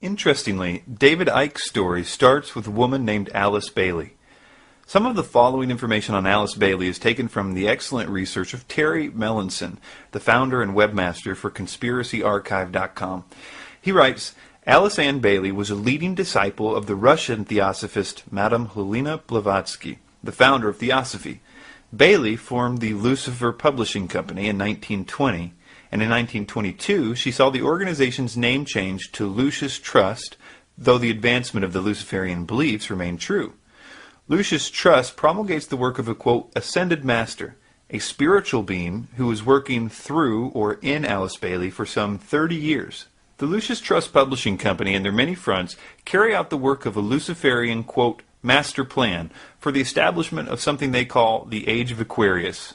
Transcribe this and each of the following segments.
Interestingly, David Icke's story starts with a woman named Alice Bailey. Some of the following information on Alice Bailey is taken from the excellent research of Terry Melanson, the founder and webmaster for conspiracyarchive.com. He writes, Alice Ann Bailey was a leading disciple of the Russian theosophist Madame Helena Blavatsky, the founder of Theosophy. Bailey formed the Lucifer Publishing Company in 1920, and in 1922 she saw the organization's name changed to Lucis Trust, though the advancement of the Luciferian beliefs remained true. Lucis Trust promulgates the work of a, quote, ascended master, a spiritual being who was working through or in Alice Bailey for some 30 years. The Lucis Trust Publishing Company and their many fronts carry out the work of a Luciferian, quote, master plan for the establishment of something they call the Age of Aquarius.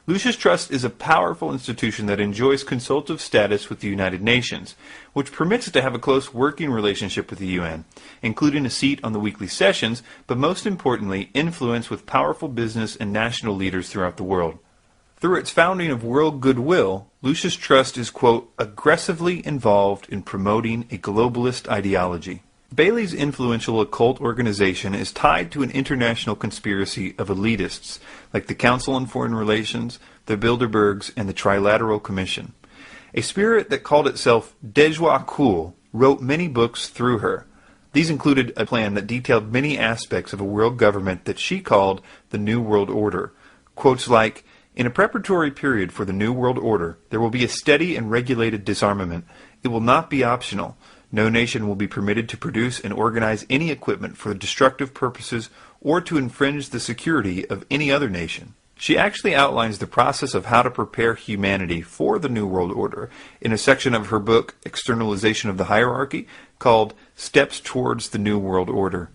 Lucis Trust is a powerful institution that enjoys consultative status with the United Nations, which permits it to have a close working relationship with the UN, including a seat on the weekly sessions, but most importantly, influence with powerful business and national leaders throughout the world. Through its founding of world goodwill, Lucis Trust is, quote, aggressively involved in promoting a globalist ideology. Bailey's influential occult organization is tied to an international conspiracy of elitists like the Council on Foreign Relations, the Bilderbergs, and the Trilateral Commission. A spirit that called itself Dejoie Cool wrote many books through her. These included a plan that detailed many aspects of a world government that she called the New World Order. Quotes like, in a preparatory period for the New World Order, there will be a steady and regulated disarmament. It will not be optional. No nation will be permitted to produce and organize any equipment for destructive purposes or to infringe the security of any other nation. She actually outlines the process of how to prepare humanity for the New World Order in a section of her book, Externalization of the Hierarchy, called Steps Towards the New World Order.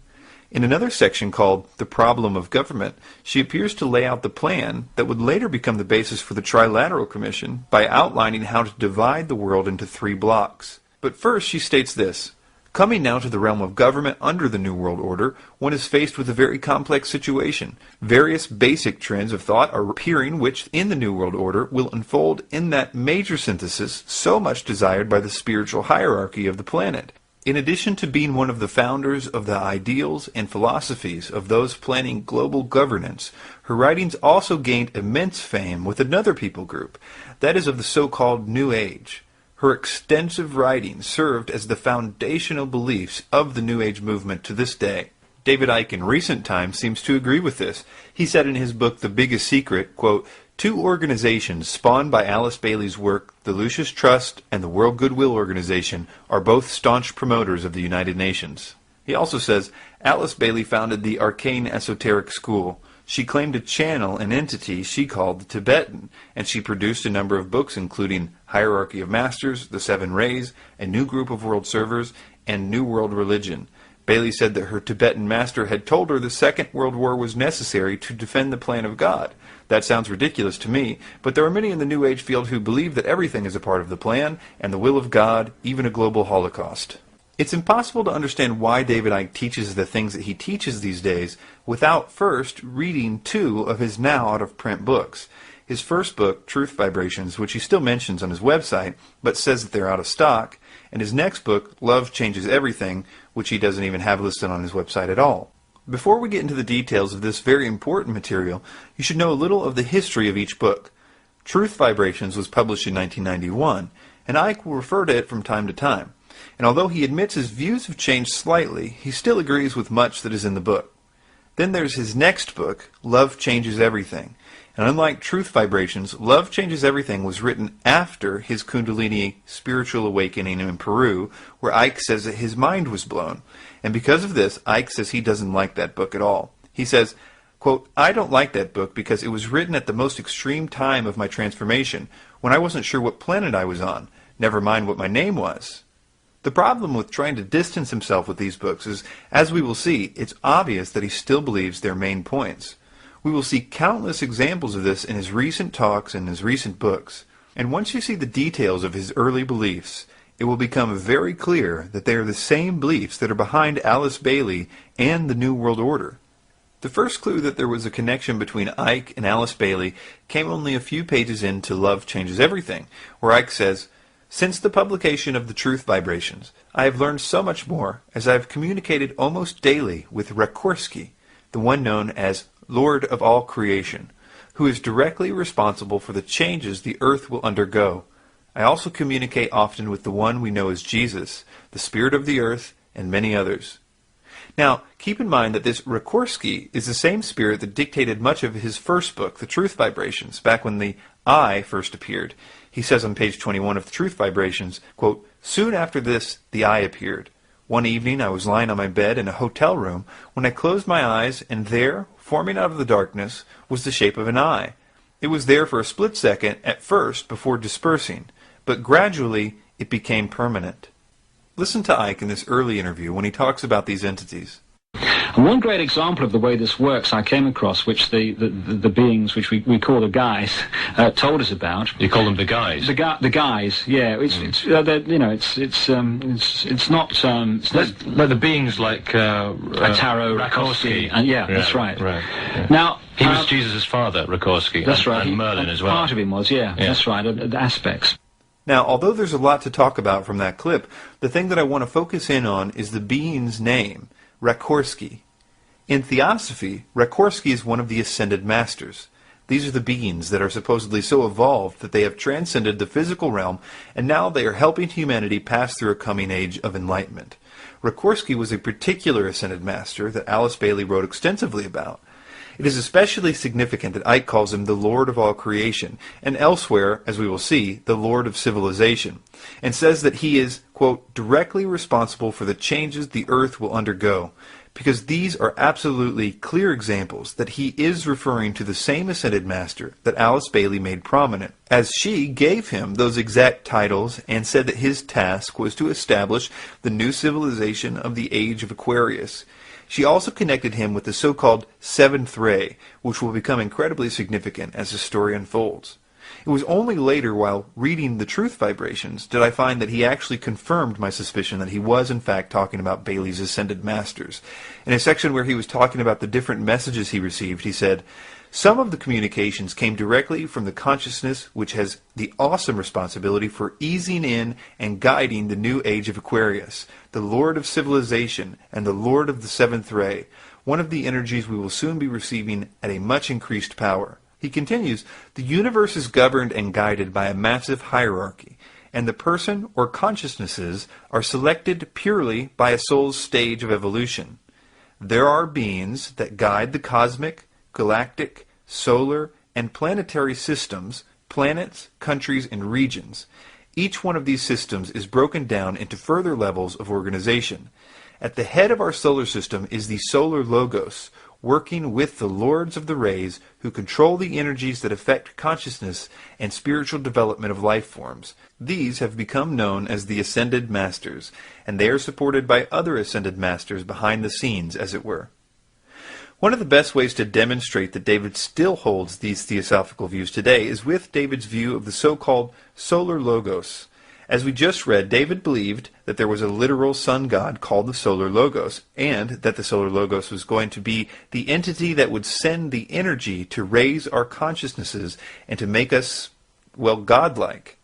In another section called The Problem of Government, she appears to lay out the plan that would later become the basis for the Trilateral Commission by outlining how to divide the world into 3 blocks. But first she states this, coming now to the realm of government under the New World Order, one is faced with a very complex situation. Various basic trends of thought are appearing which, in the New World Order, will unfold in that major synthesis so much desired by the spiritual hierarchy of the planet. In addition to being one of the founders of the ideals and philosophies of those planning global governance, her writings also gained immense fame with another people group, that is of the so-called New Age. Her extensive writings served as the foundational beliefs of the New Age movement to this day. David Icke in recent times seems to agree with this. He said in his book, The Biggest Secret, quote, 2 organizations spawned by Alice Bailey's work, the Lucis Trust and the World Goodwill Organization, are both staunch promoters of the United Nations. He also says, Alice Bailey founded the Arcane Esoteric School. She claimed to channel an entity she called the Tibetan, and she produced a number of books including Hierarchy of Masters, The 7 Rays, A New Group of World Servers, and New World Religion. Bailey said that her Tibetan master had told her the Second World War was necessary to defend the plan of God. That sounds ridiculous to me, but there are many in the New Age field who believe that everything is a part of the plan and the will of God, even a global Holocaust. It's impossible to understand why David Icke teaches the things that he teaches these days without first reading 2 of his now out-of-print books. His first book, Truth Vibrations, which he still mentions on his website, but says that they're out of stock, and his next book, Love Changes Everything, which he doesn't even have listed on his website at all. Before we get into the details of this very important material, you should know a little of the history of each book. Truth Vibrations was published in 1991, and Icke will refer to it from time to time. And although he admits his views have changed slightly, he still agrees with much that is in the book. Then there's his next book, Love Changes Everything. And unlike Truth Vibrations, Love Changes Everything was written after his Kundalini spiritual awakening in Peru, where Icke says that his mind was blown. And because of this, Icke says he doesn't like that book at all. He says, quote, I don't like that book because it was written at the most extreme time of my transformation, when I wasn't sure what planet I was on, never mind what my name was. The problem with trying to distance himself with these books is, as we will see, it's obvious that he still believes their main points. We will see countless examples of this in his recent talks and his recent books. And once you see the details of his early beliefs, it will become very clear that they are the same beliefs that are behind Alice Bailey and the New World Order. The first clue that there was a connection between Icke and Alice Bailey came only a few pages into Love Changes Everything, where Icke says, Since the publication of the Truth Vibrations, I have learned so much more as I have communicated almost daily with Rakorsky, the one known as Lord of all creation, who is directly responsible for the changes the earth will undergo. I also communicate often with the one we know as Jesus, the Spirit of the earth, and many others. Now, keep in mind that this Rakorsky is the same spirit that dictated much of his first book, The Truth Vibrations, back when the I first appeared. He says on page 21 of The Truth Vibrations, quote, "Soon after this, the I appeared. One evening I was lying on my bed in a hotel room when I closed my eyes, and there, forming out of the darkness, was the shape of an eye. It was there for a split second at first before dispersing, but gradually it became permanent." Listen to Ike in this early interview when he talks about these entities. And one great example of the way this works I came across, which the beings, which we call the guys, told us about. You call them the guys? The guys, yeah. It's not like the beings like a tarot, Rakorsky. And that's right. Right. Yeah. Now he was Jesus' father, Rakorsky. That's right. And Merlin as well. Part of him was, that's right. The aspects. Now, although there's a lot to talk about from that clip, the thing that I want to focus in on is the being's name, Rakorsky. In Theosophy, Rakorsky is one of the Ascended Masters. These are the beings that are supposedly so evolved that they have transcended the physical realm, and now they are helping humanity pass through a coming age of enlightenment. Rakorsky was a particular Ascended Master that Alice Bailey wrote extensively about. It is especially significant that Ike calls him the Lord of all creation, and elsewhere, as we will see, the Lord of civilization, and says that he is, quote, directly responsible for the changes the earth will undergo, because these are absolutely clear examples that he is referring to the same Ascended Master that Alice Bailey made prominent, as she gave him those exact titles and said that his task was to establish the new civilization of the Age of Aquarius. She also connected him with the so-called seventh ray, which will become incredibly significant as the story unfolds. It was only later, while reading the Truth Vibrations, did I find that he actually confirmed my suspicion that he was in fact talking about Bailey's Ascended Masters. In a section where he was talking about the different messages he received, he said, "Some of the communications came directly from the consciousness which has the awesome responsibility for easing in and guiding the new age of Aquarius, the Lord of civilization and the Lord of the seventh ray, one of the energies we will soon be receiving at a much increased power." He continues, "The universe is governed and guided by a massive hierarchy, and the person or consciousnesses are selected purely by a soul's stage of evolution. There are beings that guide the cosmic, galactic, solar, and planetary systems, planets, countries, and regions. Each one of these systems is broken down into further levels of organization. At the head of our solar system is the solar logos, working with the lords of the rays who control the energies that affect consciousness and spiritual development of life forms. These have become known as the Ascended Masters, and they are supported by other Ascended Masters behind the scenes, as it were." One of the best ways to demonstrate that David still holds these theosophical views today is with David's view of the so-called solar logos. As we just read, David believed that there was a literal sun god called the solar logos, and that the solar logos was going to be the entity that would send the energy to raise our consciousnesses and to make us, well, godlike.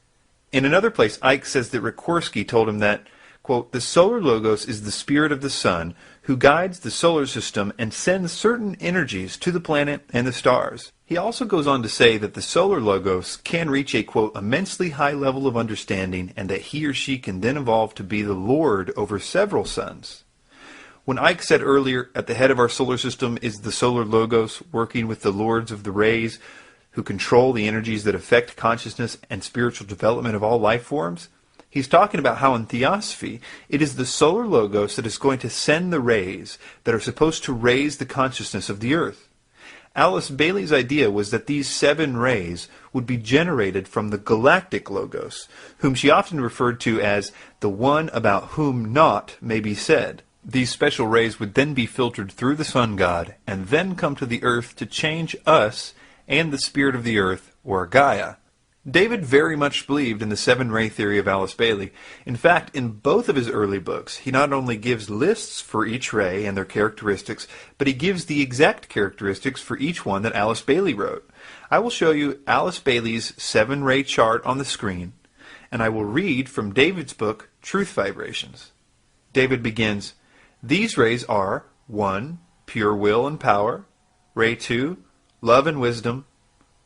In another place, Ike says that Rakorsky told him that, quote, "The solar logos is the spirit of the sun who guides the solar system and sends certain energies to the planet and the stars." He also goes on to say that the solar logos can reach a, quote, "immensely high level of understanding, and that he or she can then evolve to be the Lord over several suns." When Ike said earlier, at the head of our solar system is the solar logos working with the lords of the rays who control the energies that affect consciousness and spiritual development of all life forms, he's talking about how in Theosophy, it is the solar logos that is going to send the rays that are supposed to raise the consciousness of the earth. Alice Bailey's idea was that these 7 rays would be generated from the galactic logos, whom she often referred to as the one about whom naught may be said. These special rays would then be filtered through the sun god and then come to the earth to change us and the spirit of the earth, or Gaia. David very much believed in the 7-ray theory of Alice Bailey. In fact, in both of his early books, he not only gives lists for each ray and their characteristics, but he gives the exact characteristics for each one that Alice Bailey wrote. I will show you Alice Bailey's 7-ray chart on the screen, and I will read from David's book, Truth Vibrations. David begins, "These rays are 1. Pure will and power. Ray 2. Love and wisdom.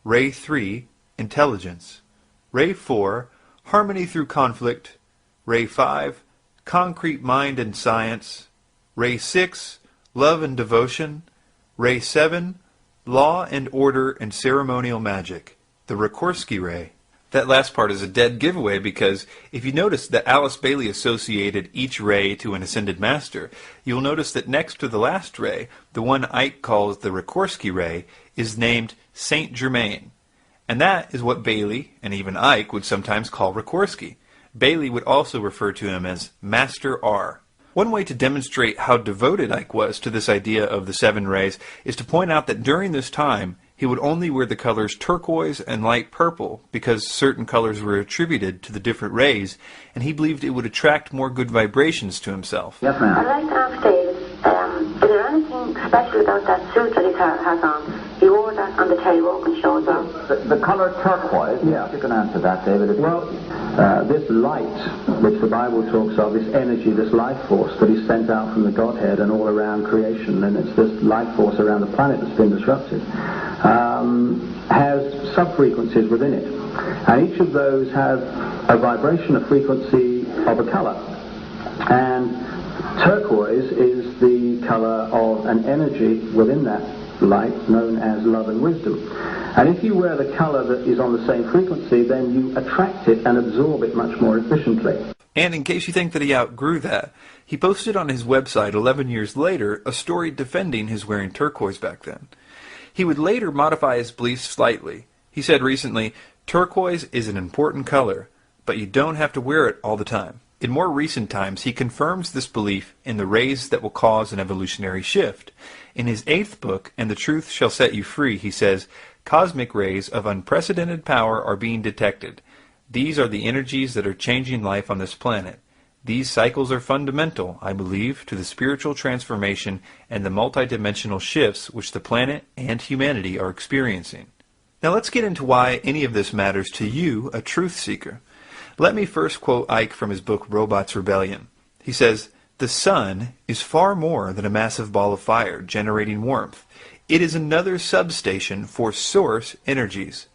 Ray 3. Intelligence. Ray 4. Harmony through conflict. Ray 5. Concrete mind and science. Ray 6. Love and devotion. Ray 7. Law and order and ceremonial magic. The Rikorsky ray." That last part is a dead giveaway because if you notice that Alice Bailey associated each ray to an ascended master, you'll notice that next to the last ray, the one Ike calls the Rikorsky ray, is named Saint Germain. And that is what Bailey, and even Ike, would sometimes call Rikorsky. Bailey would also refer to him as Master R. One way to demonstrate how devoted Ike was to this idea of the 7 rays is to point out that during this time, he would only wear the colors turquoise and light purple because certain colors were attributed to the different rays, and he believed it would attract more good vibrations to himself. Yes, ma'am. I'd like to ask David, is there anything special about that suit that he has on? He wore that on the table and showed that. The color turquoise, yeah. You can answer that, David. Well, this light, which the Bible talks of, this energy, this life force that is sent out from the Godhead and all around creation, and it's this life force around the planet that's been disrupted, has sub-frequencies within it. And each of those have a vibration, a frequency of a color. And turquoise is the color of an energy within that light known as love and wisdom. And if you wear the color that is on the same frequency, then you attract it and absorb it much more efficiently. And in case you think that he outgrew that, he posted on his website 11 years later a story defending his wearing turquoise back then. He would later modify his beliefs slightly. He said recently, "Turquoise is an important color, but you don't have to wear it all the time." In more recent times, he confirms this belief in the rays that will cause an evolutionary shift. In his 8th book, "And the Truth Shall Set You Free," he says, "Cosmic rays of unprecedented power are being detected. These are the energies that are changing life on this planet. These cycles are fundamental, I believe, to the spiritual transformation and the multidimensional shifts which the planet and humanity are experiencing." Now let's get into why any of this matters to you, a truth seeker. Let me first quote Ike from his book Robots Rebellion. He says, "The sun is far more than a massive ball of fire generating warmth. It is another substation for source energies.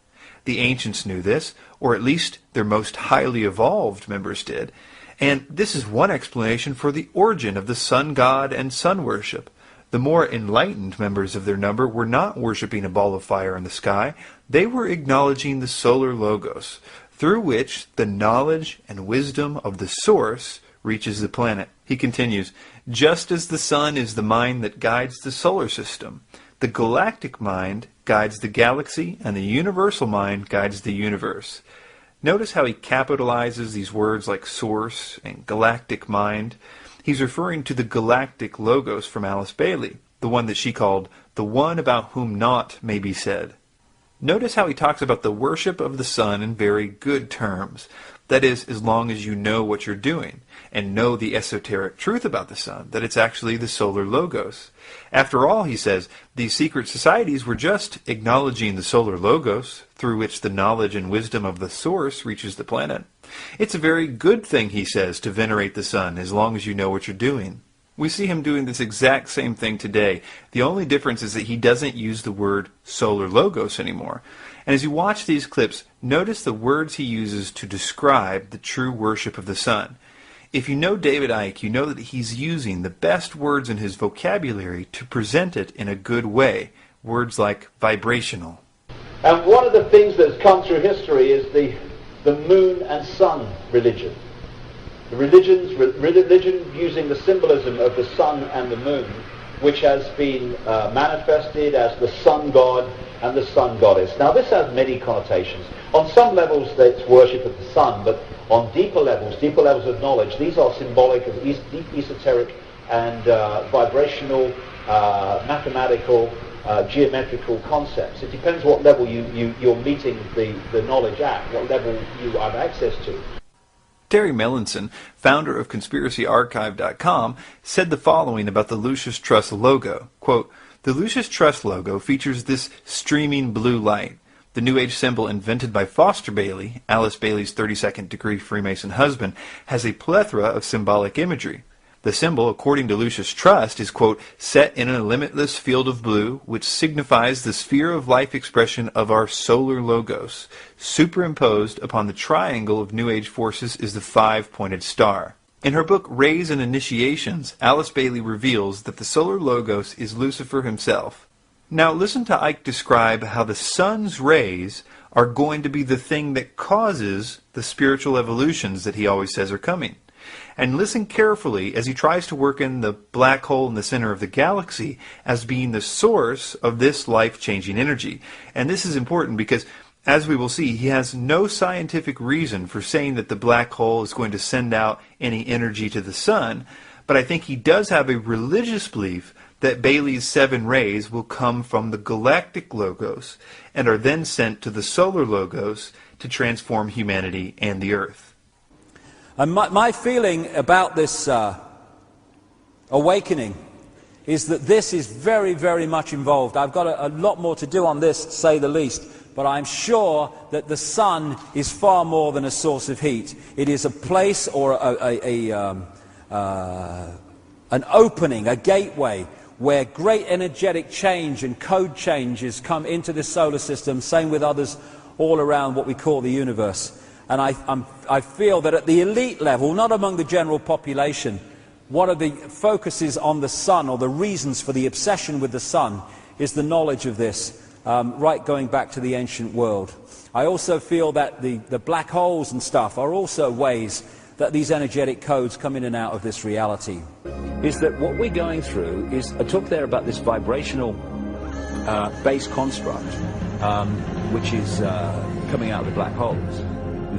The ancients knew this, or at least their most highly evolved members did, and this is one explanation for the origin of the sun god and sun worship. The more enlightened members of their number were not worshipping a ball of fire in the sky, they were acknowledging the solar logos, through which the knowledge and wisdom of the source reaches the planet." He continues, "Just as the sun is the mind that guides the solar system, the galactic mind guides the galaxy, and the universal mind guides the universe." Notice how he capitalizes these words like source and galactic mind. He's referring to the galactic logos from Alice Bailey, the one that she called the one about whom naught may be said. Notice how he talks about the worship of the sun in very good terms. That is, as long as you know what you're doing, and know the esoteric truth about the sun, that it's actually the solar logos. After all, he says, these secret societies were just acknowledging the solar logos, through which the knowledge and wisdom of the source reaches the planet. It's a very good thing, he says, to venerate the sun, as long as you know what you're doing. We see him doing this exact same thing today. The only difference is that he doesn't use the word solar logos anymore. And as you watch these clips, notice the words he uses to describe the true worship of the sun. If you know David Icke, you know that he's using the best words in his vocabulary to present it in a good way. Words like vibrational. And one of the things that's come through history is the moon and sun religion. The religion using the symbolism of the sun and the moon, which has been manifested as the sun god and the sun goddess. Now this has many connotations. On some levels it's worship of the sun, but on deeper levels of knowledge, these are symbolic of deep esoteric and vibrational, mathematical, geometrical concepts. It depends what level you're meeting the knowledge at, what level you have access to. Terry Melanson, founder of ConspiracyArchive.com, said the following about the Lucis Trust logo. Quote, "The Lucis Trust logo features this streaming blue light. the New Age symbol invented by Foster Bailey, Alice Bailey's 32nd degree Freemason husband, has a plethora of symbolic imagery. The symbol, according to Lucius Trust, is, quote, set in a limitless field of blue, which signifies the sphere of life expression of our solar logos. Superimposed upon the triangle of New Age forces is the 5-pointed star. In her book Rays and Initiations, Alice Bailey reveals that the solar logos is Lucifer himself. Now listen to Ike describe how the sun's rays are going to be the thing that causes the spiritual evolutions that he always says are coming. And listen carefully as he tries to work in the black hole in the center of the galaxy as being the source of this life-changing energy. And this is important because, as we will see, he has no scientific reason for saying that the black hole is going to send out any energy to the sun, but I think he does have a religious belief that Bailey's 7 rays will come from the galactic logos and are then sent to the solar logos to transform humanity and the Earth. And my feeling about this awakening is that this is very, very much involved. I've got a lot more to do on this, to say the least, but I'm sure that the sun is far more than a source of heat. It is a place or an opening, a gateway, where great energetic change and code changes come into this solar system, same with others all around what we call the universe. And I feel that at the elite level, not among the general population, one of the focuses on the sun, or the reasons for the obsession with the sun, is the knowledge of this, right going back to the ancient world. I also feel that the black holes and stuff are also ways that these energetic codes come in and out of this reality. Is that what we're going through is, I talked there about this vibrational base construct, which is coming out of the black holes.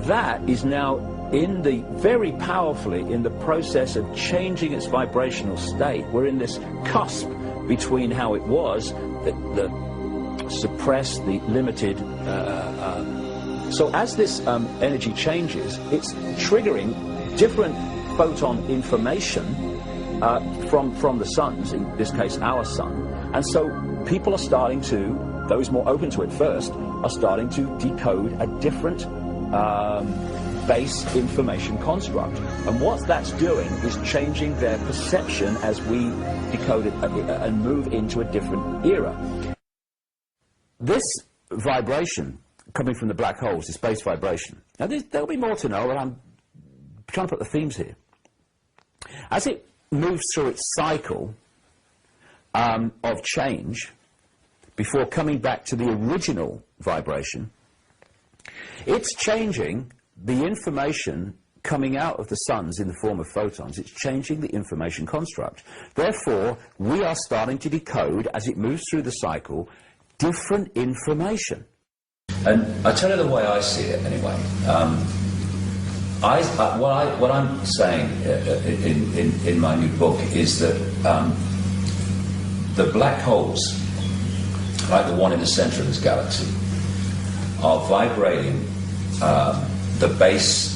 That is now very powerfully in the process of changing its vibrational state. We're in this cusp between how it was, the suppressed, the limited. So as this energy changes, it's triggering different photon information from the suns, in this case our sun. And so people are starting to, those more open to it first, are starting to decode a different base information construct. And what that's doing is changing their perception as we decode it and move into a different era. This vibration coming from the black holes, this base vibration. Now there'll be more to know, but I'm trying to put the themes here. As it moves through its cycle of change before coming back to the original vibration, it's changing the information coming out of the suns in the form of photons. It's changing the information construct. Therefore, we are starting to decode, as it moves through the cycle, different information. And I tell you the way I see it, anyway. What I'm saying in my new book is that the black holes, like the one in the center of this galaxy, are vibrating the base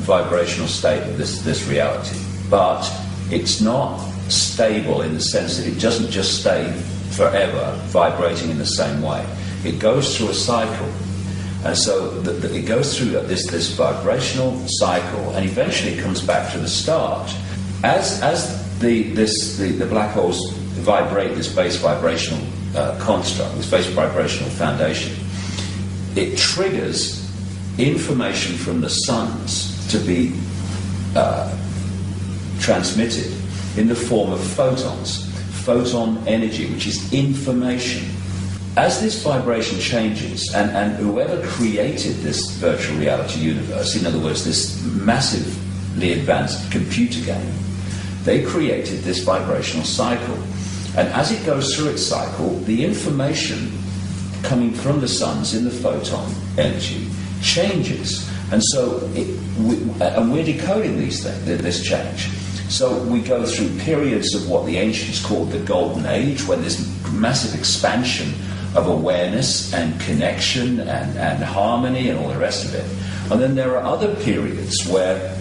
vibrational state of this reality. But it's not stable in the sense that it doesn't just stay forever vibrating in the same way. It goes through a cycle. And so it goes through this vibrational cycle, and eventually it comes back to the start. As the black holes vibrate this base vibrational construct, this base vibrational foundation, it triggers information from the suns to be transmitted in the form of photons, photon energy, which is information. As this vibration changes, and whoever created this virtual reality universe, in other words, this massively advanced computer game, they created this vibrational cycle. And as it goes through its cycle, the information coming from the suns in the photon energy changes. And so we're decoding these things, this change. So we go through periods of what the ancients called the Golden Age, when there's massive expansion of awareness and connection and harmony and all the rest of it. And then there are other periods where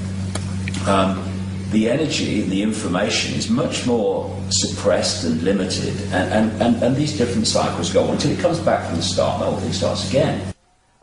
the energy and the information is much more suppressed and limited, and these different cycles go on until it comes back from the start and the whole thing starts again.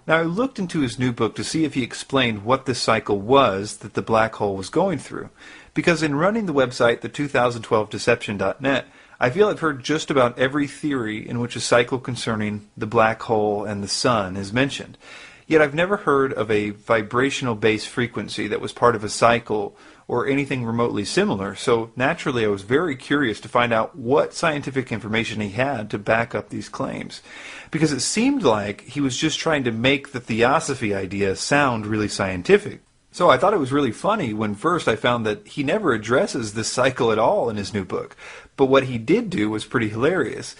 Now, I looked into his new book to see if he explained what this cycle was that the black hole was going through, because in running the website, the2012deception.net, I feel I've heard just about every theory in which a cycle concerning the black hole and the sun is mentioned. Yet I've never heard of a vibrational base frequency that was part of a cycle or anything remotely similar, so naturally I was very curious to find out what scientific information he had to back up these claims, because it seemed like he was just trying to make the theosophy idea sound really scientific. So I thought it was really funny when first I found that he never addresses this cycle at all in his new book, but what he did do was pretty hilarious.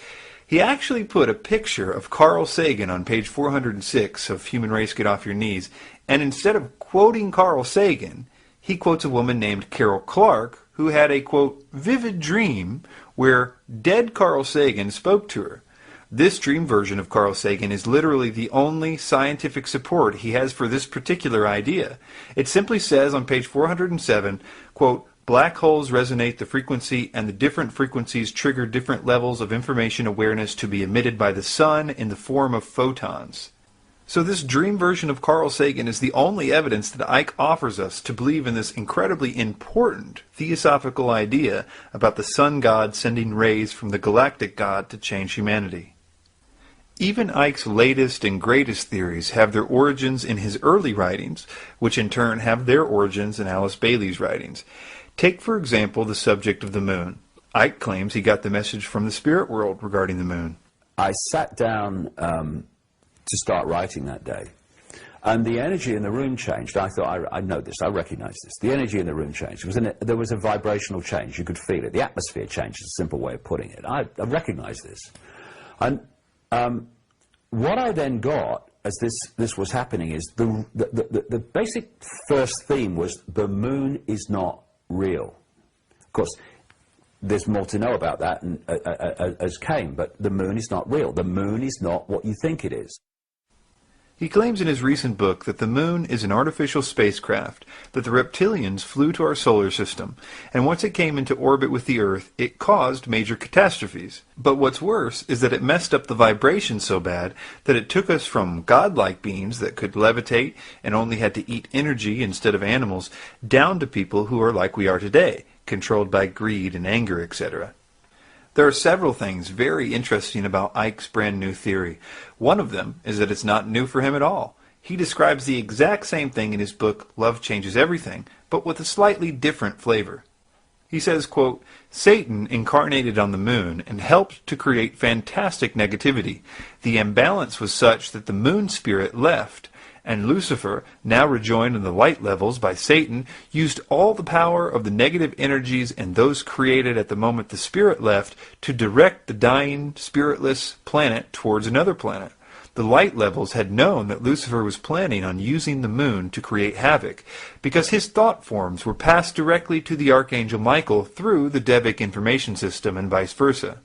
He actually put a picture of Carl Sagan on page 406 of Human Race Get Off Your Knees, and instead of quoting Carl Sagan, he quotes a woman named Carol Clark who had a, quote, vivid dream where dead Carl Sagan spoke to her. This dream version of Carl Sagan is literally the only scientific support he has for this particular idea. It simply says on page 407, quote, black holes resonate the frequency, and the different frequencies trigger different levels of information awareness to be emitted by the sun in the form of photons. So this dream version of Carl Sagan is the only evidence that Icke offers us to believe in this incredibly important theosophical idea about the sun god sending rays from the galactic god to change humanity. Even Icke's latest and greatest theories have their origins in his early writings, which in turn have their origins in Alice Bailey's writings. Take, for example, the subject of the moon. Icke claims he got the message from the spirit world regarding the moon. I sat down to start writing that day, and the energy in the room changed. I thought, I know this, I recognize this. The energy in the room changed. There was a vibrational change. You could feel it. The atmosphere changed, is a simple way of putting it. I recognized this. And what I then got as this was happening is the basic first theme was the moon is not real. Of course, there's more to know about that as came, but the moon is not real. The moon is not what you think it is. He claims in his recent book that the moon is an artificial spacecraft, that the reptilians flew to our solar system, and once it came into orbit with the Earth, it caused major catastrophes. But what's worse is that it messed up the vibration so bad that it took us from godlike beings that could levitate and only had to eat energy instead of animals, down to people who are like we are today, controlled by greed and anger, etc. There are several things very interesting about Icke's brand new theory. One of them is that it's not new for him at all. He describes the exact same thing in his book Love Changes Everything, but with a slightly different flavor. He says, quote, Satan incarnated on the moon and helped to create fantastic negativity. The imbalance was such that the moon spirit left, and Lucifer, now rejoined in the light levels by Satan, used all the power of the negative energies and those created at the moment the spirit left to direct the dying, spiritless planet towards another planet. The light levels had known that Lucifer was planning on using the moon to create havoc, because his thought forms were passed directly to the Archangel Michael through the Devic information system and vice versa.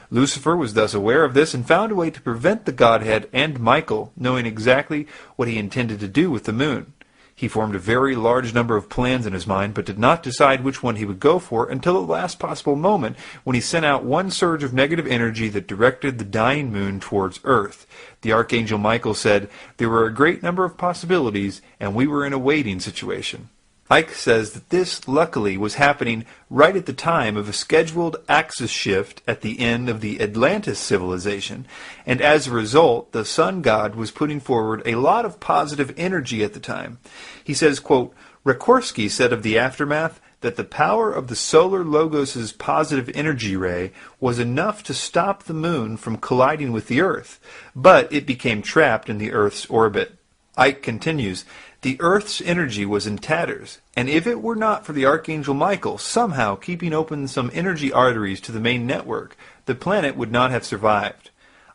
Lucifer was thus aware of this and found a way to prevent the Godhead and Michael knowing exactly what he intended to do with the moon. He formed a very large number of plans in his mind, but did not decide which one he would go for until the last possible moment, when he sent out one surge of negative energy that directed the dying moon towards Earth. The Archangel Michael said, there were a great number of possibilities, and we were in a waiting situation. Icke says that this, luckily, was happening right at the time of a scheduled axis shift at the end of the Atlantis civilization, and as a result, the sun god was putting forward a lot of positive energy at the time. He says, quote, Rakorsky said of the aftermath that the power of the solar logos' positive energy ray was enough to stop the moon from colliding with the Earth, but it became trapped in the Earth's orbit. Icke continues, the Earth's energy was in tatters, and if it were not for the Archangel Michael somehow keeping open some energy arteries to the main network, the planet would not have survived.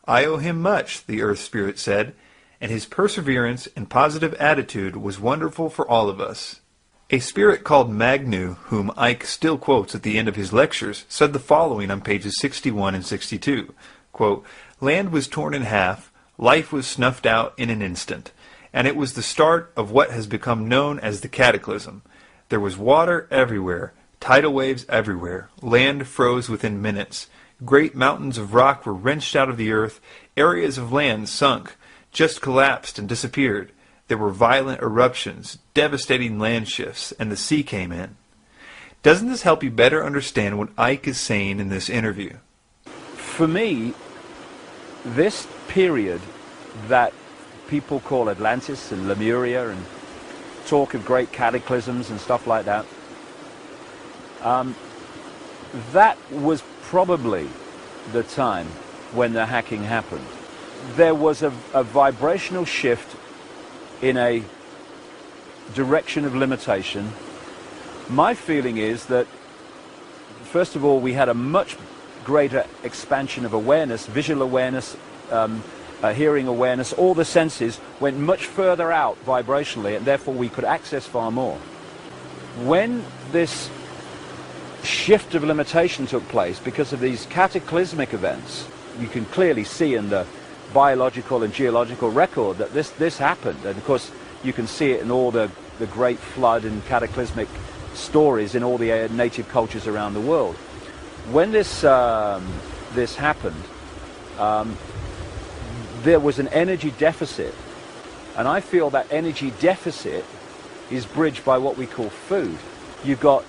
I owe him much, the Earth Spirit said, and his perseverance and positive attitude was wonderful for all of us. A spirit called Magnu, whom Icke still quotes at the end of his lectures, said the following on pages 61 and 62, quote, Land was torn in half, life was snuffed out in an instant, and it was the start of what has become known as the cataclysm. There was water everywhere, tidal waves everywhere, land froze within minutes, great mountains of rock were wrenched out of the earth, areas of land sunk, just collapsed and disappeared. There were violent eruptions, devastating land shifts, and the sea came in. Doesn't this help you better understand what Ike is saying in this interview? For me, this period that people call Atlantis and Lemuria and talk of great cataclysms and stuff like that, that was probably the time when the hacking happened. There was a vibrational shift in a direction of limitation. My feeling is that, first of all, we had a much greater expansion of awareness, visual awareness, hearing awareness. All the senses went much further out vibrationally, and therefore we could access far more. When this shift of limitation took place because of these cataclysmic events, you can clearly see in the biological and geological record that this happened, and of course you can see it in all the great flood and cataclysmic stories in all the native cultures around the world. When this happened, there was an energy deficit, and I feel that energy deficit is bridged by what we call food. You've got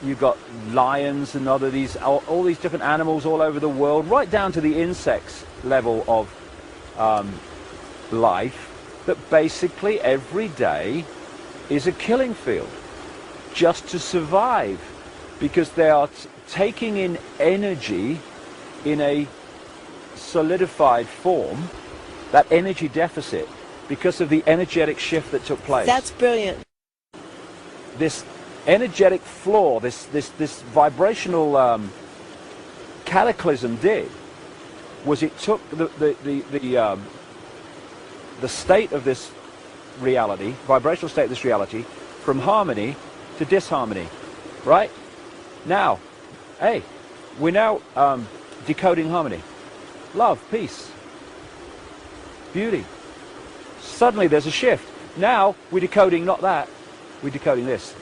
lions and all these different animals all over the world, right down to the insects level of life, that basically every day is a killing field just to survive, because they are taking in energy in a solidified form, that energy deficit, because of the energetic shift that took place. That's brilliant. This energetic flaw, this vibrational cataclysm did was it took the state of this reality, vibrational state of this reality, from harmony to disharmony. Right? Now, hey, we're now decoding harmony. Love, peace, beauty. Suddenly there's a shift. Now we're decoding not that, we're decoding this.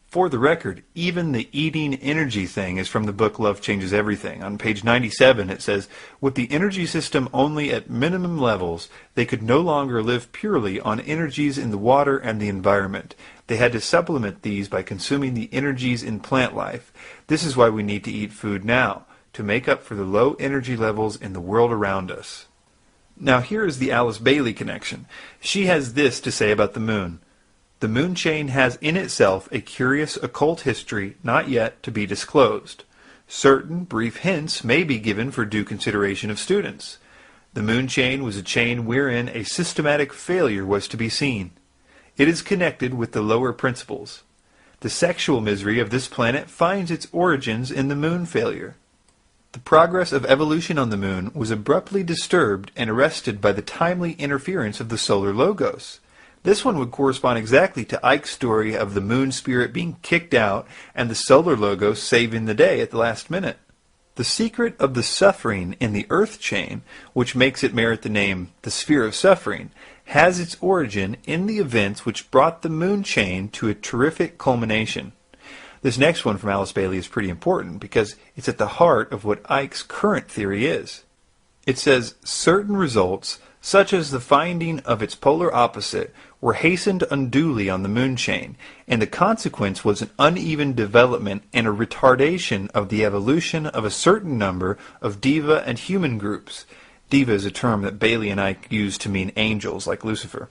For the record, even the eating energy thing is from the book Love Changes Everything. On page 97 it says, with the energy system only at minimum levels, they could no longer live purely on energies in the water and the environment. They had to supplement these by consuming the energies in plant life. This is why we need to eat food now, to make up for the low energy levels in the world around us. Now here is the Alice Bailey connection. She has this to say about the moon. The moon chain has in itself a curious occult history not yet to be disclosed. Certain brief hints may be given for due consideration of students. The moon chain was a chain wherein a systematic failure was to be seen. It is connected with the lower principles. The sexual misery of this planet finds its origins in the moon failure. The progress of evolution on the moon was abruptly disturbed and arrested by the timely interference of the solar logos. This one would correspond exactly to Ike's story of the moon spirit being kicked out and the solar logos saving the day at the last minute. The secret of the suffering in the earth chain, which makes it merit the name the sphere of suffering, has its origin in the events which brought the moon chain to a terrific culmination. This next one from Alice Bailey is pretty important because it's at the heart of what Ike's current theory is. It says, certain results, such as the finding of its polar opposite, were hastened unduly on the moon chain, and the consequence was an uneven development and a retardation of the evolution of a certain number of diva and human groups. Diva is a term that Bailey and Ike use to mean angels, like Lucifer.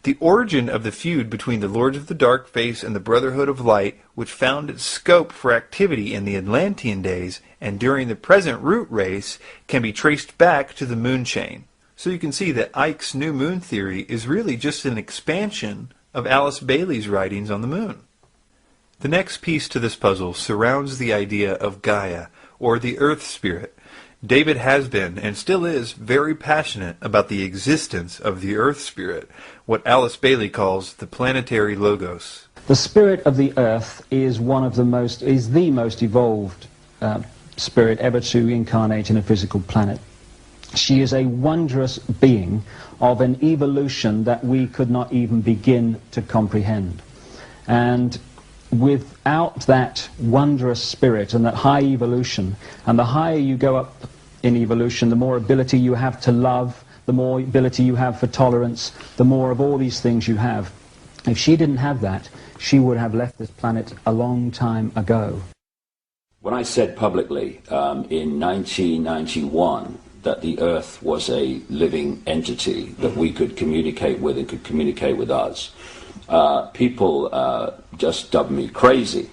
The origin of the feud between the Lords of the Dark Face and the Brotherhood of Light, which found its scope for activity in the Atlantean days and during the present root race, can be traced back to the moon chain. So you can see that Ike's new moon theory is really just an expansion of Alice Bailey's writings on the moon. The next piece to this puzzle surrounds the idea of Gaia, or the Earth Spirit. David has been, and still is, very passionate about the existence of the Earth Spirit, what Alice Bailey calls the planetary logos. The spirit of the Earth is the most evolved spirit ever to incarnate in a physical planet. She is a wondrous being of an evolution that we could not even begin to comprehend. And without that wondrous spirit and that high evolution, and the higher you go up in evolution, the more ability you have to love, the more ability you have for tolerance, the more of all these things you have. If she didn't have that, she would have left this planet a long time ago. When I said publicly in 1991 that the Earth was a living entity that we could communicate with and could communicate with us, people just dubbed me crazy.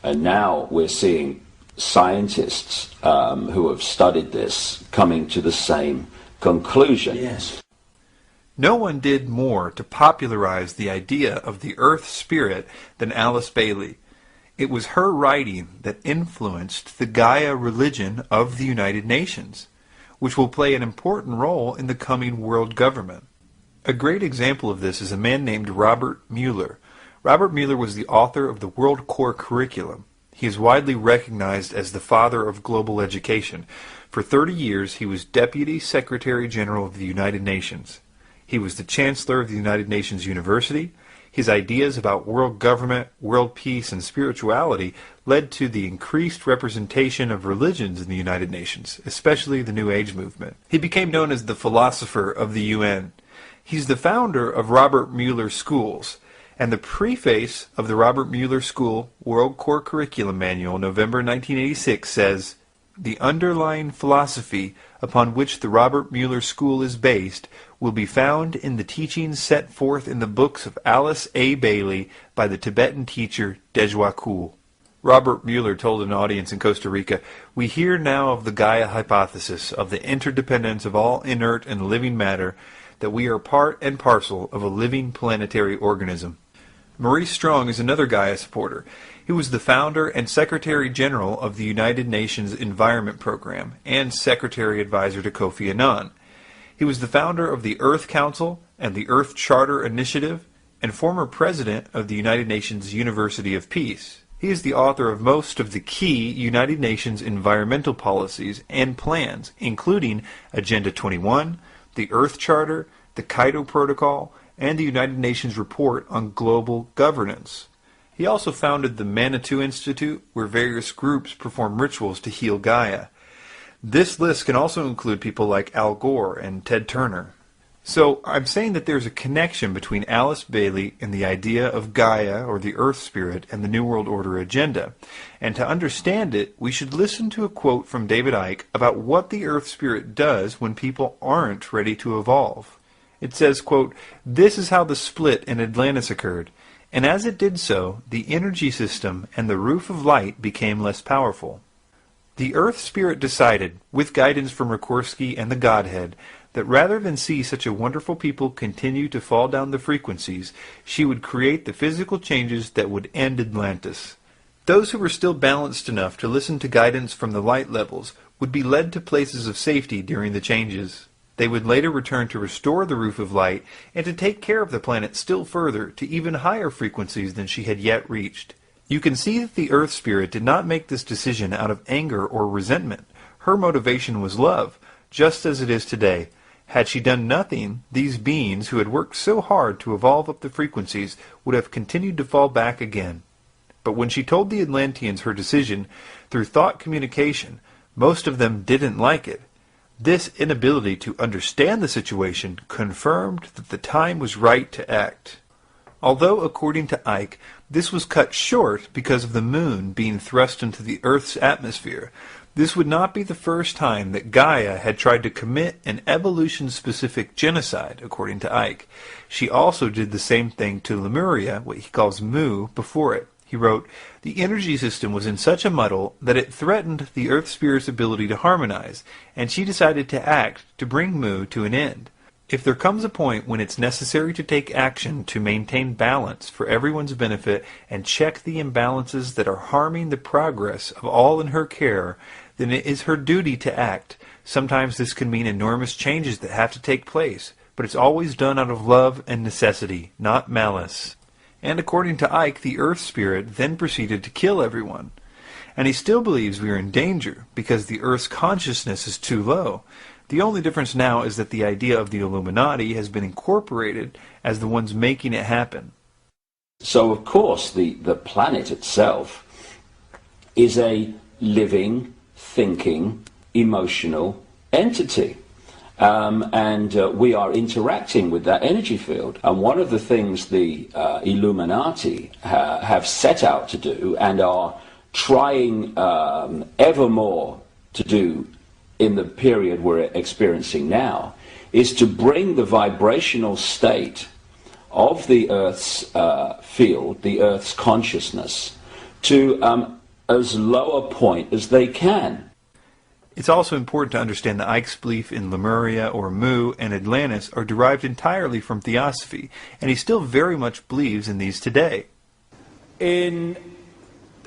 And now we're seeing scientists who have studied this coming to the same conclusion. Yes. No one did more to popularize the idea of the Earth Spirit than Alice Bailey. It was her writing that influenced the Gaia religion of the United Nations, which will play an important role in the coming world government. A great example of this is a man named Robert Mueller. Robert Mueller was the author of the World Core Curriculum. He is widely recognized as the father of global education. For 30 years, he was Deputy Secretary General of the United Nations. He was the Chancellor of the United Nations University. His ideas about world government, world peace, and spirituality led to the increased representation of religions in the United Nations, especially the New Age movement. He became known as the philosopher of the UN. He's the founder of Robert Mueller Schools, and the preface of the Robert Mueller School World Core Curriculum Manual, November 1986, says, "The underlying philosophy upon which the Robert Mueller School is based will be found in the teachings set forth in the books of Alice A. Bailey by the Tibetan teacher Dejwa Kul." Robert Mueller told an audience in Costa Rica, "We hear now of the Gaia hypothesis, of the interdependence of all inert and living matter, that we are part and parcel of a living planetary organism." Maurice Strong is another Gaia supporter. He was the founder and Secretary General of the United Nations Environment Program and Secretary Advisor to Kofi Annan. He was the founder of the Earth Council and the Earth Charter Initiative and former president of the United Nations University of Peace. He is the author of most of the key United Nations environmental policies and plans, including Agenda 21, the Earth Charter, the Kyoto Protocol, and the United Nations Report on Global Governance. He also founded the Manitou Institute, where various groups perform rituals to heal Gaia. This list can also include people like Al Gore and Ted Turner. So I'm saying that there's a connection between Alice Bailey and the idea of Gaia, or the Earth Spirit, and the New World Order agenda. And to understand it, we should listen to a quote from David Icke about what the Earth Spirit does when people aren't ready to evolve. It says, quote, "This is how the split in Atlantis occurred, and as it did so, the energy system and the roof of light became less powerful. The Earth Spirit decided, with guidance from Rikorsky and the Godhead, that rather than see such a wonderful people continue to fall down the frequencies, she would create the physical changes that would end Atlantis. Those who were still balanced enough to listen to guidance from the light levels would be led to places of safety during the changes. They would later return to restore the roof of light and to take care of the planet still further to even higher frequencies than she had yet reached. You can see that the Earth Spirit did not make this decision out of anger or resentment. Her motivation was love, just as it is today. Had she done nothing, these beings who had worked so hard to evolve up the frequencies would have continued to fall back again. But when she told the Atlanteans her decision through thought communication, most of them didn't like it. This inability to understand the situation confirmed that the time was right to act. Although, according to Icke, this was cut short because of the moon being thrust into the Earth's atmosphere, this would not be the first time that Gaia had tried to commit an evolution-specific genocide, according to Icke. She also did the same thing to Lemuria, what he calls Mu, before it. He wrote, "The energy system was in such a muddle that it threatened the Earth Spirit's ability to harmonize, and she decided to act to bring Mu to an end. If there comes a point when it's necessary to take action to maintain balance for everyone's benefit and check the imbalances that are harming the progress of all in her care, then it is her duty to act. Sometimes this can mean enormous changes that have to take place, but it's always done out of love and necessity, not malice." And according to Icke, the Earth Spirit then proceeded to kill everyone. And he still believes we are in danger because the Earth's consciousness is too low. The only difference now is that the idea of the Illuminati has been incorporated as the ones making it happen. So, of course, the planet itself is a living, thinking, emotional entity. And we are interacting with that energy field. And one of the things the Illuminati have set out to do, and are trying ever more to do in the period we're experiencing now, is to bring the vibrational state of the Earth's field, the Earth's consciousness, to as low a point as they can. It's also important to understand that Ike's belief in Lemuria or Mu and Atlantis are derived entirely from theosophy, and he still very much believes in these today. In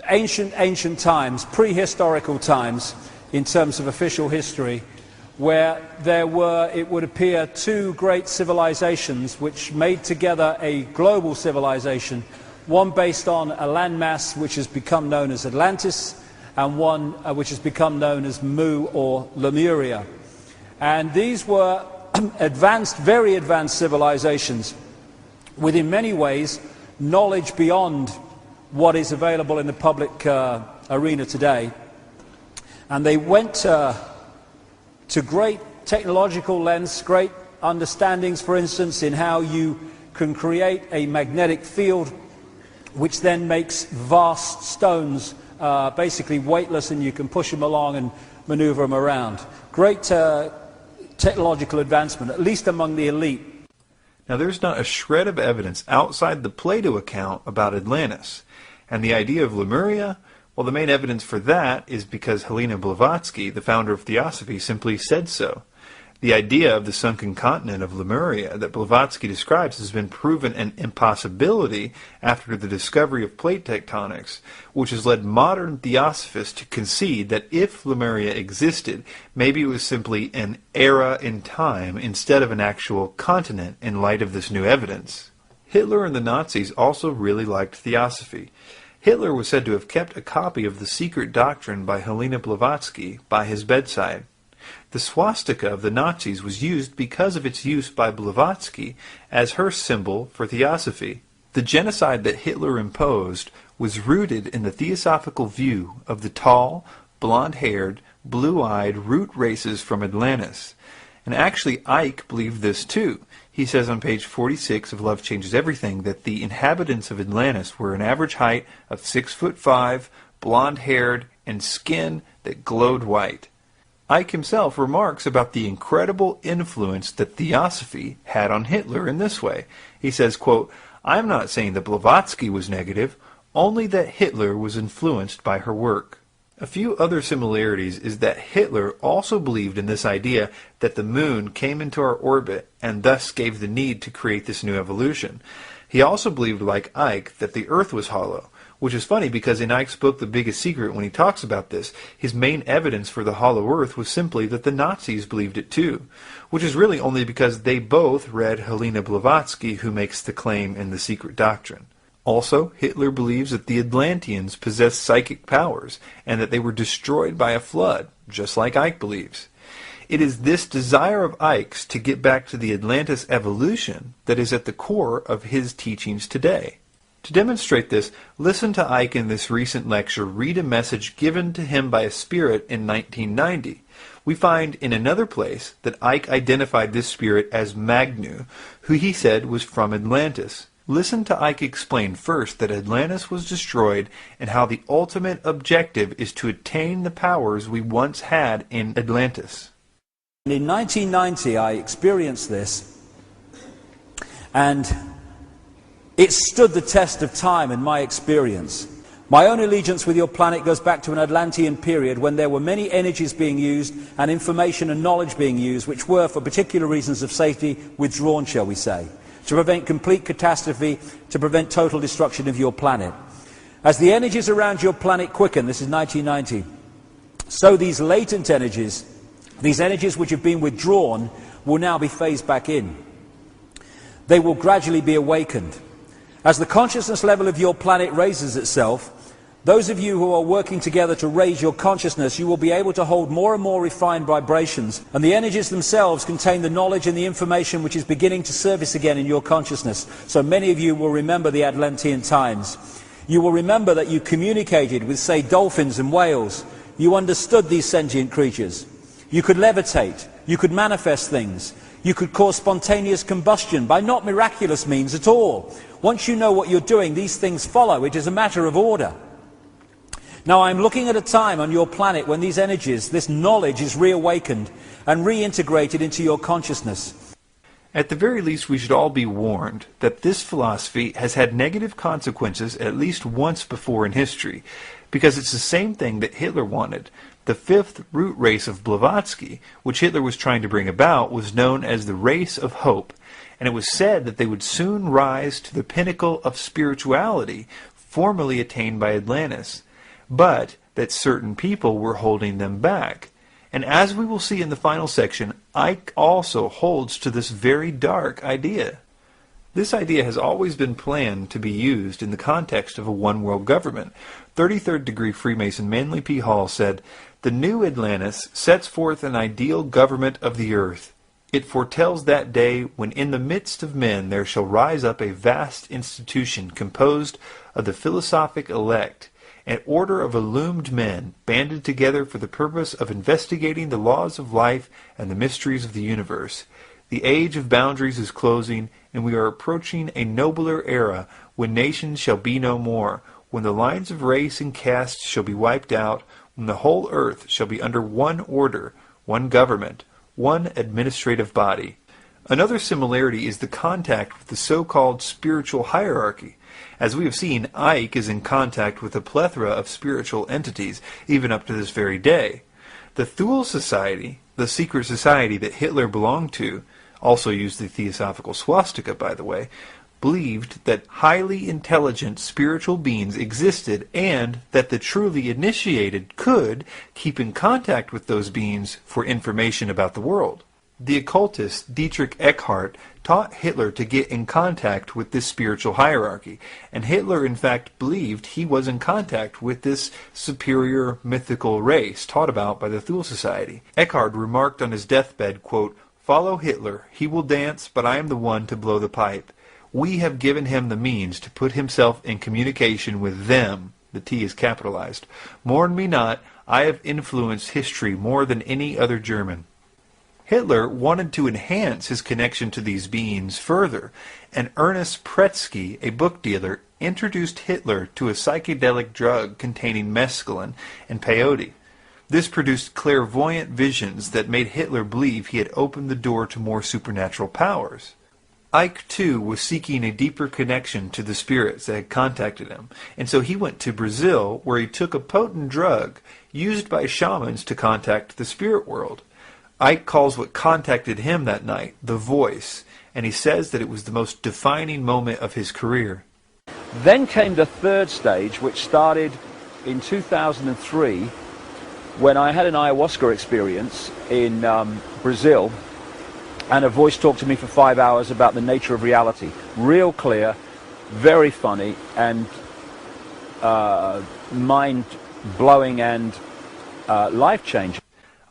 ancient times, prehistorical times, in terms of official history, where there were, it would appear, two great civilizations which made together a global civilization, one based on a landmass which has become known as Atlantis, and one which has become known as Mu or Lemuria. And these were advanced, very advanced civilizations with, in many ways, knowledge beyond what is available in the public arena today. And they went to great technological lengths, great understandings, for instance, in how you can create a magnetic field which then makes vast stones basically weightless, and you can push them along and maneuver them around. Great technological advancement, at least among the elite. Now, there's not a shred of evidence outside the Plato account about Atlantis. And the idea of Lemuria, well, the main evidence for that is because Helena Blavatsky, the founder of Theosophy, simply said so. The idea of the sunken continent of Lemuria that Blavatsky describes has been proven an impossibility after the discovery of plate tectonics, which has led modern theosophists to concede that if Lemuria existed, maybe it was simply an era in time instead of an actual continent in light of this new evidence. Hitler and the Nazis also really liked theosophy. Hitler was said to have kept a copy of The Secret Doctrine by Helena Blavatsky by his bedside. The swastika of the Nazis was used because of its use by Blavatsky as her symbol for theosophy. The genocide that Hitler imposed was rooted in the theosophical view of the tall, blonde-haired, blue-eyed root races from Atlantis. And actually Ike believed this too. He says on page 46 of Love Changes Everything that the inhabitants of Atlantis were an average height of 6'5", blonde-haired, and skin that glowed white. Ike himself remarks about the incredible influence that theosophy had on Hitler in this way. He says, quote, "I am not saying that Blavatsky was negative, only that Hitler was influenced by her work." A few other similarities is that Hitler also believed in this idea that the moon came into our orbit and thus gave the need to create this new evolution. He also believed, like Ike, that the earth was hollow, which is funny because in Ike's book The Biggest Secret, when he talks about this, his main evidence for the hollow earth was simply that the Nazis believed it too, which is really only because they both read Helena Blavatsky, who makes the claim in The Secret Doctrine. Also, Hitler believes that the Atlanteans possessed psychic powers and that they were destroyed by a flood, just like Ike believes. It is this desire of Ike's to get back to the Atlantis evolution that is at the core of his teachings today. To demonstrate this, listen to Ike in this recent lecture read a message given to him by a spirit in 1990. We find in another place that Ike identified this spirit as Magnu, who he said was from Atlantis. Listen to Ike explain first that Atlantis was destroyed and how the ultimate objective is to attain the powers we once had in Atlantis. In 1990 I experienced this, and it stood the test of time in my experience. My own allegiance with your planet goes back to an Atlantean period when there were many energies being used and information and knowledge being used which were, for particular reasons of safety, withdrawn, shall we say, to prevent complete catastrophe, to prevent total destruction of your planet. As the energies around your planet quicken, this is 1990, so these latent energies, these energies which have been withdrawn, will now be phased back in. They will gradually be awakened. As the consciousness level of your planet raises itself, Those of you who are working together to raise your consciousness, you will be able to hold more and more refined vibrations, and the energies themselves contain the knowledge and the information which is beginning to surface again in your consciousness. So many of you will remember the Atlantean times. You will remember that you communicated with, say, dolphins and whales. You understood these sentient creatures. You could levitate. You could manifest things. You could cause spontaneous combustion by not miraculous means at all. Once you know what you're doing, these things follow. It is a matter of order. Now, I'm looking at a time on your planet when these energies, this knowledge is reawakened and reintegrated into your consciousness. At the very least, we should all be warned that this philosophy has had negative consequences at least once before in history, because it's the same thing that Hitler wanted. The fifth root race of Blavatsky, which Hitler was trying to bring about, was known as the race of hope, and it was said that they would soon rise to the pinnacle of spirituality formerly attained by Atlantis, but that certain people were holding them back. And as we will see in the final section, Icke also holds to this very dark idea. This idea has always been planned to be used in the context of a one-world government. 33rd degree Freemason Manly P. Hall said, "The new Atlantis sets forth an ideal government of the earth. It foretells that day when in the midst of men there shall rise up a vast institution composed of the philosophic elect, an order of illumined men banded together for the purpose of investigating the laws of life and the mysteries of the universe. The age of boundaries is closing, and we are approaching a nobler era when nations shall be no more, when the lines of race and caste shall be wiped out, when the whole earth shall be under one order, one government, one administrative body." Another similarity is the contact with the so-called spiritual hierarchy. As we have seen, Icke is in contact with a plethora of spiritual entities, even up to this very day. The Thule Society, the secret society that Hitler belonged to, also used the theosophical swastika, by the way, believed that highly intelligent spiritual beings existed and that the truly initiated could keep in contact with those beings for information about the world. The occultist Dietrich Eckhart taught Hitler to get in contact with this spiritual hierarchy, and Hitler in fact believed he was in contact with this superior mythical race taught about by the Thule Society. Eckhart remarked on his deathbed, quote, "Follow Hitler, he will dance, but I am the one to blow the pipe. We have given him the means to put himself in communication with them," the T is capitalized. "Mourn me not, I have influenced history more than any other German." Hitler wanted to enhance his connection to these beings further, and Ernest Pretsky, a book dealer, introduced Hitler to a psychedelic drug containing mescaline and peyote. This produced clairvoyant visions that made Hitler believe he had opened the door to more supernatural powers. Icke, too, was seeking a deeper connection to the spirits that had contacted him, and so he went to Brazil, where he took a potent drug used by shamans to contact the spirit world. Icke calls what contacted him that night the voice, and he says that it was the most defining moment of his career. Then came the third stage, which started in 2003, when I had an ayahuasca experience in Brazil, and a voice talked to me for 5 hours about the nature of reality. Real clear, very funny, and mind-blowing and life-changing.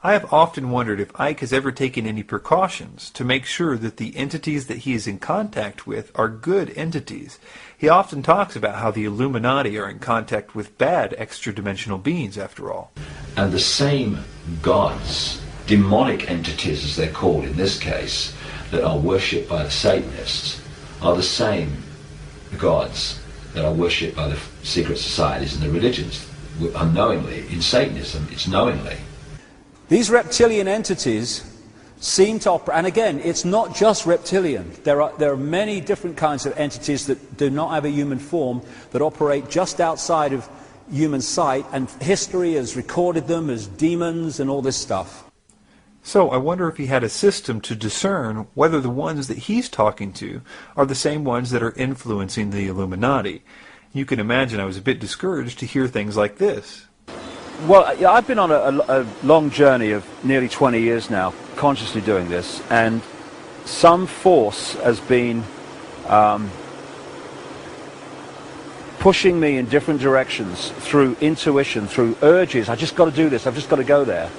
I have often wondered if Icke has ever taken any precautions to make sure that the entities that he is in contact with are good entities. He often talks about how the Illuminati are in contact with bad extra-dimensional beings, after all. And the same gods, demonic entities as they're called in this case, that are worshipped by the Satanists, are the same gods that are worshipped by the secret societies and the religions. Unknowingly, in Satanism, it's knowingly. These reptilian entities seem to operate, and again, it's not just reptilian. There are many different kinds of entities that do not have a human form, that operate just outside of human sight, and history has recorded them as demons and all this stuff. So I wonder if he had a system to discern whether the ones that he's talking to are the same ones that are influencing the Illuminati. You can imagine I was a bit discouraged to hear things like this. Well, I've been on a long journey of nearly 20 years now, consciously doing this, and some force has been pushing me in different directions through intuition, through urges. I just got to do this. I've just got to go there.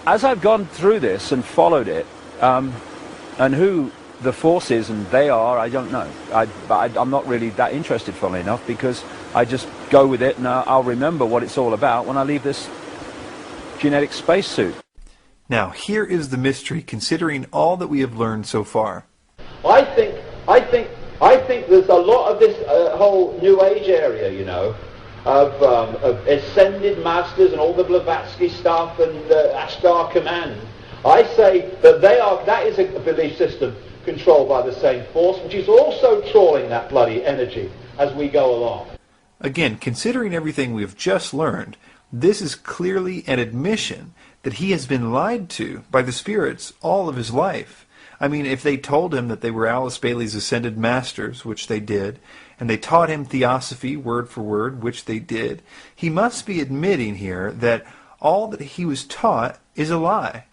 As I've gone through this and followed it, and who the force is and they are, I don't know. I'm not really that interested, funnily enough, because I just go with it, and I'll remember what it's all about when I leave this genetic spacesuit. Now, here is the mystery, considering all that we have learned so far. I think there's a lot of this whole New Age area, you know, of ascended masters and all the Blavatsky stuff and Ashtar Command. I say that that is a belief system controlled by the same force, which is also trawling that bloody energy as we go along. Again, considering everything we've just learned, this is clearly an admission that he has been lied to by the spirits all of his life. I mean, if they told him that they were Alice Bailey's ascended masters, which they did, and they taught him theosophy word for word, which they did, he must be admitting here that all that he was taught is a lie.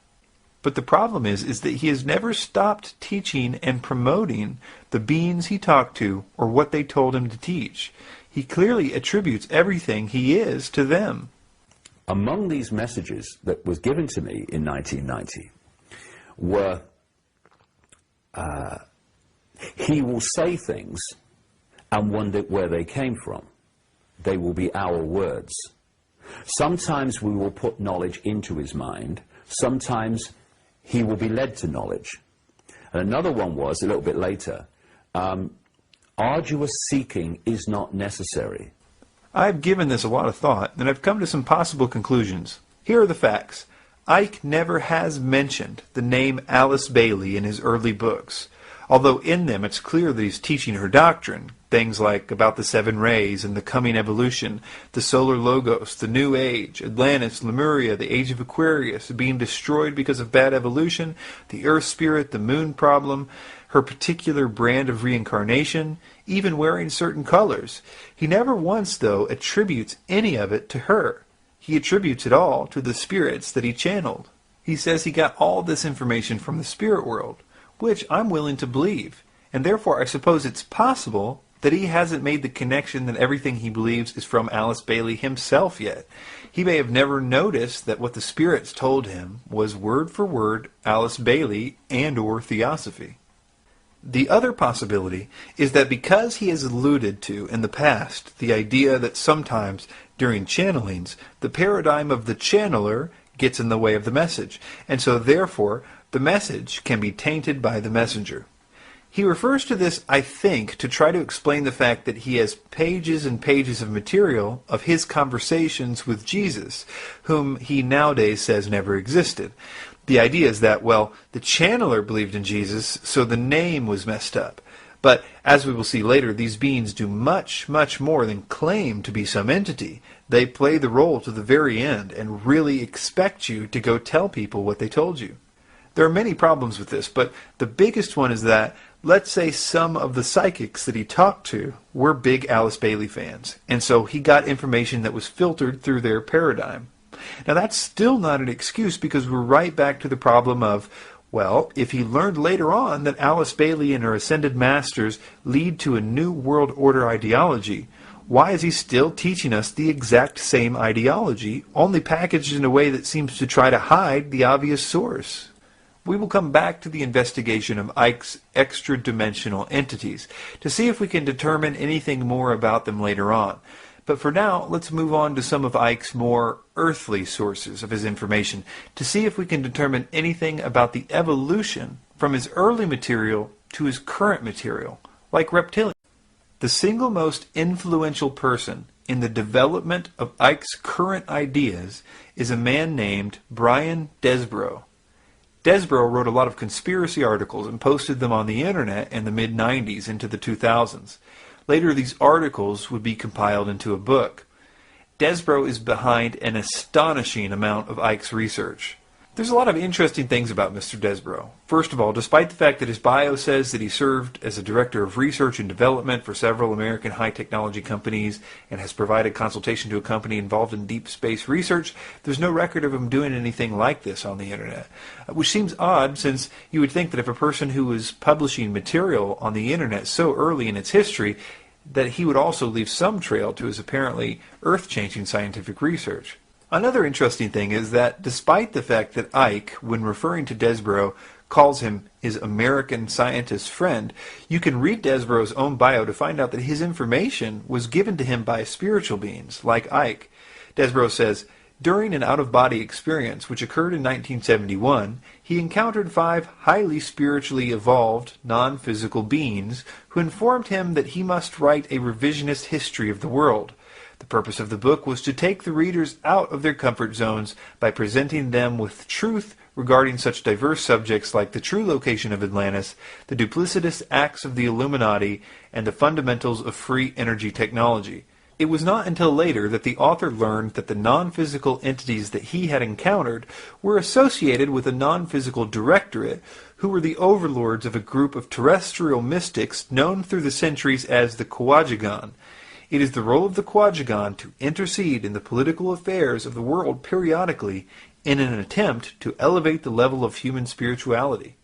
But the problem is that he has never stopped teaching and promoting the beings he talked to or what they told him to teach. He clearly attributes everything he is to them. Among these messages that was given to me in 1990 were, he will say things and wonder where they came from. They will be our words. Sometimes we will put knowledge into his mind. Sometimes he will be led to knowledge. And another one was, a little bit later, arduous seeking is not necessary. I've given this a lot of thought, and I've come to some possible conclusions. Here are the facts. Ike never has mentioned the name Alice Bailey in his early books, although in them it's clear that he's teaching her doctrine, things like about the seven rays and the coming evolution, the solar logos, the new age, Atlantis, Lemuria, the age of Aquarius, being destroyed because of bad evolution, the earth spirit, the moon problem, her particular brand of reincarnation, even wearing certain colors. He never once, though, attributes any of it to her. He attributes it all to the spirits that he channeled. He says he got all this information from the spirit world, which I'm willing to believe, and therefore I suppose it's possible that he hasn't made the connection that everything he believes is from Alice Bailey himself yet. He may have never noticed that what the spirits told him was word for word Alice Bailey and or theosophy. The other possibility is that because he has alluded to in the past the idea that sometimes during channelings the paradigm of the channeler gets in the way of the message, and so therefore the message can be tainted by the messenger. He refers to this, I think, to try to explain the fact that he has pages and pages of material of his conversations with Jesus, whom he nowadays says never existed. The idea is that, well, the channeler believed in Jesus, so the name was messed up. But, as we will see later, these beings do much, much more than claim to be some entity. They play the role to the very end and really expect you to go tell people what they told you. There are many problems with this, but the biggest one is that, let's say some of the psychics that he talked to were big Alice Bailey fans, and so he got information that was filtered through their paradigm. Now that's still not an excuse, because we're right back to the problem of, well, if he learned later on that Alice Bailey and her ascended masters lead to a new world order ideology, why is he still teaching us the exact same ideology, only packaged in a way that seems to try to hide the obvious source? We will come back to the investigation of Ike's extra-dimensional entities to see if we can determine anything more about them later on. But for now, let's move on to some of Ike's more earthly sources of his information to see if we can determine anything about the evolution from his early material to his current material, like reptilian. The single most influential person in the development of Ike's current ideas is a man named Brian Desborough. Desborough wrote a lot of conspiracy articles and posted them on the internet in the mid-90s into the 2000s. Later, these articles would be compiled into a book. Desborough is behind an astonishing amount of Ike's research. There's a lot of interesting things about Mr. Desborough. First of all, despite the fact that his bio says that he served as a director of research and development for several American high-technology companies and has provided consultation to a company involved in deep space research, there's no record of him doing anything like this on the internet, which seems odd, since you would think that if a person who was publishing material on the internet so early in its history that he would also leave some trail to his apparently earth-changing scientific research. Another interesting thing is that despite the fact that Icke, when referring to Desborough, calls him his American scientist friend, you can read Desborough's own bio to find out that his information was given to him by spiritual beings, like Icke. Desborough says, during an out-of-body experience which occurred in 1971, he encountered 5 highly spiritually evolved, non-physical beings who informed him that he must write a revisionist history of the world. The purpose of the book was to take the readers out of their comfort zones by presenting them with truth regarding such diverse subjects like the true location of Atlantis, the duplicitous acts of the Illuminati, and the fundamentals of free energy technology. It was not until later that the author learned that the non-physical entities that he had encountered were associated with a non-physical directorate who were the overlords of a group of terrestrial mystics known through the centuries as the Quadragon. It is the role of the Quadragon to intercede in the political affairs of the world periodically in an attempt to elevate the level of human spirituality.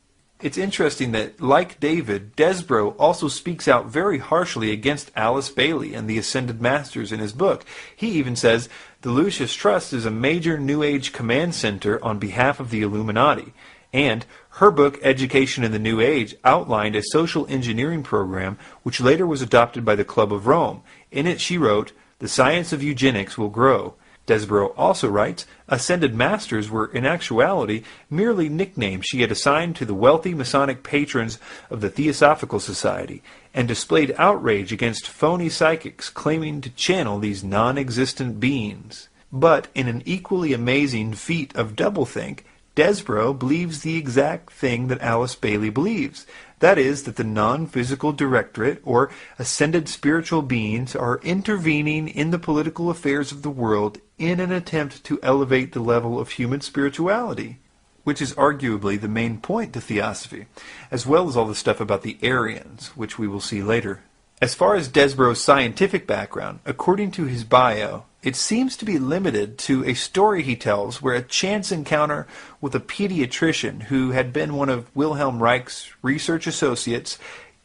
It's interesting that, like David, Desborough also speaks out very harshly against Alice Bailey and the Ascended Masters in his book. He even says, the Lucis Trust is a major New Age command center on behalf of the Illuminati, and her book, Education in the New Age, outlined a social engineering program which later was adopted by the Club of Rome. In it she wrote, the science of eugenics will grow. Desborough also writes, Ascended Masters were in actuality merely nicknames she had assigned to the wealthy Masonic patrons of the Theosophical Society, and displayed outrage against phony psychics claiming to channel these non-existent beings. But in an equally amazing feat of doublethink, Desborough believes the exact thing that Alice Bailey believes. That is, that the non-physical directorate, or ascended spiritual beings, are intervening in the political affairs of the world in an attempt to elevate the level of human spirituality, which is arguably the main point to theosophy, as well as all the stuff about the Aryans, which we will see later. As far as Desborough's scientific background, according to his bio, it seems to be limited to a story he tells where a chance encounter with a pediatrician who had been one of Wilhelm Reich's research associates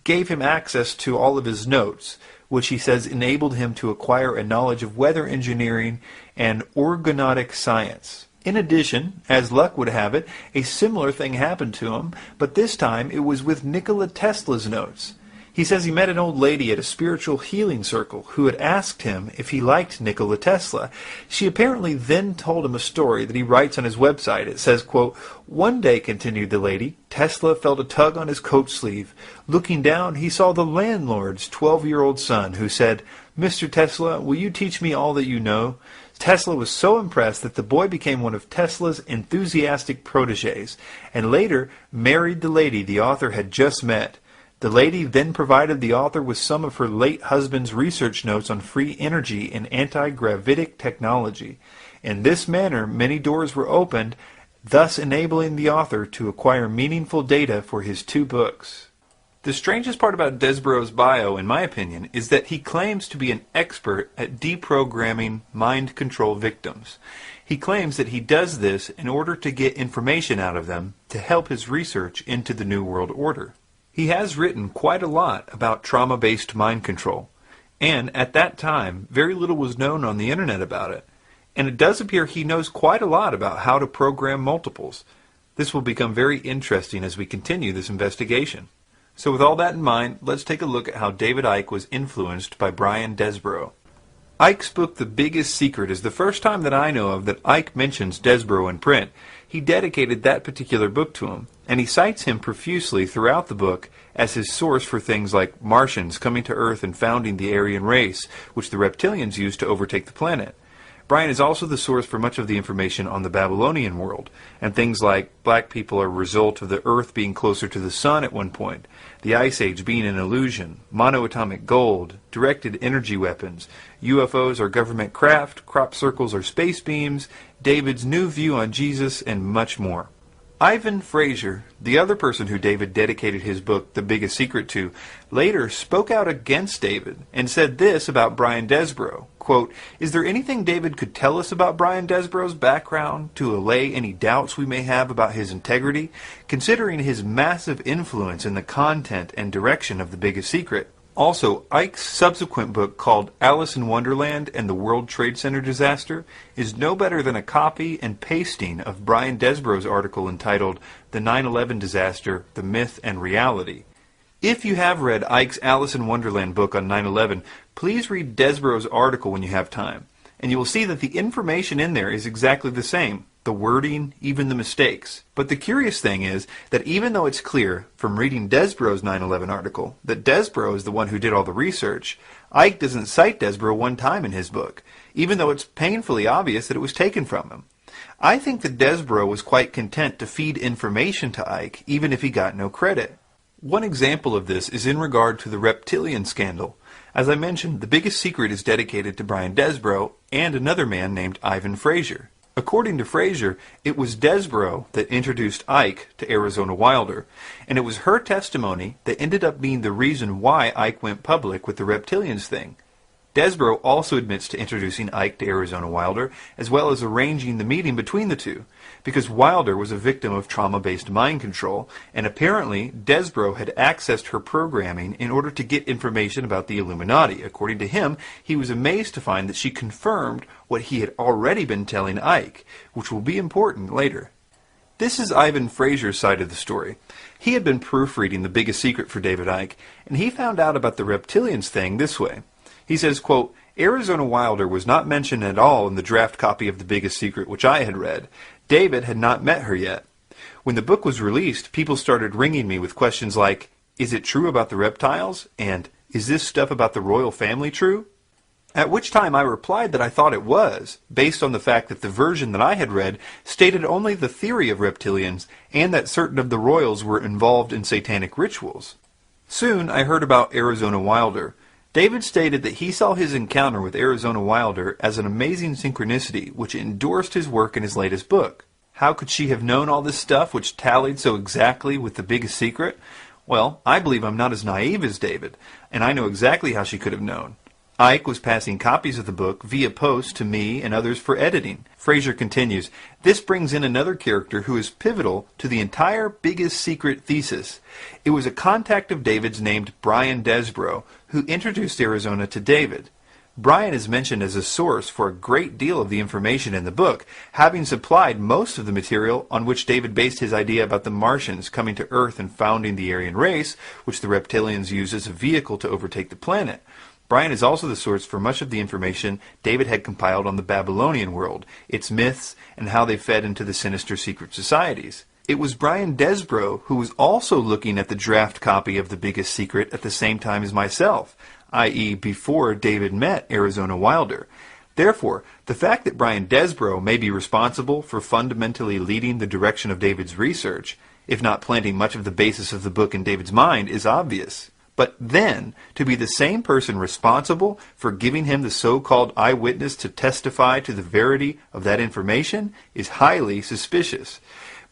gave him access to all of his notes, which he says enabled him to acquire a knowledge of weather engineering and orgonautic science. In addition, as luck would have it, a similar thing happened to him, but this time it was with Nikola Tesla's notes. He says he met an old lady at a spiritual healing circle who had asked him if he liked Nikola Tesla. She apparently then told him a story that he writes on his website. It says, quote, one day, continued the lady, Tesla felt a tug on his coat sleeve. Looking down, he saw the landlord's 12-year-old son, who said, Mr. Tesla, will you teach me all that you know? Tesla was so impressed that the boy became one of Tesla's enthusiastic protégés, and later married the lady the author had just met. The lady then provided the author with some of her late husband's research notes on free energy and anti-gravitic technology. In this manner, many doors were opened, thus enabling the author to acquire meaningful data for his 2 books. The strangest part about Desborough's bio, in my opinion, is that he claims to be an expert at deprogramming mind control victims. He claims that he does this in order to get information out of them to help his research into the New World Order. He has written quite a lot about trauma-based mind control, and at that time, very little was known on the internet about it, and it does appear he knows quite a lot about how to program multiples. This will become very interesting as we continue this investigation. So with all that in mind, let's take a look at how David Icke was influenced by Brian Desborough. Icke's book, The Biggest Secret, is the first time that I know of that Icke mentions Desborough in print. He dedicated that particular book to him, and he cites him profusely throughout the book as his source for things like Martians coming to Earth and founding the Aryan race, which the reptilians used to overtake the planet. Brian is also the source for much of the information on the Babylonian world, and things like black people are a result of the Earth being closer to the Sun at one point, the Ice Age being an illusion, monoatomic gold, directed energy weapons, UFOs are government craft, crop circles are space beams, David's new view on Jesus, and much more. Ivan Fraser, the other person who David dedicated his book, The Biggest Secret, to, later spoke out against David and said this about Brian Desborough, quote, is there anything David could tell us about Brian Desborough's background to allay any doubts we may have about his integrity, considering his massive influence in the content and direction of The Biggest Secret? Also, Icke's subsequent book called Alice in Wonderland and the World Trade Center Disaster is no better than a copy and pasting of Brian Desborough's article entitled The 9/11 Disaster, the Myth and Reality. If you have read Icke's Alice in Wonderland book on 9/11, please read Desborough's article when you have time, and you will see that the information in there is exactly the same, the wording, even the mistakes. But the curious thing is that even though it's clear from reading Desborough's 9/11 article that Desborough is the one who did all the research, Icke doesn't cite Desborough one time in his book, even though it's painfully obvious that it was taken from him. I think that Desborough was quite content to feed information to Icke, even if he got no credit. One example of this is in regard to the reptilian scandal. As I mentioned, The Biggest Secret is dedicated to Brian Desborough and another man named Ivan Fraser. According to Fraser, it was Desborough that introduced Icke to Arizona Wilder, and it was her testimony that ended up being the reason why Icke went public with the reptilians thing. Desborough also admits to introducing Icke to Arizona Wilder, as well as arranging the meeting between the two, because Wilder was a victim of trauma-based mind control, and apparently Desborough had accessed her programming in order to get information about the Illuminati. According to him, he was amazed to find that she confirmed what he had already been telling Icke, which will be important later. This is Ivan Fraser's side of the story. He had been proofreading The Biggest Secret for David Icke, and he found out about the reptilians thing this way. He says, quote, Arizona Wilder was not mentioned at all in the draft copy of The Biggest Secret which I had read. David had not met her yet. When the book was released, people started ringing me with questions like, is it true about the reptiles? And is this stuff about the royal family true? At which time I replied that I thought it was, based on the fact that the version that I had read stated only the theory of reptilians and that certain of the royals were involved in satanic rituals. Soon I heard about Arizona Wilder. David stated that he saw his encounter with Arizona Wilder as an amazing synchronicity which endorsed his work in his latest book. How could she have known all this stuff which tallied so exactly with The Biggest Secret? Well, I believe I'm not as naive as David, and I know exactly how she could have known. Icke was passing copies of the book via post to me and others for editing. Fraser continues, this brings in another character who is pivotal to the entire Biggest Secret thesis. It was a contact of David's named Brian Desborough, who introduced Arizona to David. Brian is mentioned as a source for a great deal of the information in the book, having supplied most of the material on which David based his idea about the Martians coming to Earth and founding the Aryan race, which the reptilians used as a vehicle to overtake the planet. Brian is also the source for much of the information David had compiled on the Babylonian world, its myths, and how they fed into the sinister secret societies. It was Brian Desborough who was also looking at the draft copy of The Biggest Secret at the same time as myself, i.e. before David met Arizona Wilder. Therefore, the fact that Brian Desborough may be responsible for fundamentally leading the direction of David's research, if not planting much of the basis of the book in David's mind, is obvious. But then, to be the same person responsible for giving him the so-called eyewitness to testify to the verity of that information is highly suspicious.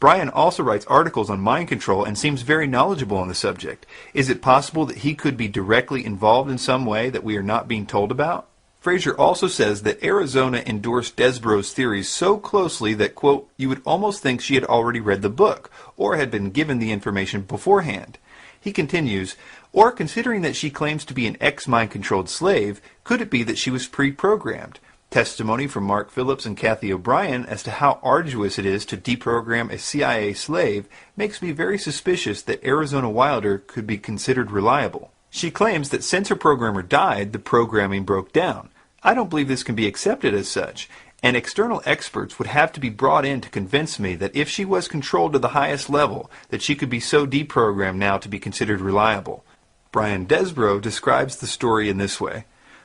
Brian also writes articles on mind control and seems very knowledgeable on the subject. Is it possible that he could be directly involved in some way that we are not being told about? Fraser also says that Arizona endorsed Desborough's theories so closely that, quote, you would almost think she had already read the book or had been given the information beforehand. He continues, or considering that she claims to be an ex-mind-controlled slave, could it be that she was pre-programmed? Testimony from Mark Phillips and Kathy O'Brien as to how arduous it is to deprogram a CIA slave makes me very suspicious that Arizona Wilder could be considered reliable. She claims that since her programmer died, the programming broke down. I don't believe this can be accepted as such, and external experts would have to be brought in to convince me that if she was controlled to the highest level, that she could be so deprogrammed now to be considered reliable. Brian Desborough describes the story in this way.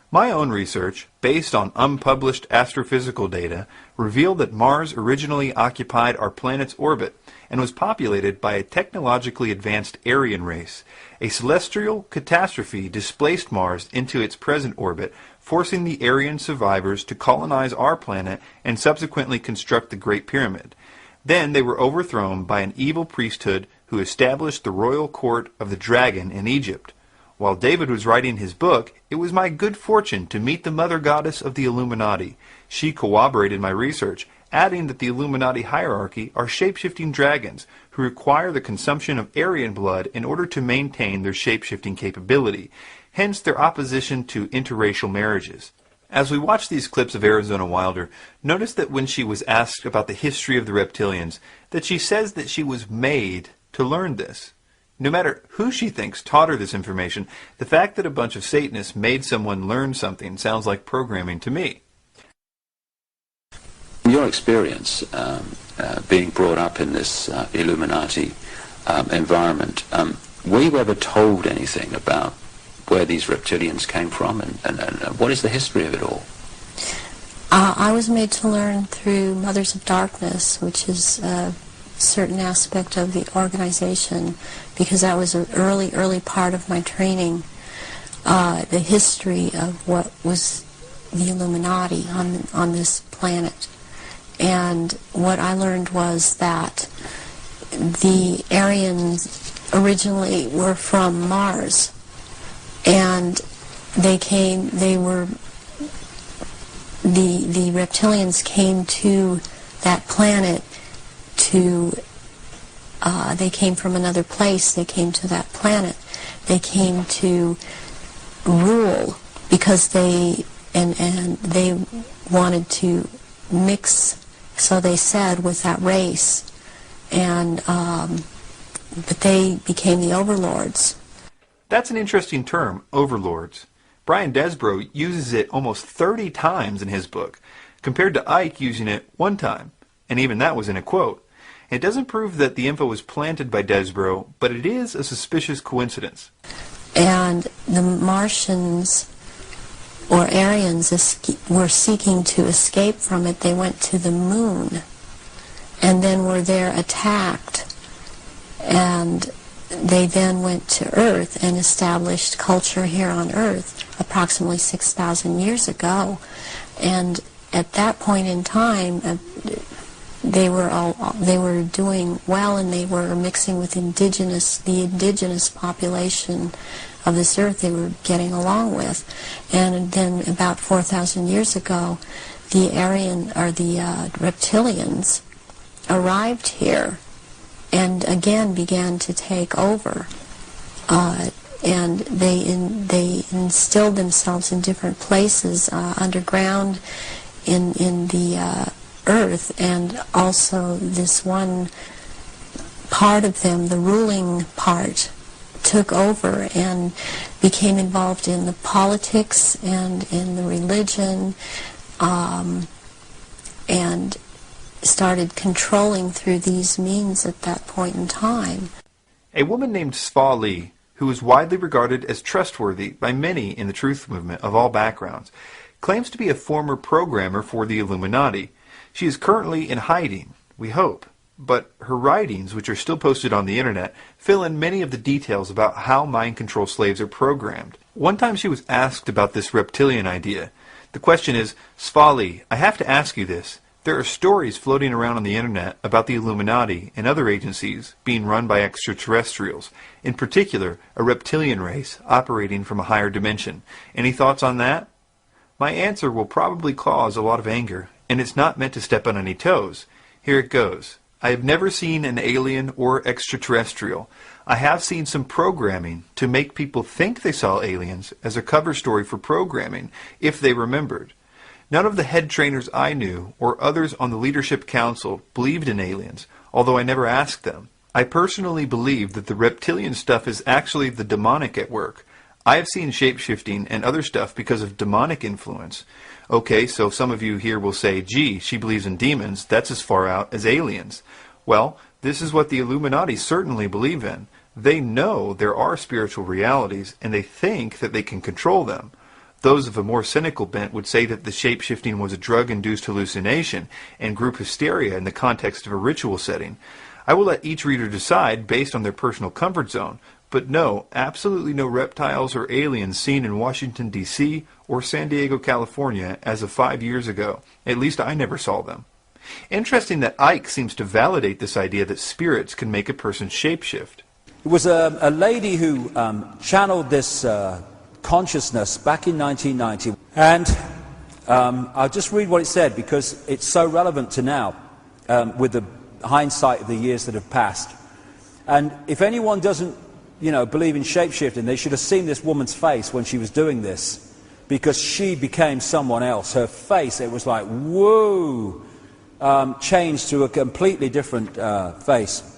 My own research, based on unpublished astrophysical data, revealed that Mars originally occupied our planet's orbit and was populated by a technologically advanced Aryan race. A celestial catastrophe displaced Mars into its present orbit, forcing the Aryan survivors to colonize our planet and subsequently construct the Great Pyramid. Then they were overthrown by an evil priesthood who established the royal court of the dragon in Egypt. While David was writing his book, it was my good fortune to meet the mother goddess of the Illuminati. She corroborated my research, adding that the Illuminati hierarchy are shape-shifting dragons who require the consumption of Aryan blood in order to maintain their shape-shifting capability. hence their opposition to interracial marriages. As we watch these clips of Arizona Wilder, notice that when she was asked about the history of the reptilians, that she says that she was made to learn this. No matter who she thinks taught her this information, the fact that a bunch of Satanists made someone learn something sounds like programming to me. In your experience, being brought up in this Illuminati environment, were you ever told anything about where these reptilians came from, and what is the history of it all? I was made to learn through Mothers of Darkness, which is a certain aspect of the organization, because that was an early part of my training, the history of what was the Illuminati on this planet. And what I learned was that the Aryans originally were from Mars, and the reptilians came to that planet they came from another place, they came to that planet, they came to rule, because they wanted to mix, so they said, with that race, and but they became the overlords. That's an interesting term, overlords. Brian Desborough uses it almost 30 times in his book, compared to Ike using it one time, and even that was in a quote. It doesn't prove that the info was planted by Desborough, but it is a suspicious coincidence. And the Martians, or Aryans, were seeking to escape from it. They went to the moon, and then were there attacked, and they then went to Earth and established culture here on Earth approximately 6,000 years ago. And at that point in time, they were doing well, and they were mixing with the indigenous population of this Earth. They were getting along with. And then about 4,000 years ago, the reptilians arrived here and again began to take over. And they instilled themselves in different places underground in the Earth, and also this one part of them, the ruling part, took over and became involved in the politics and in the religion, and started controlling through these means at that point in time. A woman named Sva Lee, who is widely regarded as trustworthy by many in the truth movement of all backgrounds, claims to be a former programmer for the Illuminati. She is currently in hiding, we hope, but her writings, which are still posted on the internet, fill in many of the details about how mind control slaves are programmed. One time she was asked about this reptilian idea. The question is, Sva Lee, I have to ask you this. There are stories floating around on the internet about the Illuminati and other agencies being run by extraterrestrials, in particular a reptilian race operating from a higher dimension. Any thoughts on that? My answer will probably cause a lot of anger, and it's not meant to step on any toes. Here it goes. I have never seen an alien or extraterrestrial. I have seen some programming to make people think they saw aliens as a cover story for programming, if they remembered. None of the head trainers I knew or others on the Leadership Council believed in aliens, although I never asked them. I personally believe that the reptilian stuff is actually the demonic at work. I have seen shape-shifting and other stuff because of demonic influence. Okay, so some of you here will say, gee, she believes in demons, that's as far out as aliens. Well, this is what the Illuminati certainly believe in. They know there are spiritual realities, and they think that they can control them. Those of a more cynical bent would say that the shape-shifting was a drug-induced hallucination and group hysteria in the context of a ritual setting. I will let each reader decide based on their personal comfort zone, but no, absolutely no reptiles or aliens seen in Washington, D.C. or San Diego, California as of 5 years ago. At least I never saw them. Interesting that Ike seems to validate this idea that spirits can make a person shapeshift. It was a lady who channeled this consciousness back in 1990, and I'll just read what it said because it's so relevant to now with the hindsight of the years that have passed. And if anyone doesn't believe in shape-shifting, they should have seen this woman's face when she was doing this, because she became someone else. Her face, it was like, whoa, changed to a completely different face.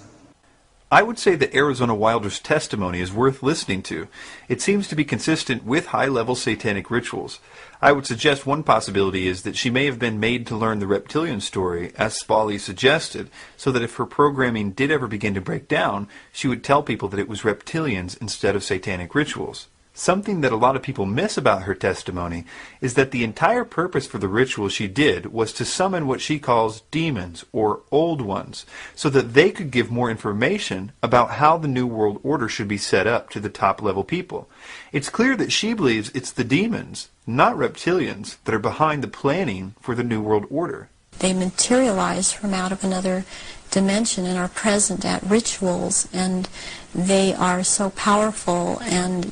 I would say that Arizona Wilder's testimony is worth listening to. It seems to be consistent with high-level satanic rituals. I would suggest one possibility is that she may have been made to learn the reptilian story, as Spally suggested, so that if her programming did ever begin to break down, she would tell people that it was reptilians instead of satanic rituals. Something that a lot of people miss about her testimony is that the entire purpose for the ritual she did was to summon what she calls demons, or old ones, so that they could give more information about how the New World Order should be set up to the top-level people. It's clear that she believes it's the demons, not reptilians, that are behind the planning for the New World Order. They materialize from out of another dimension and are present at rituals, and they are so powerful, and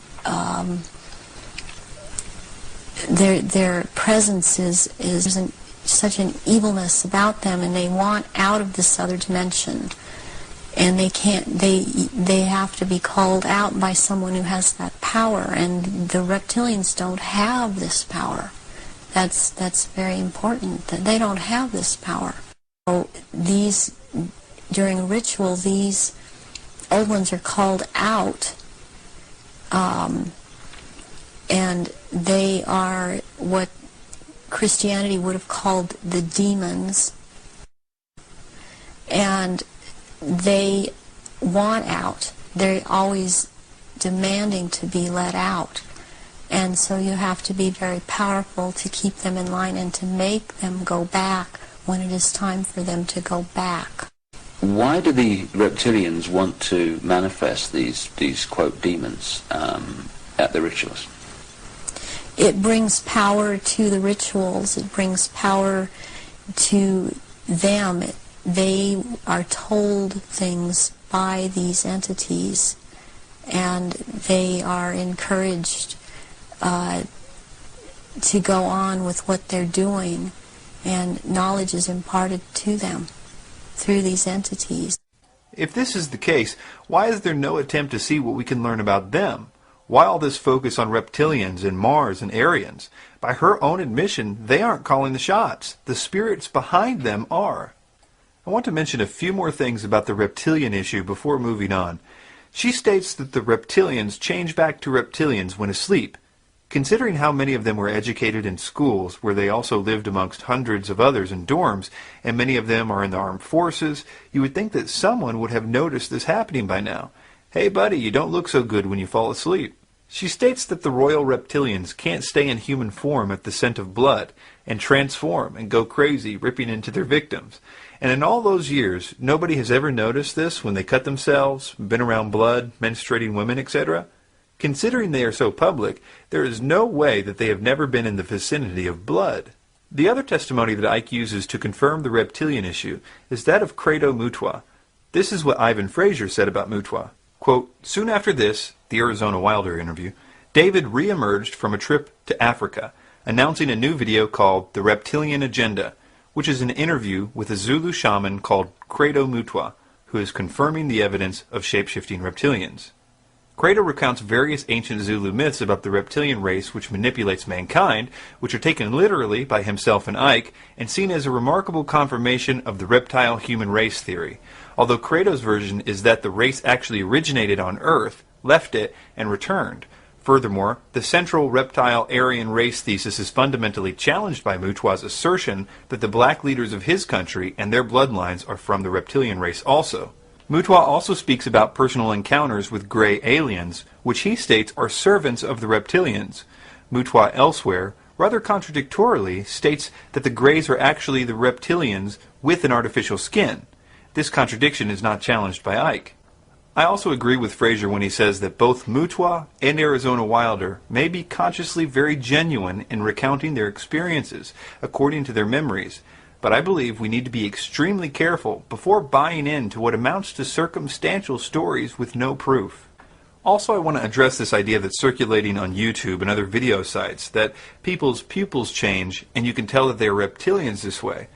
their presence is such an evilness about them, and they want out of this other dimension, and they can't. They have to be called out by someone who has that power, and the reptilians don't have this power. That's very important, that they don't have this power. So during a ritual, these old ones are called out, and they are what Christianity would have called the demons, and they want out. They're always demanding to be let out. And so you have to be very powerful to keep them in line and to make them go back when it is time for them to go back. Why do the reptilians want to manifest these quote, demons at the rituals? It brings power to the rituals. It brings power to them. They are told things by these entities, and they are encouraged to go on with what they're doing, and knowledge is imparted to them through these entities. If this is the case, why is there no attempt to see what we can learn about them? Why all this focus on reptilians and Mars and Aryans? By her own admission, they aren't calling the shots. The spirits behind them are. I want to mention a few more things about the reptilian issue before moving on. She states that the reptilians change back to reptilians when asleep. Considering how many of them were educated in schools, where they also lived amongst hundreds of others in dorms, and many of them are in the armed forces, you would think that someone would have noticed this happening by now. Hey buddy, you don't look so good when you fall asleep. She states that the royal reptilians can't stay in human form at the scent of blood, and transform and go crazy, ripping into their victims. And in all those years, nobody has ever noticed this when they cut themselves, been around blood, menstruating women, etc.? Considering they are so public, there is no way that they have never been in the vicinity of blood. The other testimony that Ike uses to confirm the reptilian issue is that of Credo Mutwa. This is what Ivan Fraser said about Mutwa. Quote, soon after this, the Arizona Wilder interview, David re-emerged from a trip to Africa, announcing a new video called The Reptilian Agenda, which is an interview with a Zulu shaman called Credo Mutwa, who is confirming the evidence of shape-shifting reptilians. Credo recounts various ancient Zulu myths about the reptilian race which manipulates mankind, which are taken literally by himself and Ike, and seen as a remarkable confirmation of the reptile-human race theory, although Credo's version is that the race actually originated on Earth, left it, and returned. Furthermore, the central reptile-Aryan race thesis is fundamentally challenged by Mutwa's assertion that the black leaders of his country and their bloodlines are from the reptilian race also. Mutwa also speaks about personal encounters with gray aliens, which he states are servants of the reptilians. Mutwa elsewhere, rather contradictorily, states that the grays are actually the reptilians with an artificial skin. This contradiction is not challenged by Ike. I also agree with Fraser when he says that both Mutwa and Arizona Wilder may be consciously very genuine in recounting their experiences according to their memories, but I believe we need to be extremely careful before buying into what amounts to circumstantial stories with no proof. Also, I want to address this idea that's circulating on YouTube and other video sites, that people's pupils change and you can tell that they are reptilians this way.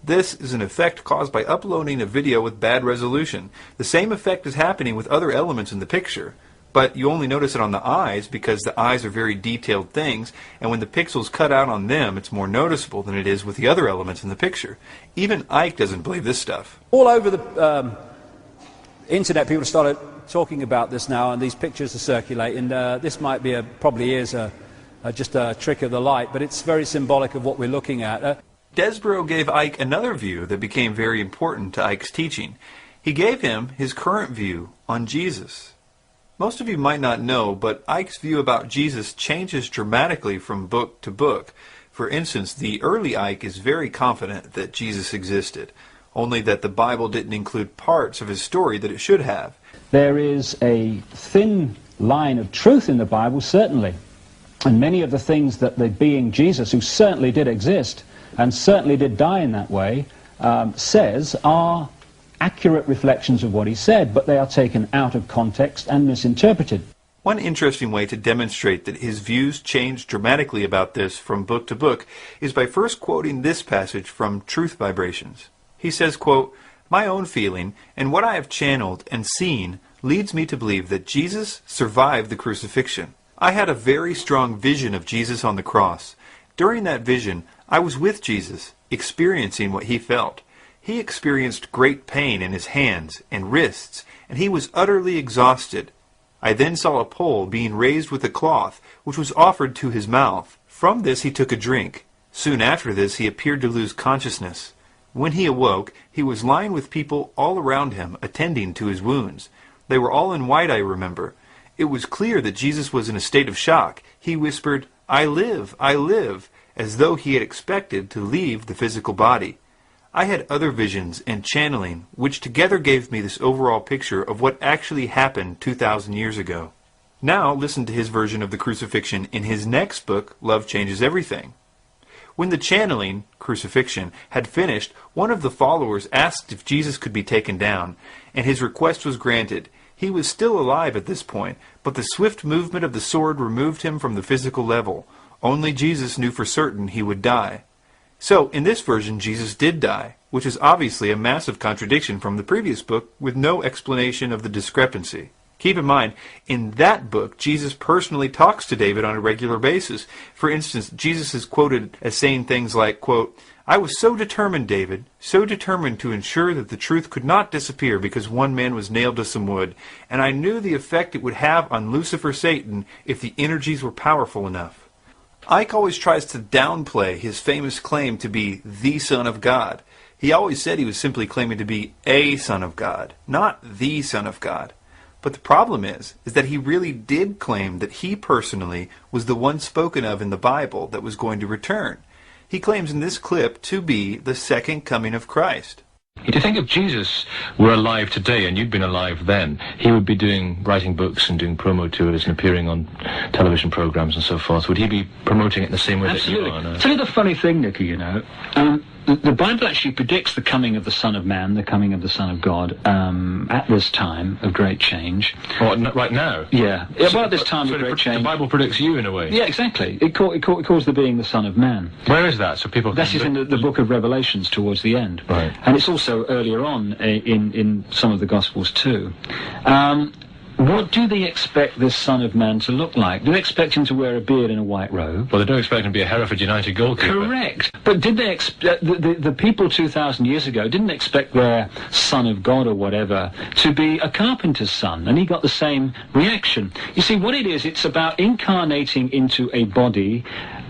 This is an effect caused by uploading a video with bad resolution. The same effect is happening with other elements in the picture. But you only notice it on the eyes because the eyes are very detailed things, and when the pixels cut out on them, it's more noticeable than it is with the other elements in the picture. Even Ike doesn't believe this stuff. All over the internet, people have started talking about this now, and these pictures are circulating. This might be probably is just a trick of the light, but it's very symbolic of what we're looking at. Desborough gave Ike another view that became very important to Ike's teaching. He gave him his current view on Jesus. Most of you might not know, but Ike's view about Jesus changes dramatically from book to book. For instance, the early Ike is very confident that Jesus existed, only that the Bible didn't include parts of his story that it should have. There is a thin line of truth in the Bible, certainly, and many of the things that the being Jesus, who certainly did exist and certainly did die in that way, says are accurate reflections of what he said, but they are taken out of context and misinterpreted. One interesting way to demonstrate that his views changed dramatically about this from book to book is by first quoting this passage from Truth Vibrations. He says, quote, "My own feeling and what I have channeled and seen leads me to believe that Jesus survived the crucifixion. I had a very strong vision of Jesus on the cross. During that vision, I was with Jesus, experiencing what he felt. He experienced great pain in his hands and wrists, and he was utterly exhausted. I then saw a pole being raised with a cloth, which was offered to his mouth. From this he took a drink. Soon after this he appeared to lose consciousness. When he awoke, he was lying with people all around him, attending to his wounds. They were all in white, I remember. It was clear that Jesus was in a state of shock. He whispered, 'I live, I live,' as though he had expected to leave the physical body. I had other visions and channeling, which together gave me this overall picture of what actually happened 2,000 years ago." Now listen to his version of the crucifixion in his next book, Love Changes Everything. When the channeling, crucifixion, had finished, one of the followers asked if Jesus could be taken down, and his request was granted. He was still alive at this point, but the swift movement of the sword removed him from the physical level. Only Jesus knew for certain he would die. So, in this version, Jesus did die, which is obviously a massive contradiction from the previous book with no explanation of the discrepancy. Keep in mind, in that book, Jesus personally talks to David on a regular basis. For instance, Jesus is quoted as saying things like, quote, "I was so determined, David, so determined to ensure that the truth could not disappear because one man was nailed to some wood, and I knew the effect it would have on Lucifer Satan if the energies were powerful enough." Ike always tries to downplay his famous claim to be the Son of God. He always said he was simply claiming to be a Son of God, not the Son of God. But the problem is that he really did claim that he personally was the one spoken of in the Bible that was going to return. He claims in this clip to be the second coming of Christ. Do you think if Jesus were alive today and you'd been alive then, he would be writing books and doing promo tours and appearing on television programs and so forth? Would he be promoting it in the same way Absolutely. that you are now? Tell you the funny thing, Nicky, you know, the Bible actually predicts the coming of the Son of Man, the coming of the Son of God, at this time of great change. What, right now? Yeah. Well, at this time of great change. The Bible predicts you in a way? Yeah, exactly. It calls the being the Son of Man. Where is that? So people can... That is in the book of Revelations towards the end. Right. And it's also earlier on in some of the Gospels too. What do they expect this Son of Man to look like? Do they expect him to wear a beard and a white robe? Well, they don't expect him to be a Hereford United goalkeeper. Correct. But did they expect... The people 2,000 years ago didn't expect their Son of God or whatever to be a carpenter's son, and he got the same reaction. You see, what it is, it's about incarnating into a body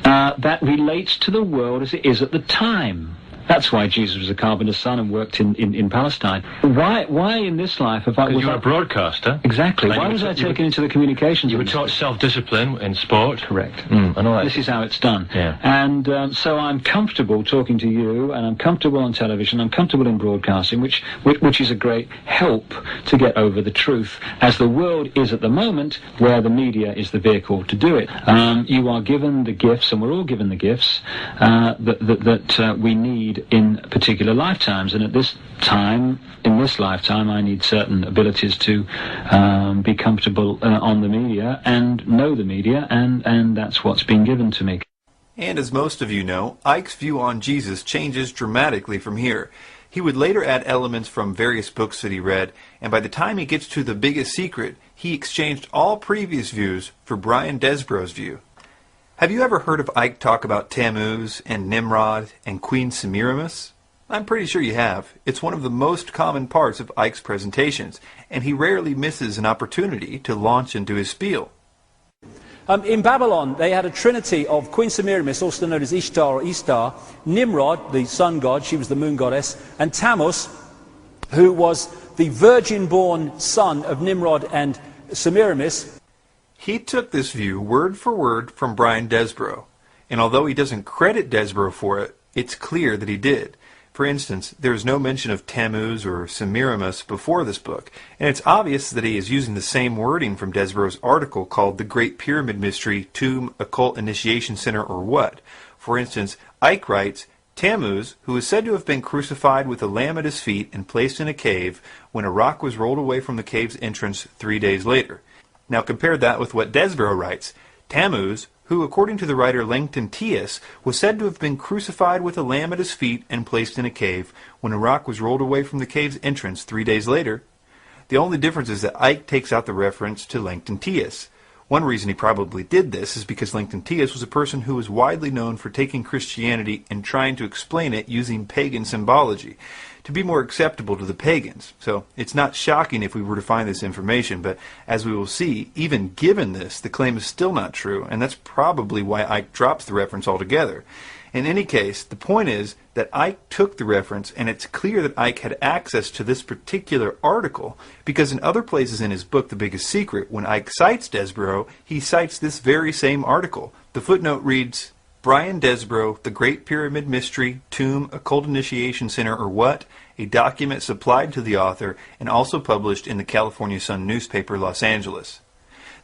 that relates to the world as it is at the time. That's why Jesus was a carpenter's son and worked in Palestine. Why in this life have I... Because you were a broadcaster. Exactly. Why was I taken into the communications? You were taught self-discipline in sport. Correct. I know that. This is how it's done. Yeah. And so I'm comfortable talking to you, and I'm comfortable on television, I'm comfortable in broadcasting, which is a great help to get over the truth, as the world is at the moment, where the media is the vehicle to do it. You are given the gifts, and we're all given the gifts, that we need in particular lifetimes, and at this time, in this lifetime, I need certain abilities to be comfortable on the media and know the media, and that's what's been given to me. And as most of you know, Ike's view on Jesus changes dramatically from here. He would later add elements from various books that he read, and by the time he gets to The Biggest Secret, he exchanged all previous views for Brian Desborough's view. Have you ever heard of Ike talk about Tammuz and Nimrod and Queen Semiramis? I'm pretty sure you have. It's one of the most common parts of Ike's presentations, and he rarely misses an opportunity to launch into his spiel. In Babylon, they had a trinity of Queen Semiramis, also known as Ishtar or Istar, Nimrod, the sun god, she was the moon goddess, and Tammuz, who was the virgin-born son of Nimrod and Semiramis. He took this view word for word from Brian Desborough, and although he doesn't credit Desborough for it, it's clear that he did. For instance, there is no mention of Tammuz or Semiramis before this book, and it's obvious that he is using the same wording from Desborough's article called The Great Pyramid Mystery, Tomb, Occult Initiation Center, or What? For instance, Ike writes, Tammuz, who is said to have been crucified with a lamb at his feet and placed in a cave when a rock was rolled away from the cave's entrance 3 days later. Now compare that with what Desborough writes. Tammuz, who, according to the writer Langton Tias, was said to have been crucified with a lamb at his feet and placed in a cave when a rock was rolled away from the cave's entrance 3 days later. The only difference is that Ike takes out the reference to Langton Tias. One reason he probably did this is because Langton Tias was a person who was widely known for taking Christianity and trying to explain it using pagan symbology to be more acceptable to the pagans. So it's not shocking if we were to find this information, but as we will see, even given this, the claim is still not true, and that's probably why Ike drops the reference altogether. In any case, the point is that Ike took the reference, and it's clear that Ike had access to this particular article, because in other places in his book, The Biggest Secret, when Ike cites Desborough, he cites this very same article. The footnote reads, Brian Desborough, The Great Pyramid Mystery, Tomb, Occult Initiation Center, or What? A document supplied to the author and also published in the California Sun newspaper, Los Angeles.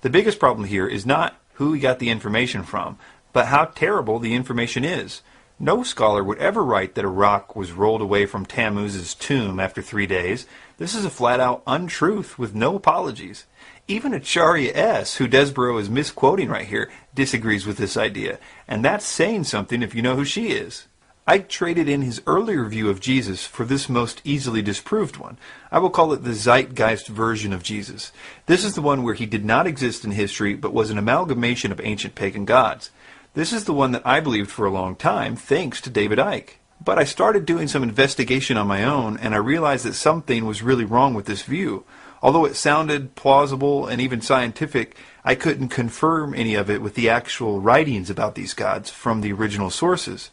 The biggest problem here is not who he got the information from, but how terrible the information is. No scholar would ever write that a rock was rolled away from Tammuz's tomb after 3 days. This is a flat-out untruth with no apologies. Even Acharya S., who Desborough is misquoting right here, disagrees with this idea, and that's saying something if you know who she is. Ike traded in his earlier view of Jesus for this most easily disproved one. I will call it the zeitgeist version of Jesus. This is the one where he did not exist in history, but was an amalgamation of ancient pagan gods. This is the one that I believed for a long time, thanks to David Icke. But I started doing some investigation on my own, and I realized that something was really wrong with this view. Although it sounded plausible and even scientific, I couldn't confirm any of it with the actual writings about these gods from the original sources.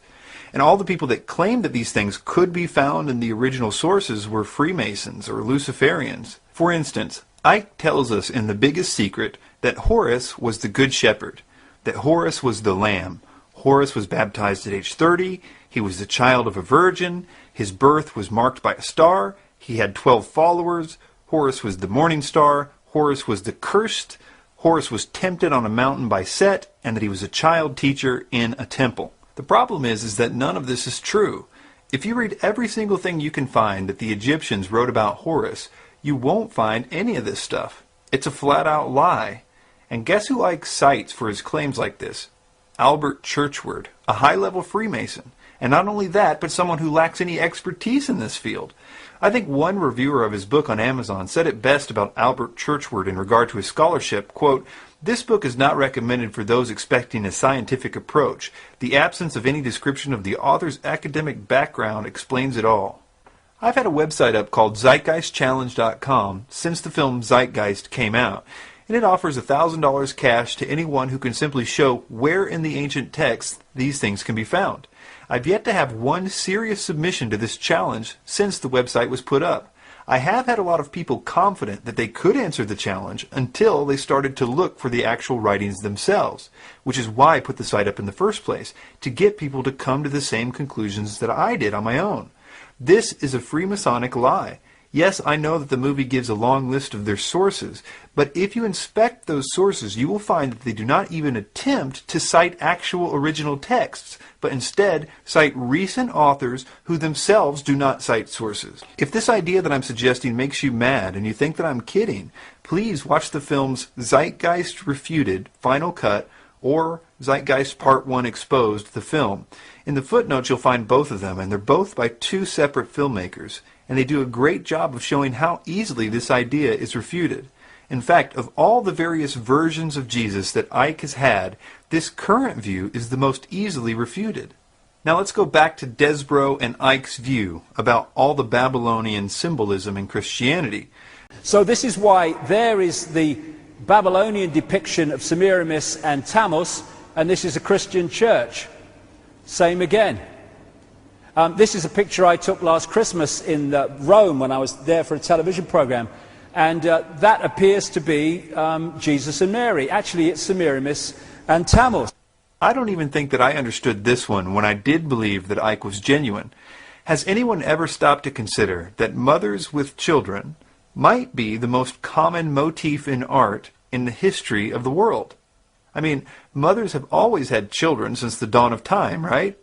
And all the people that claimed that these things could be found in the original sources were Freemasons or Luciferians. For instance, Ike tells us in The Biggest Secret that Horus was the Good Shepherd, that Horus was the Lamb. Horus was baptized at age 30, he was the child of a virgin, his birth was marked by a star, he had 12 followers, Horus was the morning star, Horus was the cursed, Horus was tempted on a mountain by Set, and that he was a child teacher in a temple. The problem is that none of this is true. If you read every single thing you can find that the Egyptians wrote about Horus, you won't find any of this stuff. It's a flat-out lie. And guess who Ike cites for his claims like this? Albert Churchward, a high-level Freemason. And not only that, but someone who lacks any expertise in this field. I think one reviewer of his book on Amazon said it best about Albert Churchward in regard to his scholarship, quote, "This book is not recommended for those expecting a scientific approach. The absence of any description of the author's academic background explains it all." I've had a website up called ZeitgeistChallenge.com since the film Zeitgeist came out, and it offers $1,000 cash to anyone who can simply show where in the ancient texts these things can be found. I've yet to have one serious submission to this challenge since the website was put up. I have had a lot of people confident that they could answer the challenge until they started to look for the actual writings themselves, which is why I put the site up in the first place, to get people to come to the same conclusions that I did on my own. This is a Freemasonic lie. Yes, I know that the movie gives a long list of their sources, but if you inspect those sources, you will find that they do not even attempt to cite actual original texts, but instead cite recent authors who themselves do not cite sources. If this idea that I'm suggesting makes you mad and you think that I'm kidding, please watch the films Zeitgeist Refuted, Final Cut, or Zeitgeist Part 1 Exposed, the film. In the footnotes you'll find both of them, and they're both by two separate filmmakers, and they do a great job of showing how easily this idea is refuted. In fact, of all the various versions of Jesus that Icke has had, this current view is the most easily refuted. Now let's go back to Desborough and Icke's view about all the Babylonian symbolism in Christianity. So this is why there is the Babylonian depiction of Semiramis and Tammuz, and this is a Christian church. Same again. This is a picture I took last Christmas in Rome when I was there for a television program, and that appears to be Jesus and Mary. Actually, it's Semiramis and Tammuz. I don't even think that I understood this one when I did believe that Icke was genuine. Has anyone ever stopped to consider that mothers with children might be the most common motif in art in the history of the world? I mean, mothers have always had children since the dawn of time, right?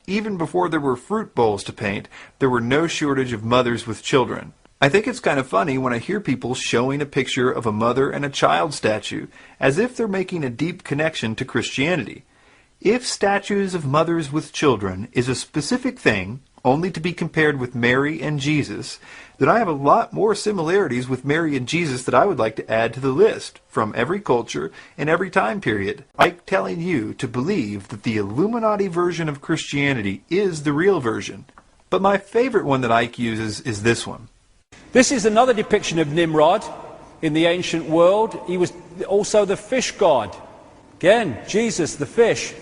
Even before there were fruit bowls to paint, there were no shortage of mothers with children. I think it's kind of funny when I hear people showing a picture of a mother and a child statue as if they're making a deep connection to Christianity. If statues of mothers with children is a specific thing, only to be compared with Mary and Jesus, then I have a lot more similarities with Mary and Jesus that I would like to add to the list, from every culture and every time period. Icke telling you to believe that the Illuminati version of Christianity is the real version. But my favorite one that Icke uses is this one. This is another depiction of Nimrod in the ancient world. He was also the fish god. Again, Jesus, the fish.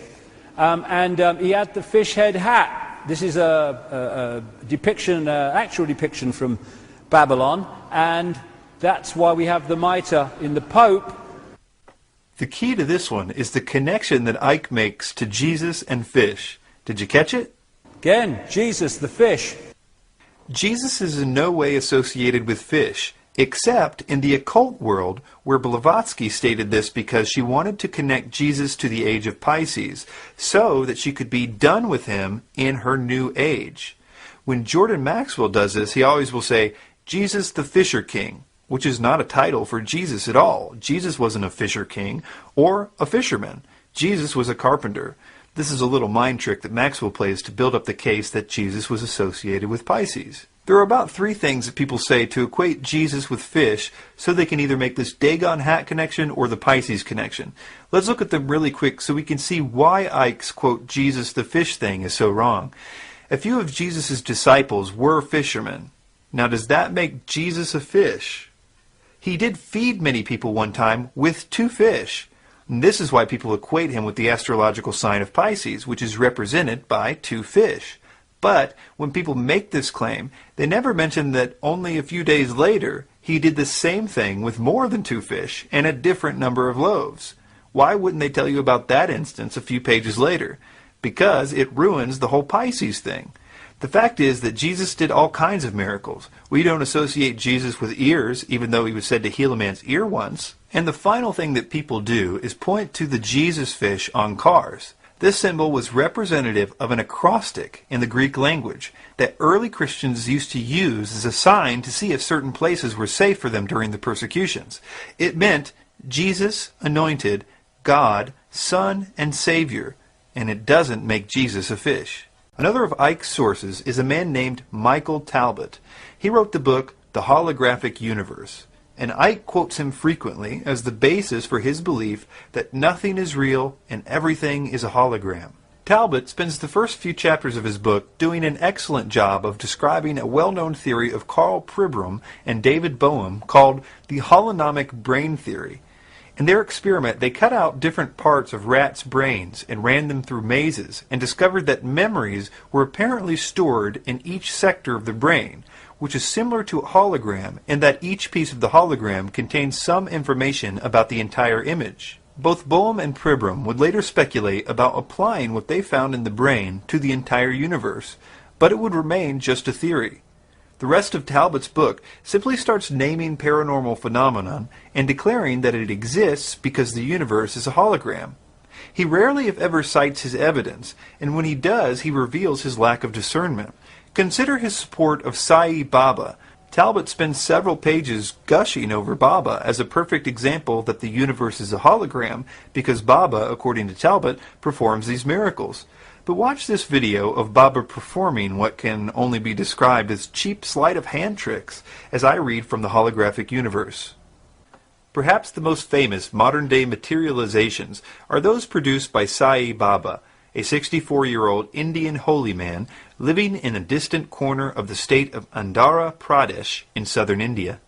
He had the fish head hat. This is a depiction, actual depiction from Babylon, and that's why we have the mitre in the Pope. The key to this one is the connection that Icke makes to Jesus and fish. Did you catch it? Again, Jesus, the fish. Jesus is in no way associated with fish, except in the occult world, where Blavatsky stated this because she wanted to connect Jesus to the age of Pisces, so that she could be done with him in her new age. When Jordan Maxwell does this, he always will say, Jesus the Fisher King, which is not a title for Jesus at all. Jesus wasn't a fisher king or a fisherman. Jesus was a carpenter. This is a little mind trick that Maxwell plays to build up the case that Jesus was associated with Pisces. There are about 3 things that people say to equate Jesus with fish so they can either make this Dagon hat connection or the Pisces connection. Let's look at them really quick so we can see why Icke's, quote, Jesus the fish thing is so wrong. A few of Jesus' disciples were fishermen. Now does that make Jesus a fish? He did feed many people one time with 2 fish. And this is why people equate him with the astrological sign of Pisces, which is represented by 2 fish. But when people make this claim, they never mention that only a few days later, he did the same thing with more than 2 fish and a different number of loaves. Why wouldn't they tell you about that instance a few pages later? Because it ruins the whole Pisces thing. The fact is that Jesus did all kinds of miracles. We don't associate Jesus with ears, even though he was said to heal a man's ear once. And the final thing that people do is point to the Jesus fish on cars. This symbol was representative of an acrostic in the Greek language that early Christians used to use as a sign to see if certain places were safe for them during the persecutions. It meant Jesus, anointed, God, Son, and Savior, and it doesn't make Jesus a fish. Another of Icke's sources is a man named Michael Talbot. He wrote the book The Holographic Universe, and Icke quotes him frequently as the basis for his belief that nothing is real and everything is a hologram. Talbot spends the first few chapters of his book doing an excellent job of describing a well-known theory of Karl Pribram and David Bohm called the holonomic brain theory. In their experiment, they cut out different parts of rats' brains and ran them through mazes and discovered that memories were apparently stored in each sector of the brain, which is similar to a hologram in that each piece of the hologram contains some information about the entire image. Both Bohm and Pribram would later speculate about applying what they found in the brain to the entire universe, but it would remain just a theory. The rest of Talbot's book simply starts naming paranormal phenomenon and declaring that it exists because the universe is a hologram. He rarely if ever cites his evidence, and when he does, he reveals his lack of discernment. Consider his support of Sai Baba. Talbot spends several pages gushing over Baba as a perfect example that the universe is a hologram because Baba, according to Talbot, performs these miracles. But watch this video of Baba performing what can only be described as cheap sleight of hand tricks as I read from the holographic universe. Perhaps the most famous modern-day materializations are those produced by Sai Baba, a 64-year-old Indian holy man living in a distant corner of the state of Andhra Pradesh in southern India.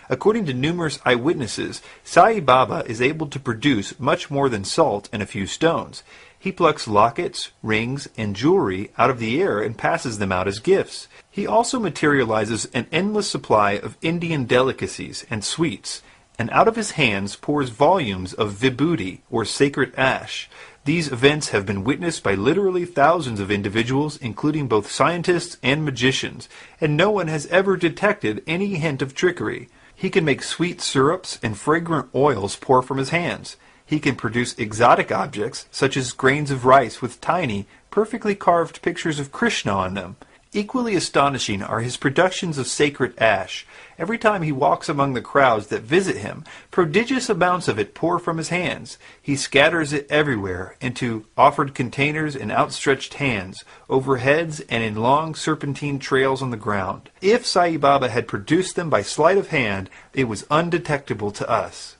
According to numerous eyewitnesses, Sai Baba is able to produce much more than salt and a few stones. He plucks lockets, rings, and jewelry out of the air and passes them out as gifts. He also materializes an endless supply of Indian delicacies and sweets, and out of his hands pours volumes of vibhuti, or sacred ash. These events have been witnessed by literally thousands of individuals, including both scientists and magicians, and no one has ever detected any hint of trickery. He can make sweet syrups and fragrant oils pour from his hands. He can produce exotic objects, such as grains of rice with tiny, perfectly carved pictures of Krishna on them. Equally astonishing are his productions of sacred ash. Every time he walks among the crowds that visit him, prodigious amounts of it pour from his hands. He scatters it everywhere, into offered containers and outstretched hands, over heads and in long serpentine trails on the ground. If Sai Baba had produced them by sleight of hand, it was undetectable to us.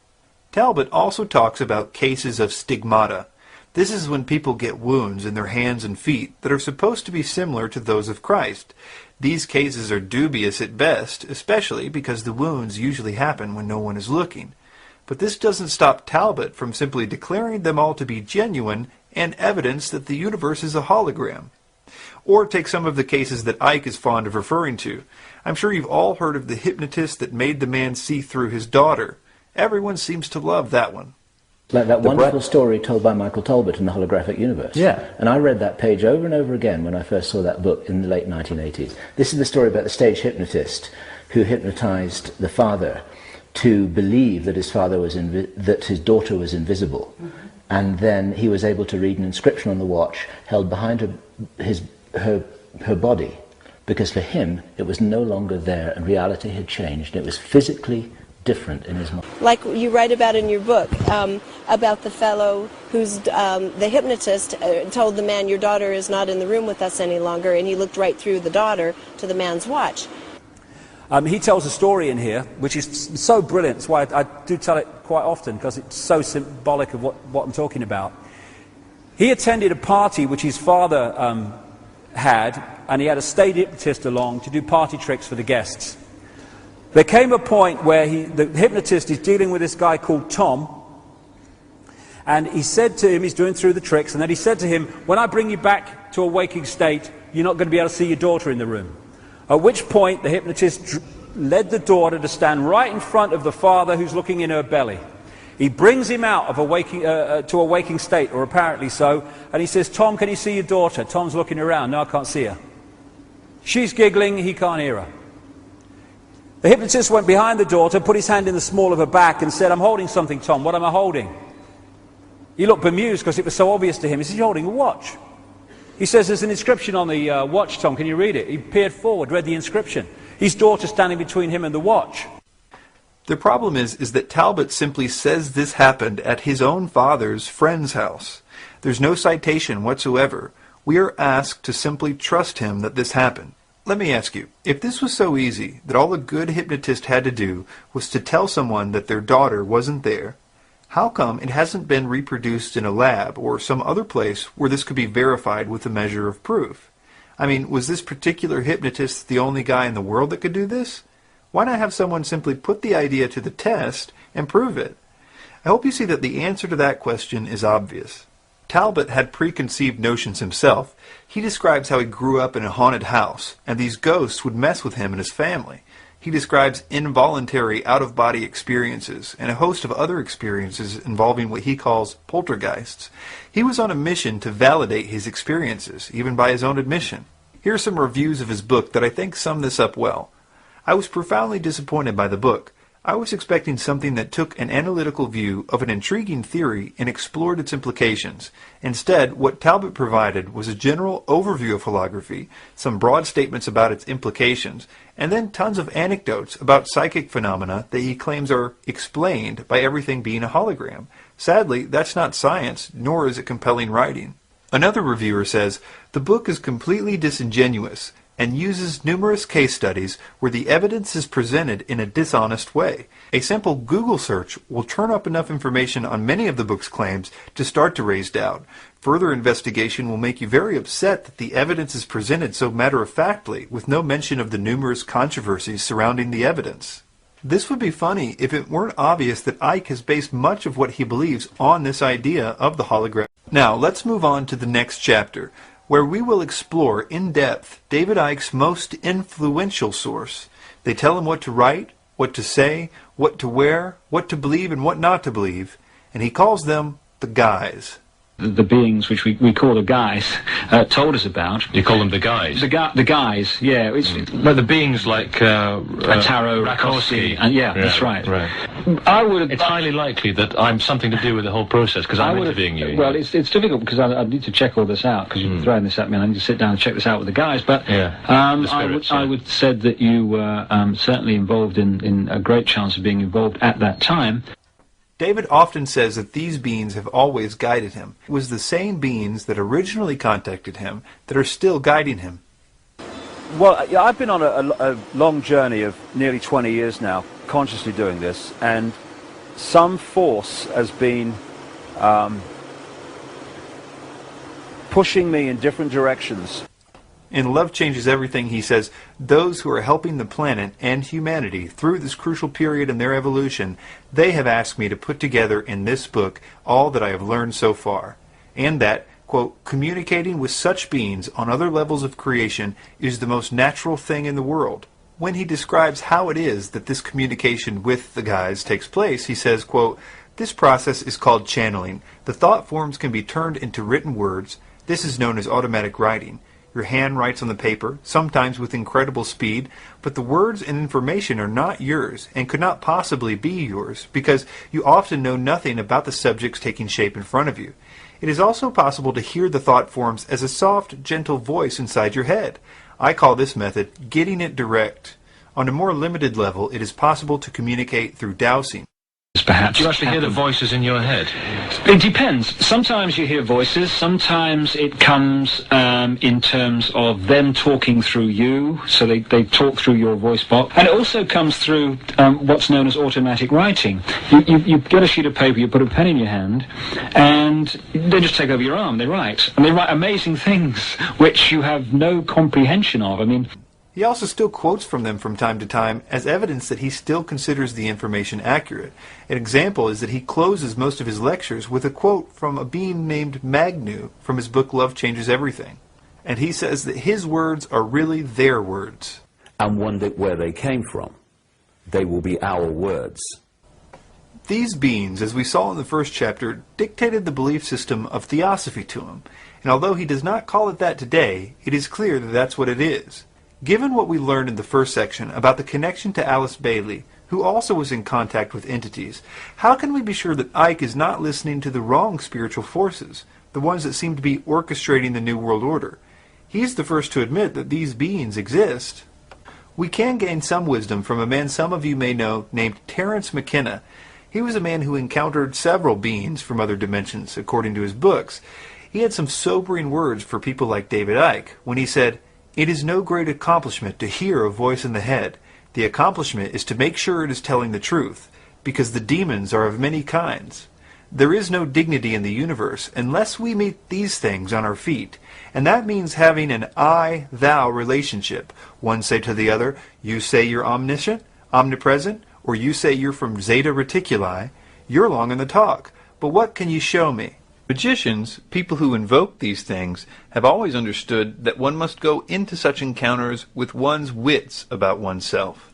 Talbot also talks about cases of stigmata. This is when people get wounds in their hands and feet that are supposed to be similar to those of Christ. These cases are dubious at best, especially because the wounds usually happen when no one is looking. But this doesn't stop Talbot from simply declaring them all to be genuine and evidence that the universe is a hologram. Or take some of the cases that Ike is fond of referring to. I'm sure you've all heard of the hypnotist that made the man see through his daughter. Everyone seems to love that one. Like that wonderful story told by Michael Talbot in the Holographic Universe. Yeah. And I read that page over and over again when I first saw that book in the late 1980s. This is the story about the stage hypnotist who hypnotized the father to believe that his father was that his daughter was invisible. Mm-hmm. And then he was able to read an inscription on the watch held behind her body, because for him it was no longer there and reality had changed. It was physically different in his mind. Like you write about in your book, about the fellow who's the hypnotist told the man, your daughter is not in the room with us any longer, and he looked right through the daughter to the man's watch. He tells a story in here which is so brilliant. That's why I do tell it quite often, because it's so symbolic of what I'm talking about. He attended a party which his father had, and he had a stage hypnotist along to do party tricks for the guests. There came a point where the hypnotist is dealing with this guy called Tom, and he said to him, he's doing through the tricks, and then he said to him, when I bring you back to a waking state, you're not going to be able to see your daughter in the room. At which point the hypnotist led the daughter to stand right in front of the father who's looking in her belly. He brings him out of to a waking state, or apparently so, and he says, Tom, can you see your daughter? Tom's looking around. No, I can't see her. She's giggling, he can't hear her. The hypnotist went behind the daughter, put his hand in the small of her back and said, I'm holding something, Tom. What am I holding? He looked bemused because it was so obvious to him. He said, you're holding a watch. He says, there's an inscription on the watch, Tom. Can you read it? He peered forward, read the inscription. His daughter standing between him and the watch. The problem is that Talbot simply says this happened at his own father's friend's house. There's no citation whatsoever. We are asked to simply trust him that this happened. Let me ask you, if this was so easy that all a good hypnotist had to do was to tell someone that their daughter wasn't there, how come it hasn't been reproduced in a lab or some other place where this could be verified with a measure of proof? I mean, was this particular hypnotist the only guy in the world that could do this? Why not have someone simply put the idea to the test and prove it? I hope you see that the answer to that question is obvious. Talbot had preconceived notions himself. He describes how he grew up in a haunted house, and these ghosts would mess with him and his family. He describes involuntary out-of-body experiences and a host of other experiences involving what he calls poltergeists. He was on a mission to validate his experiences, even by his own admission. Here are some reviews of his book that I think sum this up well. I was profoundly disappointed by the book. I was expecting something that took an analytical view of an intriguing theory and explored its implications. Instead, what Talbot provided was a general overview of holography, some broad statements about its implications, and then tons of anecdotes about psychic phenomena that he claims are explained by everything being a hologram. Sadly, that's not science, nor is it compelling writing. Another reviewer says, the book is completely disingenuous and uses numerous case studies where the evidence is presented in a dishonest way. A simple Google search will turn up enough information on many of the book's claims to start to raise doubt. Further investigation will make you very upset that the evidence is presented so matter-of-factly, with no mention of the numerous controversies surrounding the evidence. This would be funny if it weren't obvious that Icke has based much of what he believes on this idea of the hologram. Now, let's move on to the next chapter, where we will explore in depth David Icke's most influential source. They tell him what to write, what to say, what to wear, what to believe and what not to believe, and he calls them the guys. The beings which we call the guys told us about. You call them the guys? The guys, yeah. But the beings like Tarot, Rakowski. And that's right. It's highly likely that I'm something to do with the whole process because I'm interviewing you. Well, it's difficult because I need to check all this out because you're throwing this at me and I need to sit down and check this out with the guys. But I would said that you were certainly involved in a great chance of being involved at that time. David often says that these beings have always guided him. It was the same beings that originally contacted him that are still guiding him. Well, I've been on a long journey of nearly 20 years now, consciously doing this, and some force has been pushing me in different directions. In Love Changes Everything, he says, those who are helping the planet and humanity through this crucial period in their evolution, they have asked me to put together in this book all that I have learned so far. And that, quote, communicating with such beings on other levels of creation is the most natural thing in the world. When he describes how it is that this communication with the guys takes place, he says, quote, this process is called channeling. The thought forms can be turned into written words. This is known as automatic writing. Your hand writes on the paper, sometimes with incredible speed, but the words and information are not yours and could not possibly be yours because you often know nothing about the subjects taking shape in front of you. It is also possible to hear the thought forms as a soft, gentle voice inside your head. I call this method getting it direct. On a more limited level, it is possible to communicate through dowsing. Perhaps. Do you actually hear the voices in your head? It depends. Sometimes you hear voices, sometimes it comes in terms of them talking through you, so they talk through your voice box. And it also comes through what's known as automatic writing. You get a sheet of paper, you put a pen in your hand, and they just take over your arm, they write. And they write amazing things which you have no comprehension of. I mean, he also still quotes from them from time to time as evidence that he still considers the information accurate. An example is that he closes most of his lectures with a quote from a being named Magnu from his book Love Changes Everything. And he says that his words are really their words. And wonder where they came from. They will be our words. These beings, as we saw in the first chapter, dictated the belief system of theosophy to him. And although he does not call it that today, it is clear that that's what it is. Given what we learned in the first section about the connection to Alice Bailey, who also was in contact with entities, how can we be sure that Icke is not listening to the wrong spiritual forces, the ones that seem to be orchestrating the New World Order? He's the first to admit that these beings exist. We can gain some wisdom from a man some of you may know named Terence McKenna. He was a man who encountered several beings from other dimensions, according to his books. He had some sobering words for people like David Icke when he said, it is no great accomplishment to hear a voice in the head. The accomplishment is to make sure it is telling the truth, because the demons are of many kinds. There is no dignity in the universe unless we meet these things on our feet, and that means having an I-thou relationship. One say to the other, you say you're omniscient, omnipresent, or you say you're from Zeta Reticuli. You're long in the talk, but what can you show me? Magicians, people who invoke these things, have always understood that one must go into such encounters with one's wits about oneself.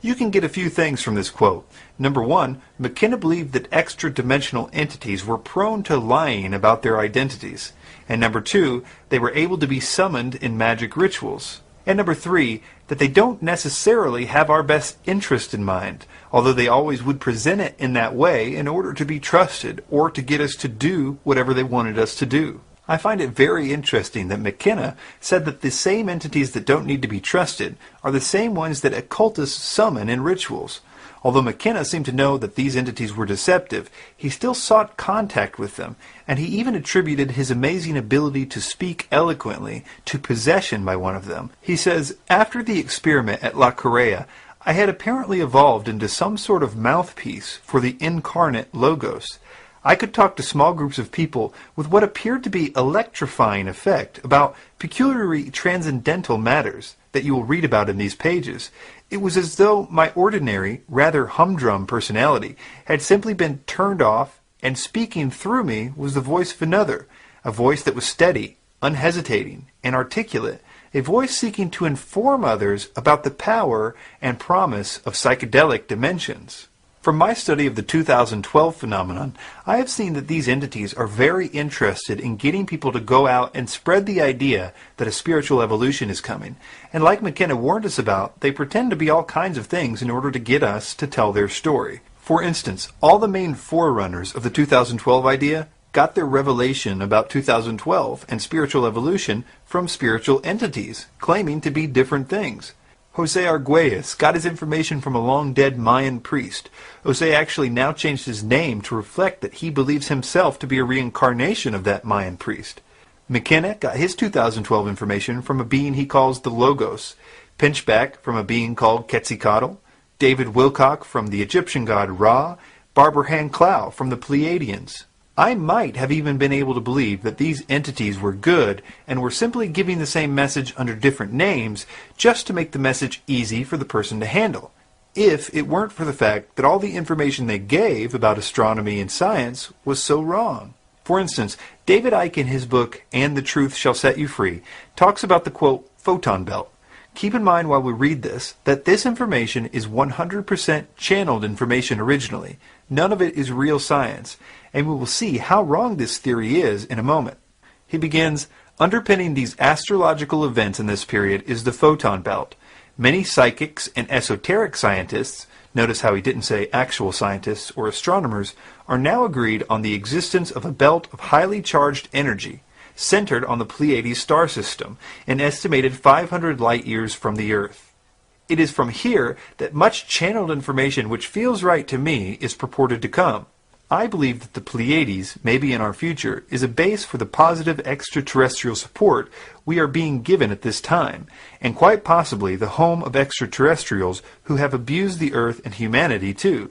You can get a few things from this quote. Number one, McKenna believed that extra-dimensional entities were prone to lying about their identities. And number two, they were able to be summoned in magic rituals. And number 3, that they don't necessarily have our best interest in mind, although they always would present it in that way in order to be trusted or to get us to do whatever they wanted us to do. I find it very interesting that McKenna said that the same entities that don't need to be trusted are the same ones that occultists summon in rituals. Although McKenna seemed to know that these entities were deceptive, he still sought contact with them, and he even attributed his amazing ability to speak eloquently to possession by one of them. He says, "After the experiment at La Correa, I had apparently evolved into some sort of mouthpiece for the incarnate Logos. I could talk to small groups of people with what appeared to be electrifying effect about peculiarly transcendental matters that you will read about in these pages. It was as though my ordinary, rather humdrum personality had simply been turned off, and speaking through me was the voice of another, a voice that was steady, unhesitating, and articulate, a voice seeking to inform others about the power and promise of psychedelic dimensions." From my study of the 2012 phenomenon, I have seen that these entities are very interested in getting people to go out and spread the idea that a spiritual evolution is coming. And like McKenna warned us about, they pretend to be all kinds of things in order to get us to tell their story. For instance, all the main forerunners of the 2012 idea got their revelation about 2012 and spiritual evolution from spiritual entities, claiming to be different things. Jose Arguelles got his information from a long-dead Mayan priest. Jose actually now changed his name to reflect that he believes himself to be a reincarnation of that Mayan priest. McKenna got his 2012 information from a being he calls the Logos, Pinchback from a being called Quetzalcoatl, David Wilcock from the Egyptian god Ra, Barbara Han Clow from the Pleiadians. I might have even been able to believe that these entities were good and were simply giving the same message under different names just to make the message easy for the person to handle, if it weren't for the fact that all the information they gave about astronomy and science was so wrong. For instance, David Icke in his book, And the Truth Shall Set You Free, talks about the, quote, photon belt. Keep in mind while we read this, that this information is 100% channeled information originally. None of it is real science, and we will see how wrong this theory is in a moment. He begins, underpinning these astrological events in this period is the photon belt. Many psychics and esoteric scientists, notice how he didn't say actual scientists or astronomers, are now agreed on the existence of a belt of highly charged energy, centered on the Pleiades star system, an estimated 500 light-years from the Earth. It is from here that much channeled information which feels right to me is purported to come. I believe that the Pleiades, maybe in our future, is a base for the positive extraterrestrial support we are being given at this time, and quite possibly the home of extraterrestrials who have abused the Earth and humanity too.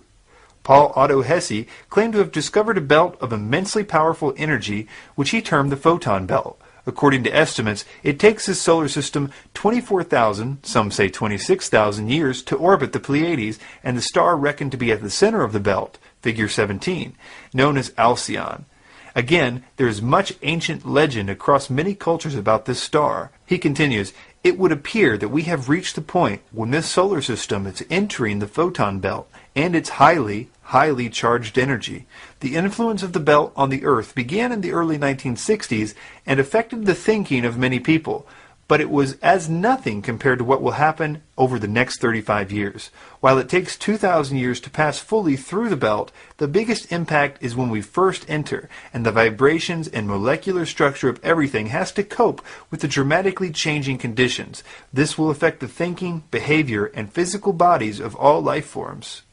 Paul Otto Hesse claimed to have discovered a belt of immensely powerful energy which he termed the photon belt. According to estimates, it takes his solar system 24,000, some say 26,000 years to orbit the Pleiades, and the star reckoned to be at the center of the belt, figure 17, known as Alcyon. Again, there is much ancient legend across many cultures about this star. He continues, it would appear that we have reached the point when this solar system is entering the photon belt and its highly charged energy. The influence of the belt on the Earth began in the early 1960s and affected the thinking of many people, but it was as nothing compared to what will happen over the next 35 years. While it takes 2,000 years to pass fully through the belt, the biggest impact is when we first enter, and the vibrations and molecular structure of everything has to cope with the dramatically changing conditions. This will affect the thinking, behavior, and physical bodies of all life forms.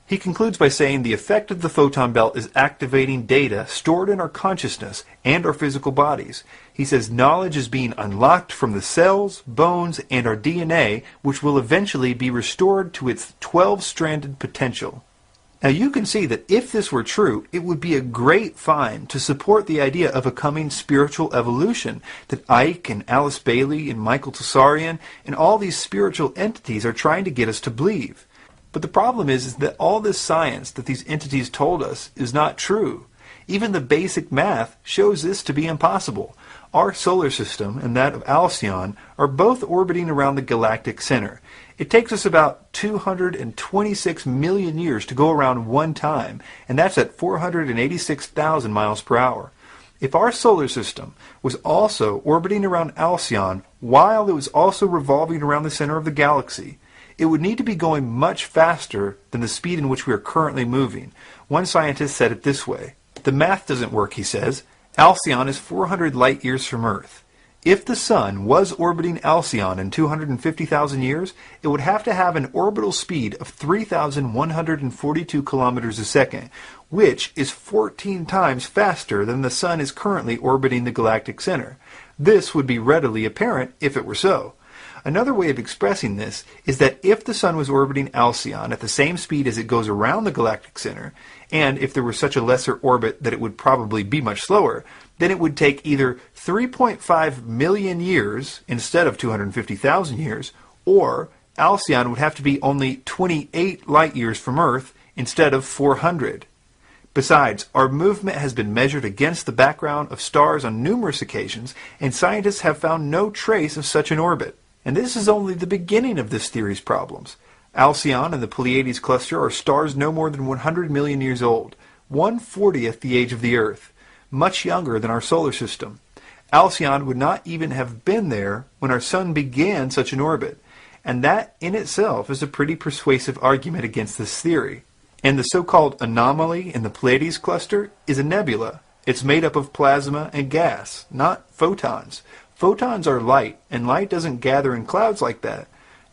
He concludes by saying the effect of the photon belt is activating data stored in our consciousness and our physical bodies. He says knowledge is being unlocked from the cells, bones, and our DNA, which will eventually be restored to its 12-stranded potential. Now you can see that if this were true, it would be a great find to support the idea of a coming spiritual evolution that Icke and Alice Bailey and Michael Tsarian and all these spiritual entities are trying to get us to believe. But the problem is that all this science that these entities told us is not true. Even the basic math shows this to be impossible. Our solar system and that of Alcyon are both orbiting around the galactic center. It takes us about 226 million years to go around one time, and that's at 486,000 miles per hour. If our solar system was also orbiting around Alcyon, while it was also revolving around the center of the galaxy. It would need to be going much faster than the speed in which we are currently moving. One scientist said it this way. The math doesn't work, he says. Alcyon is 400 light years from Earth. If the Sun was orbiting Alcyon in 250,000 years, it would have to have an orbital speed of 3,142 kilometers a second, which is 14 times faster than the Sun is currently orbiting the galactic center. This would be readily apparent if it were so. Another way of expressing this is that if the Sun was orbiting Alcyon at the same speed as it goes around the galactic center, and if there were such a lesser orbit that it would probably be much slower, then it would take either 3.5 million years instead of 250,000 years, or Alcyon would have to be only 28 light years from Earth instead of 400. Besides, our movement has been measured against the background of stars on numerous occasions, and scientists have found no trace of such an orbit. And this is only the beginning of this theory's problems. Alcyon and the Pleiades cluster are stars no more than 100 million years old, 1/40th the age of the Earth, much younger than our solar system. Alcyon would not even have been there when our Sun began such an orbit, and that in itself is a pretty persuasive argument against this theory. And the so-called anomaly in the Pleiades cluster is a nebula. It's made up of plasma and gas, not photons. Photons are light, and light doesn't gather in clouds like that.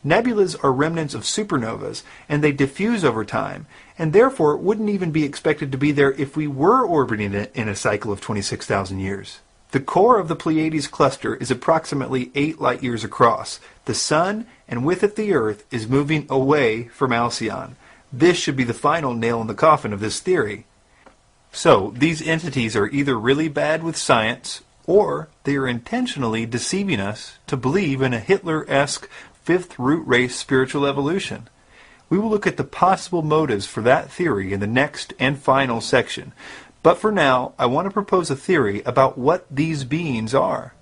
Nebulas are remnants of supernovas, and they diffuse over time, and therefore wouldn't even be expected to be there if we were orbiting it in a cycle of 26,000 years. The core of the Pleiades cluster is approximately 8 light years across. The Sun, and with it the Earth, is moving away from Alcyon. This should be the final nail in the coffin of this theory. So, these entities are either really bad with science, or they are intentionally deceiving us to believe in a Hitler-esque fifth root race spiritual evolution. We will look at the possible motives for that theory in the next and final section. But for now, I want to propose a theory about what these beings are.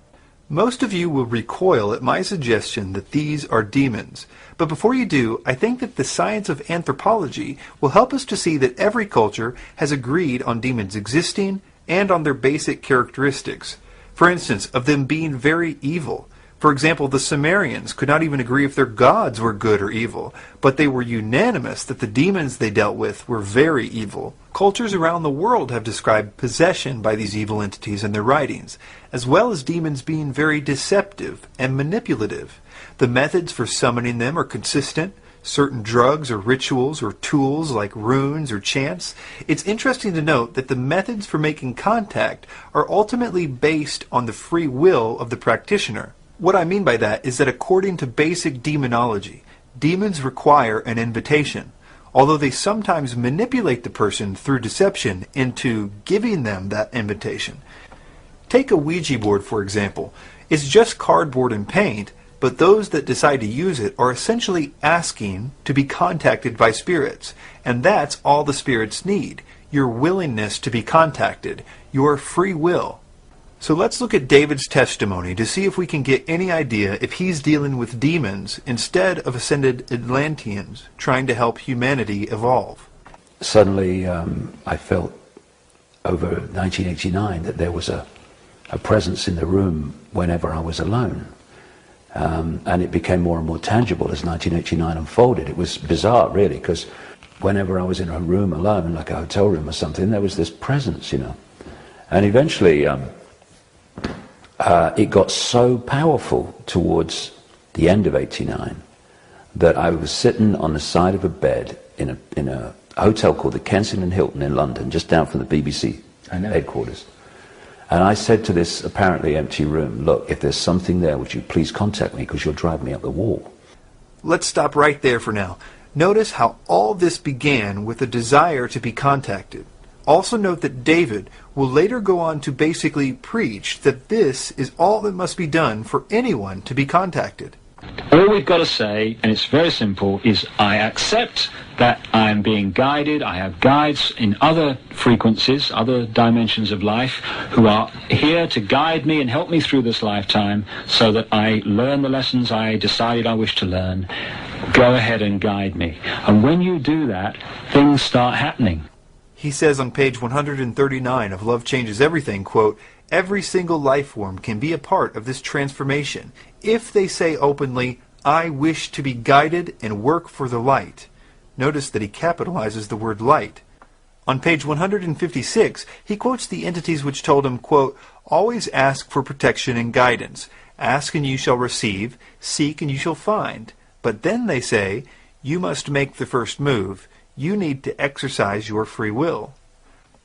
Most of you will recoil at my suggestion that these are demons. But before you do, I think that the science of anthropology will help us to see that every culture has agreed on demons existing and on their basic characteristics. For instance, of them being very evil. For example, the Sumerians could not even agree if their gods were good or evil, but they were unanimous that the demons they dealt with were very evil. Cultures around the world have described possession by these evil entities in their writings, as well as demons being very deceptive and manipulative. The methods for summoning them are consistent. Certain drugs or rituals or tools like runes or chants. It's interesting to note that the methods for making contact are ultimately based on the free will of the practitioner. What I mean by that is that according to basic demonology, demons require an invitation, although they sometimes manipulate the person through deception into giving them that invitation. Take a Ouija board, for example. It's just cardboard and paint, but those that decide to use it are essentially asking to be contacted by spirits, and that's all the spirits need, your willingness to be contacted, your free will. So let's look at David's testimony to see if we can get any idea if he's dealing with demons instead of ascended Atlanteans trying to help humanity evolve. Suddenly I felt over 1989 that there was a presence in the room whenever I was alone. And it became more and more tangible as 1989 unfolded. It was bizarre, really, because whenever I was in a room alone, like a hotel room or something, there was this presence, you know. And eventually it got so powerful towards the end of '89 that I was sitting on the side of a bed in a hotel called the Kensington Hilton in London, just down from the BBC headquarters. And I said to this apparently empty room, look, if there's something there, would you please contact me, because you'll drive me up the wall. Let's stop right there for now. Notice how all this began with a desire to be contacted. Also note that David will later go on to basically preach that this is all that must be done for anyone to be contacted. All we've got to say, and it's very simple, is I accept that I'm being guided. I have guides in other frequencies, other dimensions of life, who are here to guide me and help me through this lifetime so that I learn the lessons I decided I wish to learn. Go ahead and guide me. And when you do that, things start happening. He says on page 139 of Love Changes Everything, quote, "Every single life form can be a part of this transformation if they say openly, 'I wish to be guided and work for the light.'" Notice that he capitalizes the word light. On page 156, he quotes the entities which told him, quote, "Always ask for protection and guidance. Ask and you shall receive. Seek and you shall find." But then they say, "You must make the first move. You need to exercise your free will."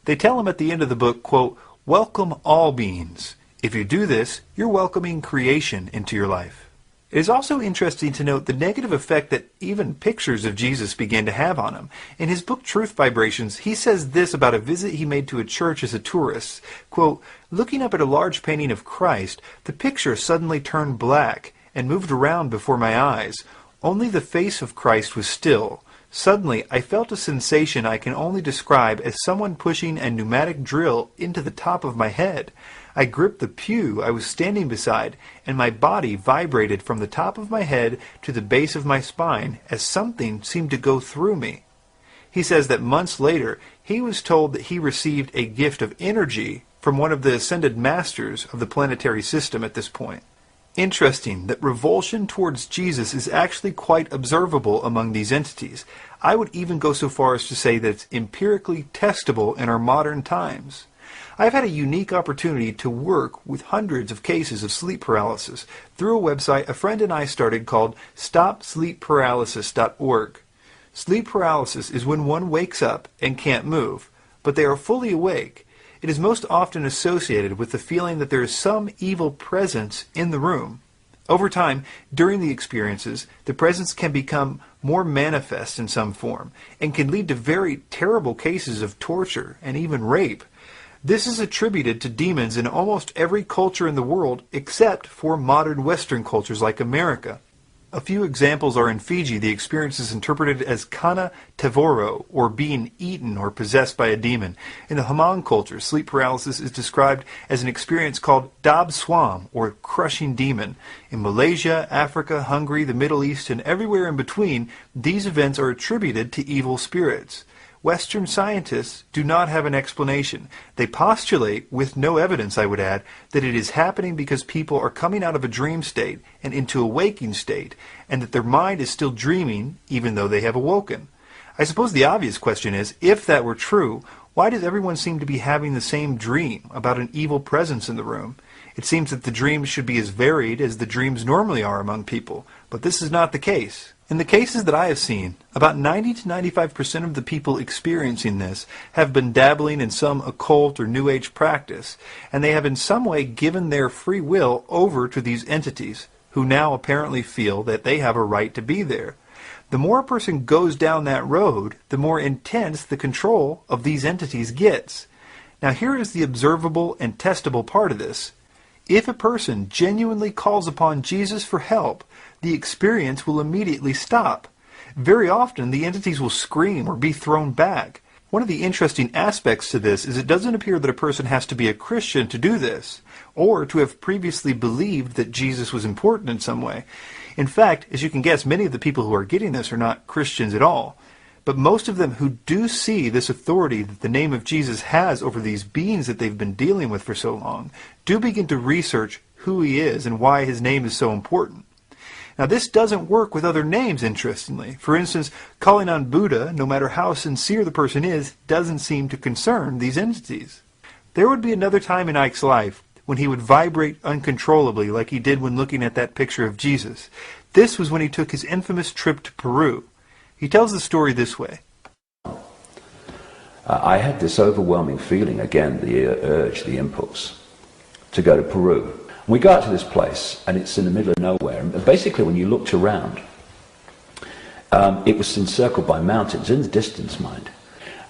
They tell him at the end of the book, quote, "Welcome all beings. If you do this, you're welcoming creation into your life." It is also interesting to note the negative effect that even pictures of Jesus began to have on him. In his book Truth Vibrations, he says this about a visit he made to a church as a tourist, quote, "Looking up at a large painting of Christ, the picture suddenly turned black and moved around before my eyes. Only the face of Christ was still. Suddenly, I felt a sensation I can only describe as someone pushing a pneumatic drill into the top of my head. I gripped the pew I was standing beside, and my body vibrated from the top of my head to the base of my spine as something seemed to go through me." He says that months later, he was told that he received a gift of energy from one of the ascended masters of the planetary system at this point. Interesting that revulsion towards Jesus is actually quite observable among these entities. I would even go so far as to say that it's empirically testable in our modern times. I've had a unique opportunity to work with hundreds of cases of sleep paralysis through a website a friend and I started called StopSleepParalysis.org. Sleep paralysis is when one wakes up and can't move, but they are fully awake. It is most often associated with the feeling that there is some evil presence in the room. Over time, during the experiences, the presence can become more manifest in some form and can lead to very terrible cases of torture and even rape. This is attributed to demons in almost every culture in the world except for modern Western cultures like America. A few examples are in Fiji. The experience is interpreted as kana tevoro, or being eaten or possessed by a demon. In the Hmong culture, sleep paralysis is described as an experience called dab swam, or crushing demon. In Malaysia, Africa, Hungary, the Middle East, and everywhere in between, these events are attributed to evil spirits. Western scientists do not have an explanation. They postulate, with no evidence I would add, that it is happening because people are coming out of a dream state and into a waking state, and that their mind is still dreaming even though they have awoken. I suppose the obvious question is, if that were true, why does everyone seem to be having the same dream about an evil presence in the room? It seems that the dreams should be as varied as the dreams normally are among people, but this is not the case. In the cases that I have seen, about 90 to 95% of the people experiencing this have been dabbling in some occult or New Age practice, and they have in some way given their free will over to these entities, who now apparently feel that they have a right to be there. The more a person goes down that road, the more intense the control of these entities gets. Now here is the observable and testable part of this. If a person genuinely calls upon Jesus for help, the experience will immediately stop. Very often, the entities will scream or be thrown back. One of the interesting aspects to this is it doesn't appear that a person has to be a Christian to do this, or to have previously believed that Jesus was important in some way. In fact, as you can guess, many of the people who are getting this are not Christians at all. But most of them who do see this authority that the name of Jesus has over these beings that they've been dealing with for so long, do begin to research who he is and why his name is so important. Now this doesn't work with other names, interestingly. For instance, calling on Buddha, no matter how sincere the person is, doesn't seem to concern these entities. There would be another time in Ike's life when he would vibrate uncontrollably like he did when looking at that picture of Jesus. This was when he took his infamous trip to Peru. He tells the story this way. I had this overwhelming feeling, again, the urge, the impulse, to go to Peru. We got to this place, and it's in the middle of nowhere. And basically, when you looked around, it was encircled by mountains, in the distance, mind.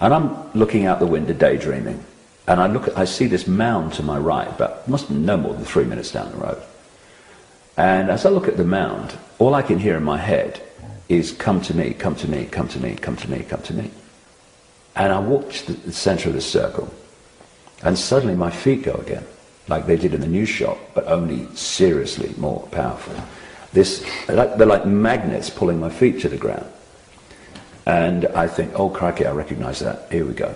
And I'm looking out the window, daydreaming, and I see this mound to my right, but must be no more than 3 minutes down the road. And as I look at the mound, all I can hear in my head is, "Come to me, come to me, come to me, come to me, come to me." And I walk to the center of the circle, and suddenly my feet go again, like they did in the news shot, but only seriously more powerful. They're like magnets pulling my feet to the ground. And I think, oh crikey, I recognize that, here we go.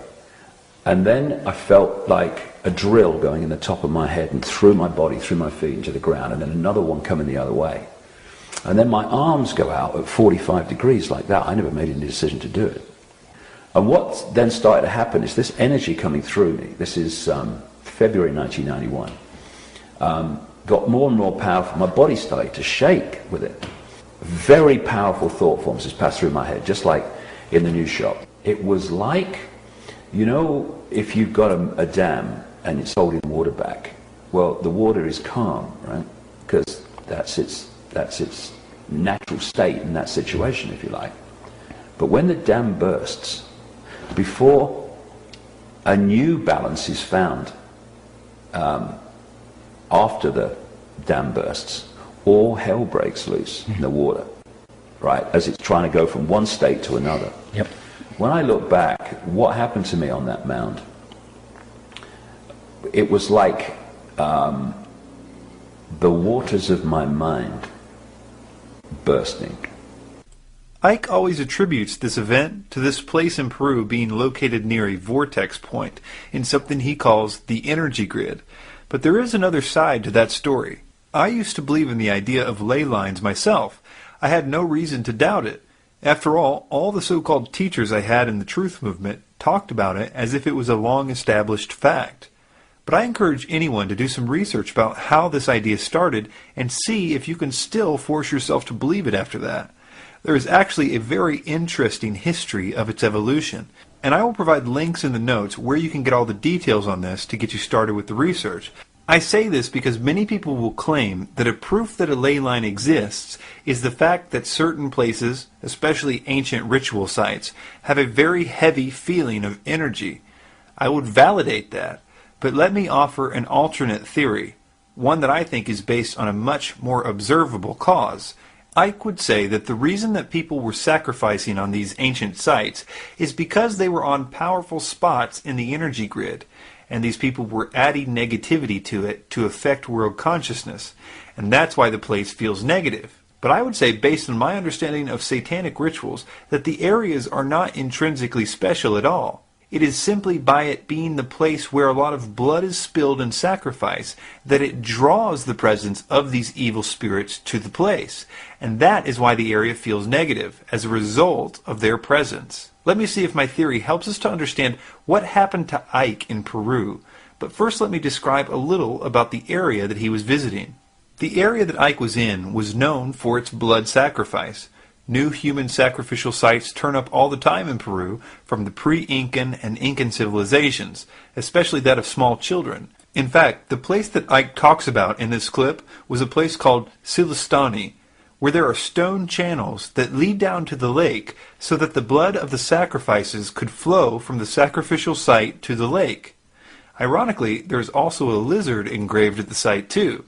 And then I felt like a drill going in the top of my head and through my body, through my feet into the ground, and then another one coming the other way. And then my arms go out at 45 degrees like that. I never made any decision to do it. And what then started to happen is this energy coming through me. This is February 1991. Got more and more powerful. My body started to shake with it. Very powerful thought forms just passed through my head, just like in the news shop. It was like, you know, if you've got a dam and it's holding water back, well, the water is calm, right? Because that's its natural state in that situation, if you like. But when the dam bursts, before a new balance is found after the dam bursts, all hell breaks loose in the water, right, as it's trying to go from one state to another. Yep. When I look back, what happened to me on that mound? It was like the waters of my mind bursting. Ike always attributes this event to this place in Peru being located near a vortex point in something he calls the energy grid. But there is another side to that story. I used to believe in the idea of ley lines myself. I had no reason to doubt it. After all the so-called teachers I had in the truth movement talked about it as if it was a long-established fact. But I encourage anyone to do some research about how this idea started and see if you can still force yourself to believe it after that. There is actually a very interesting history of its evolution, and I will provide links in the notes where you can get all the details on this to get you started with the research. I say this because many people will claim that a proof that a ley line exists is the fact that certain places, especially ancient ritual sites, have a very heavy feeling of energy. I would validate that, but let me offer an alternate theory, one that I think is based on a much more observable cause. Ike would say that the reason that people were sacrificing on these ancient sites is because they were on powerful spots in the energy grid, and these people were adding negativity to it to affect world consciousness, and that's why the place feels negative. But I would say, based on my understanding of satanic rituals, that the areas are not intrinsically special at all. It is simply by it being the place where a lot of blood is spilled in sacrifice that it draws the presence of these evil spirits to the place, and that is why the area feels negative, as a result of their presence. Let me see if my theory helps us to understand what happened to Ike in Peru, but first let me describe a little about the area that he was visiting. The area that Ike was in was known for its blood sacrifice. New human sacrificial sites turn up all the time in Peru from the pre-Incan and Incan civilizations, especially that of small children. In fact, the place that Ike talks about in this clip was a place called Silistani, where there are stone channels that lead down to the lake so that the blood of the sacrifices could flow from the sacrificial site to the lake. Ironically, there is also a lizard engraved at the site too,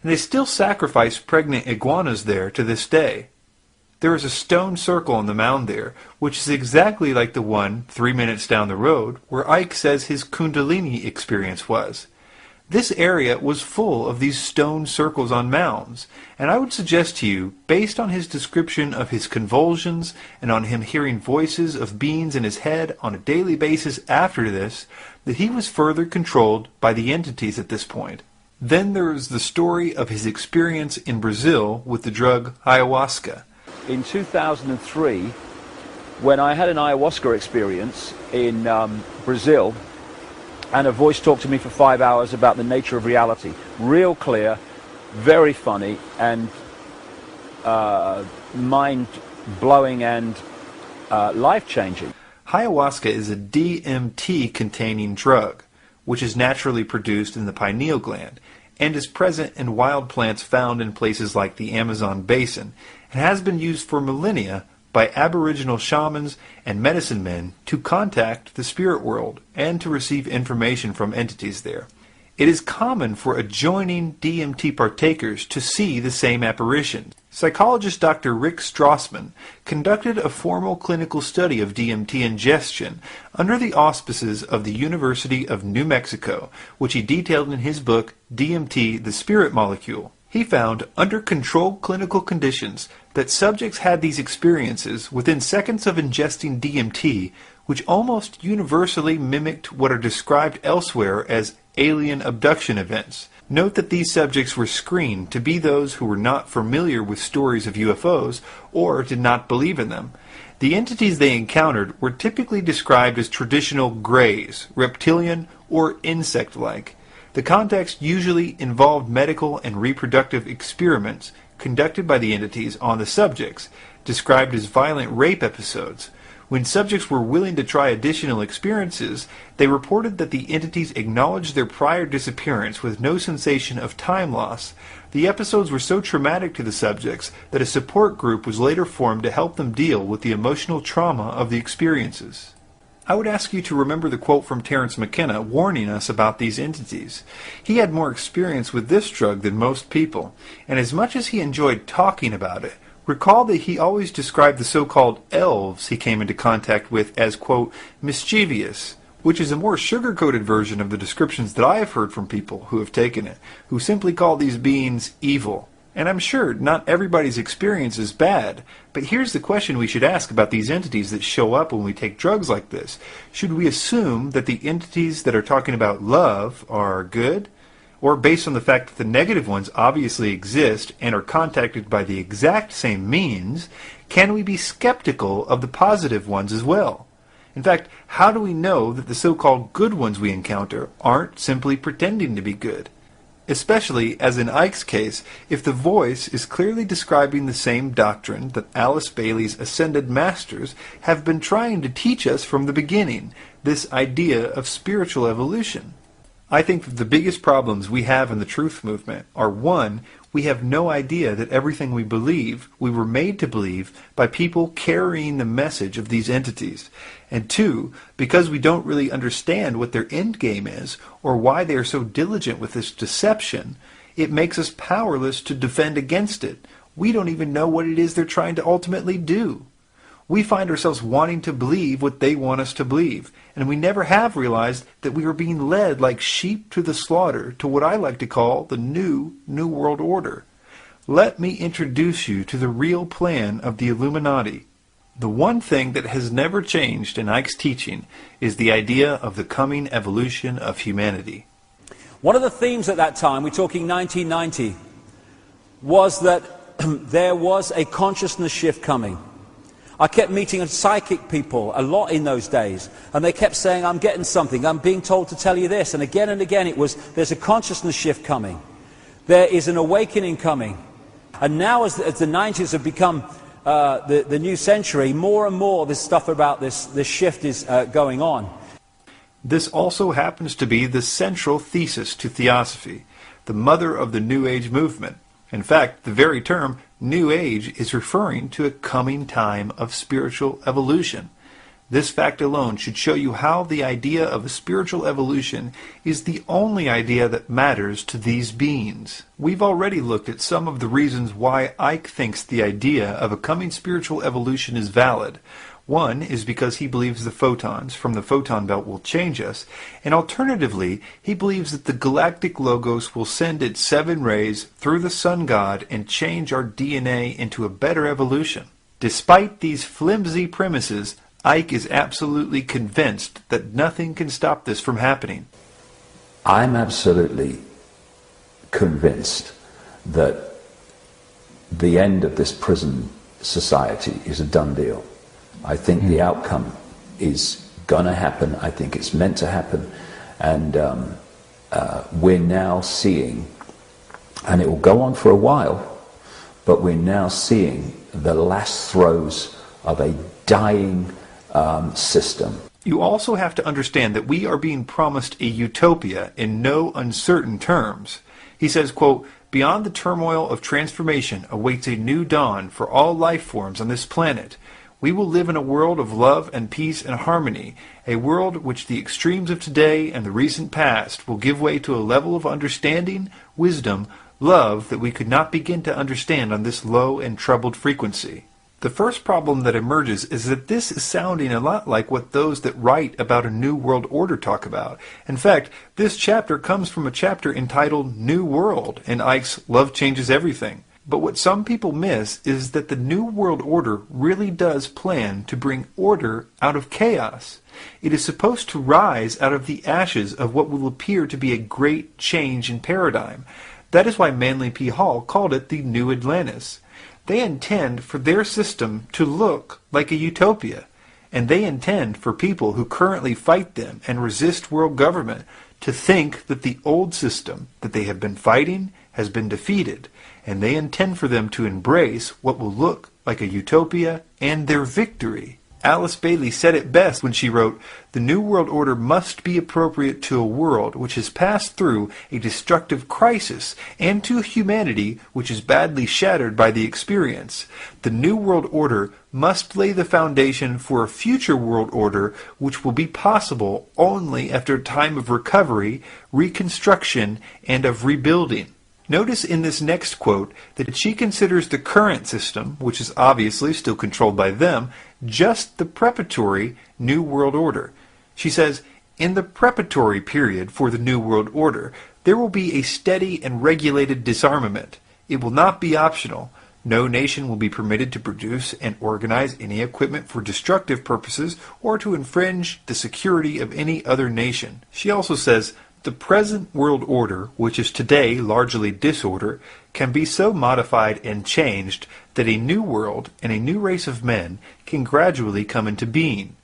and they still sacrifice pregnant iguanas there to this day. There is a stone circle on the mound there, which is exactly like the one 3 minutes down the road where Ike says his Kundalini experience was. This area was full of these stone circles on mounds, and I would suggest to you, based on his description of his convulsions and on him hearing voices of beings in his head on a daily basis after this, that he was further controlled by the entities at this point. Then there is the story of his experience in Brazil with the drug ayahuasca. In 2003, when I had an ayahuasca experience in Brazil, and a voice talked to me for 5 hours about the nature of reality. Real clear, very funny, and mind-blowing and life-changing. Ayahuasca is a DMT-containing drug, which is naturally produced in the pineal gland, and is present in wild plants found in places like the Amazon basin, and has been used for millennia by Aboriginal shamans and medicine men to contact the spirit world and to receive information from entities there. It is common for adjoining DMT partakers to see the same apparition. Psychologist Dr. Rick Strassman conducted a formal clinical study of DMT ingestion under the auspices of the University of New Mexico, which he detailed in his book, DMT, the Spirit Molecule. He found, under controlled clinical conditions, that subjects had these experiences within seconds of ingesting DMT, which almost universally mimicked what are described elsewhere as alien abduction events. Note that these subjects were screened to be those who were not familiar with stories of UFOs or did not believe in them. The entities they encountered were typically described as traditional greys, reptilian, or insect-like. The context usually involved medical and reproductive experiments conducted by the entities on the subjects, described as violent rape episodes. When subjects were willing to try additional experiences, they reported that the entities acknowledged their prior disappearance with no sensation of time loss. The episodes were so traumatic to the subjects that a support group was later formed to help them deal with the emotional trauma of the experiences. I would ask you to remember the quote from Terence McKenna warning us about these entities. He had more experience with this drug than most people, and as much as he enjoyed talking about it, recall that he always described the so-called elves he came into contact with as, quote, mischievous, which is a more sugar-coated version of the descriptions that I have heard from people who have taken it, who simply call these beings evil. And I'm sure not everybody's experience is bad, but here's the question we should ask about these entities that show up when we take drugs like this. Should we assume that the entities that are talking about love are good? Or based on the fact that the negative ones obviously exist and are contacted by the exact same means, can we be skeptical of the positive ones as well? In fact, how do we know that the so-called good ones we encounter aren't simply pretending to be good? Especially, as in Ike's case, if the voice is clearly describing the same doctrine that Alice Bailey's ascended masters have been trying to teach us from the beginning, this idea of spiritual evolution. I think that the biggest problems we have in the truth movement are, one, we have no idea that everything we believe, we were made to believe by people carrying the message of these entities. And two, because we don't really understand what their end game is, or why they are so diligent with this deception, it makes us powerless to defend against it. We don't even know what it is they're trying to ultimately do. We find ourselves wanting to believe what they want us to believe, and we never have realized that we are being led like sheep to the slaughter to what I like to call the New World Order. Let me introduce you to the real plan of the Illuminati. The one thing that has never changed in Ike's teaching is the idea of the coming evolution of humanity. One of the themes at that time, we're talking 1990, was that there was a consciousness shift coming. I kept meeting psychic people a lot in those days, and they kept saying, I'm getting something, I'm being told to tell you this, and again it was, there's a consciousness shift coming. There is an awakening coming. And now as the 90s have become the new century, more and more this stuff about this shift is going on. This also happens to be the central thesis to Theosophy, the mother of the New Age movement. In fact, the very term New Age is referring to a coming time of spiritual evolution. This fact alone should show you how the idea of a spiritual evolution is the only idea that matters to these beings. We've already looked at some of the reasons why Ike thinks the idea of a coming spiritual evolution is valid. One is because he believes the photons from the photon belt will change us, and alternatively, he believes that the galactic logos will send its 7 rays through the sun god and change our DNA into a better evolution. Despite these flimsy premises, Ike is absolutely convinced that nothing can stop this from happening. I'm absolutely convinced that the end of this prison society is a done deal. I think the outcome is going to happen. I think it's meant to happen. And we're now seeing, and it will go on for a while, but we're now seeing the last throes of a dying system. You also have to understand that we are being promised a utopia in no uncertain terms. He says, quote, "Beyond the turmoil of transformation awaits a new dawn for all life forms on this planet. We will live in a world of love and peace and harmony, a world which the extremes of today and the recent past will give way to a level of understanding, wisdom, love that we could not begin to understand on this low and troubled frequency." The first problem that emerges is that this is sounding a lot like what those that write about a New World Order talk about. In fact, this chapter comes from a chapter entitled New World in Ike's Love Changes Everything. But what some people miss is that the New World Order really does plan to bring order out of chaos. It is supposed to rise out of the ashes of what will appear to be a great change in paradigm. That is why Manly P. Hall called it the New Atlantis. They intend for their system to look like a utopia, and they intend for people who currently fight them and resist world government to think that the old system that they have been fighting has been defeated, and they intend for them to embrace what will look like a utopia and their victory. Alice Bailey said it best when she wrote, "The New World Order must be appropriate to a world which has passed through a destructive crisis and to humanity which is badly shattered by the experience. The New World Order must lay the foundation for a future world order which will be possible only after a time of recovery, reconstruction, and of rebuilding." Notice in this next quote that she considers the current system, which is obviously still controlled by them, just the preparatory New World Order. She says, "In the preparatory period for the New World Order, there will be a steady and regulated disarmament. It will not be optional. No nation will be permitted to produce and organize any equipment for destructive purposes or to infringe the security of any other nation." She also says, "The present world order, which is today largely disorder, can be so modified and changed that a new world and a new race of men can gradually come into being.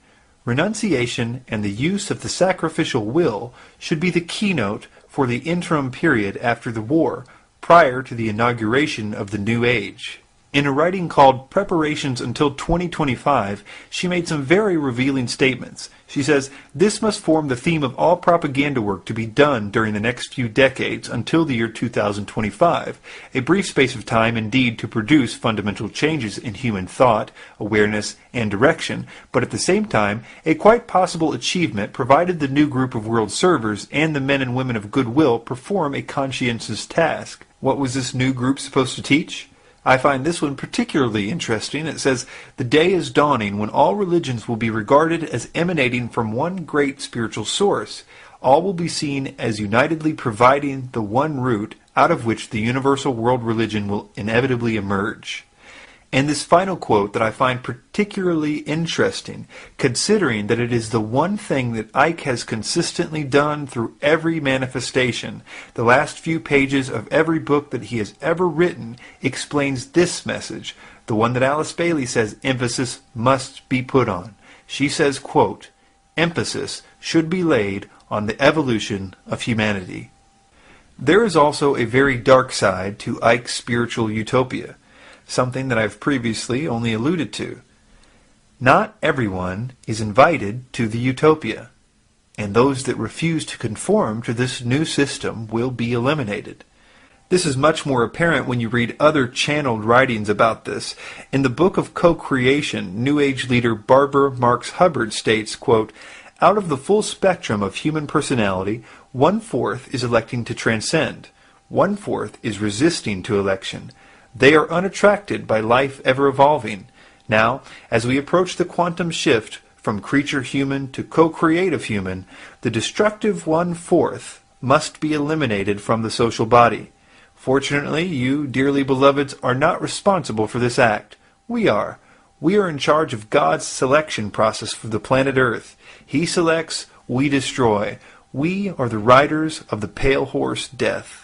Renunciation and the use of the sacrificial will should be the keynote for the interim period after the war, prior to the inauguration of the new age." In a writing called Preparations Until 2025, she made some very revealing statements. She says, "This must form the theme of all propaganda work to be done during the next few decades until the year 2025, a brief space of time indeed to produce fundamental changes in human thought, awareness, and direction, but at the same time a quite possible achievement provided the new group of world servers and the men and women of goodwill perform a conscientious task." What was this new group supposed to teach? I find this one particularly interesting. It says, "The day is dawning when all religions will be regarded as emanating from one great spiritual source. All will be seen as unitedly providing the one root out of which the universal world religion will inevitably emerge." And this final quote that I find particularly interesting, considering that it is the one thing that Ike has consistently done through every manifestation. The last few pages of every book that he has ever written explains this message, the one that Alice Bailey says emphasis must be put on. She says, quote, "Emphasis should be laid on the evolution of humanity." There is also a very dark side to Ike's spiritual utopia, something that I've previously only alluded to. Not everyone is invited to the utopia, and those that refuse to conform to this new system will be eliminated. This is much more apparent when you read other channeled writings about this. In the book of Co-Creation, New Age leader Barbara Marx Hubbard states, quote, "Out of the full spectrum of human personality, 1/4 is electing to transcend. 1/4 is resisting to election. They are unattracted by life ever evolving. Now, as we approach the quantum shift from creature human to co-creative human, the destructive 1/4 must be eliminated from the social body. Fortunately, you, dearly beloveds, are not responsible for this act. We are. We are in charge of God's selection process for the planet Earth. He selects, we destroy. We are the riders of the pale horse death."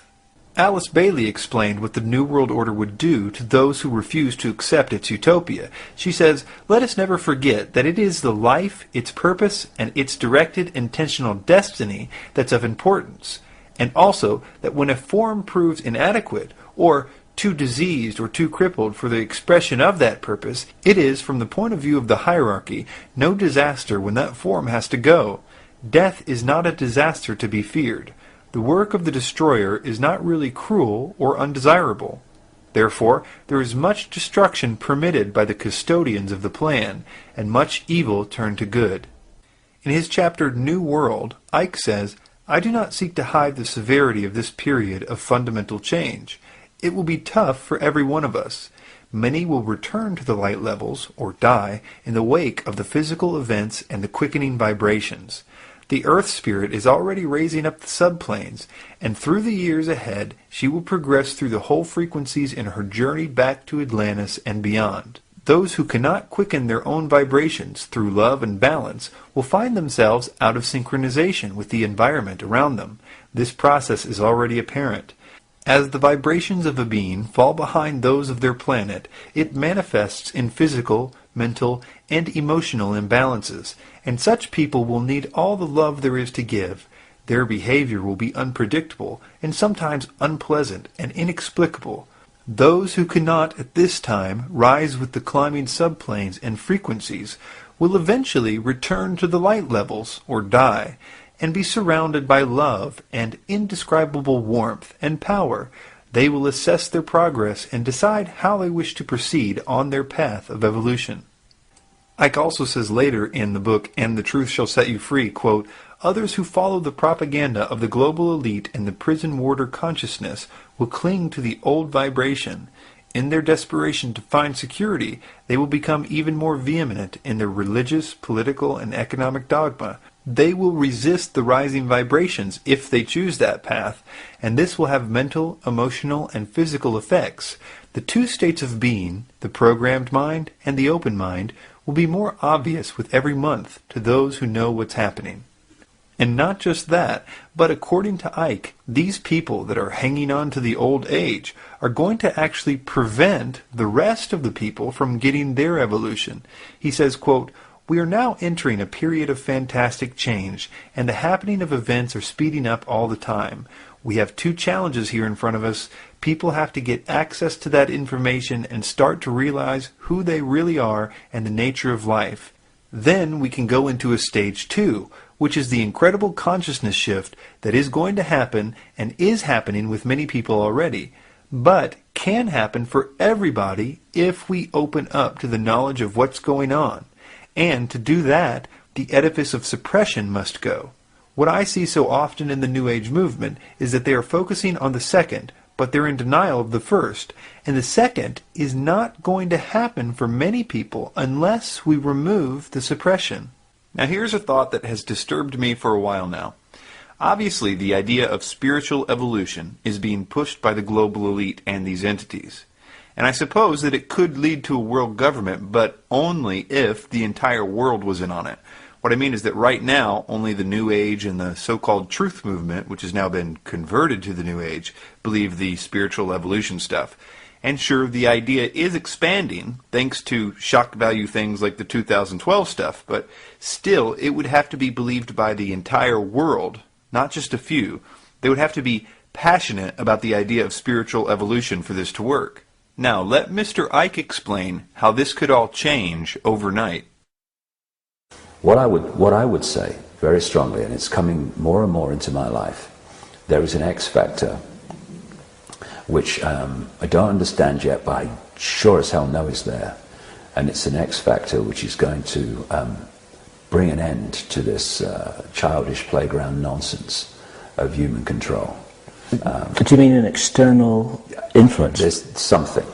Alice Bailey explained what the New World Order would do to those who refuse to accept its utopia. She says, "Let us never forget that it is the life, its purpose, and its directed intentional destiny that's of importance, and also that when a form proves inadequate, or too diseased or too crippled for the expression of that purpose, it is, from the point of view of the hierarchy, no disaster when that form has to go. Death is not a disaster to be feared. The work of the destroyer is not really cruel or undesirable. Therefore, there is much destruction permitted by the custodians of the plan, and much evil turned to good." In his chapter New World, Ike says, "I do not seek to hide the severity of this period of fundamental change. It will be tough for every one of us. Many will return to the light levels, or die, in the wake of the physical events and the quickening vibrations. The Earth Spirit is already raising up the subplanes, and through the years ahead she will progress through the whole frequencies in her journey back to Atlantis and beyond. Those who cannot quicken their own vibrations through love and balance will find themselves out of synchronization with the environment around them. This process is already apparent. As the vibrations of a being fall behind those of their planet, it manifests in physical, mental, and emotional imbalances, and such people will need all the love there is to give. Their behavior will be unpredictable and sometimes unpleasant and inexplicable. Those who cannot at this time rise with the climbing subplanes and frequencies will eventually return to the light levels or die, and be surrounded by love and indescribable warmth and power. They will assess their progress and decide how they wish to proceed on their path of evolution. Ike also says later in the book, "And the Truth Shall Set You Free," quote, "Others who follow the propaganda of the global elite and the prison warder consciousness will cling to the old vibration. In their desperation to find security, they will become even more vehement in their religious, political, and economic dogma. They will resist the rising vibrations if they choose that path, and this will have mental, emotional, and physical effects. The two states of being, the programmed mind and the open mind, will be more obvious with every month to those who know what's happening." And not just that, but according to Ike, these people that are hanging on to the old age are going to actually prevent the rest of the people from getting their evolution. He says, quote, "We are now entering a period of fantastic change, and the happening of events are speeding up all the time. We have two challenges here in front of us. People have to get access to that information and start to realize who they really are and the nature of life. Then we can go into a stage 2, which is the incredible consciousness shift that is going to happen and is happening with many people already, but can happen for everybody if we open up to the knowledge of what's going on. And to do that, the edifice of suppression must go. What I see so often in the New Age movement is that they are focusing on the second, but they're in denial of the first. And the second is not going to happen for many people unless we remove the suppression." Now here's a thought that has disturbed me for a while now. Obviously, the idea of spiritual evolution is being pushed by the global elite and these entities. And I suppose that it could lead to a world government, but only if the entire world was in on it. What I mean is that right now, only the New Age and the so-called truth movement, which has now been converted to the New Age, believe the spiritual evolution stuff. And sure, the idea is expanding, thanks to shock value things like the 2012 stuff, but still, it would have to be believed by the entire world, not just a few. They would have to be passionate about the idea of spiritual evolution for this to work. Now, let Mr. Ike explain how this could all change overnight. What I would say very strongly, and it's coming more and more into my life, there is an X factor which I don't understand yet, but I sure as hell know is there. And it's an X factor which is going to bring an end to this childish playground nonsense of human control. Do you mean an external influence? There's something.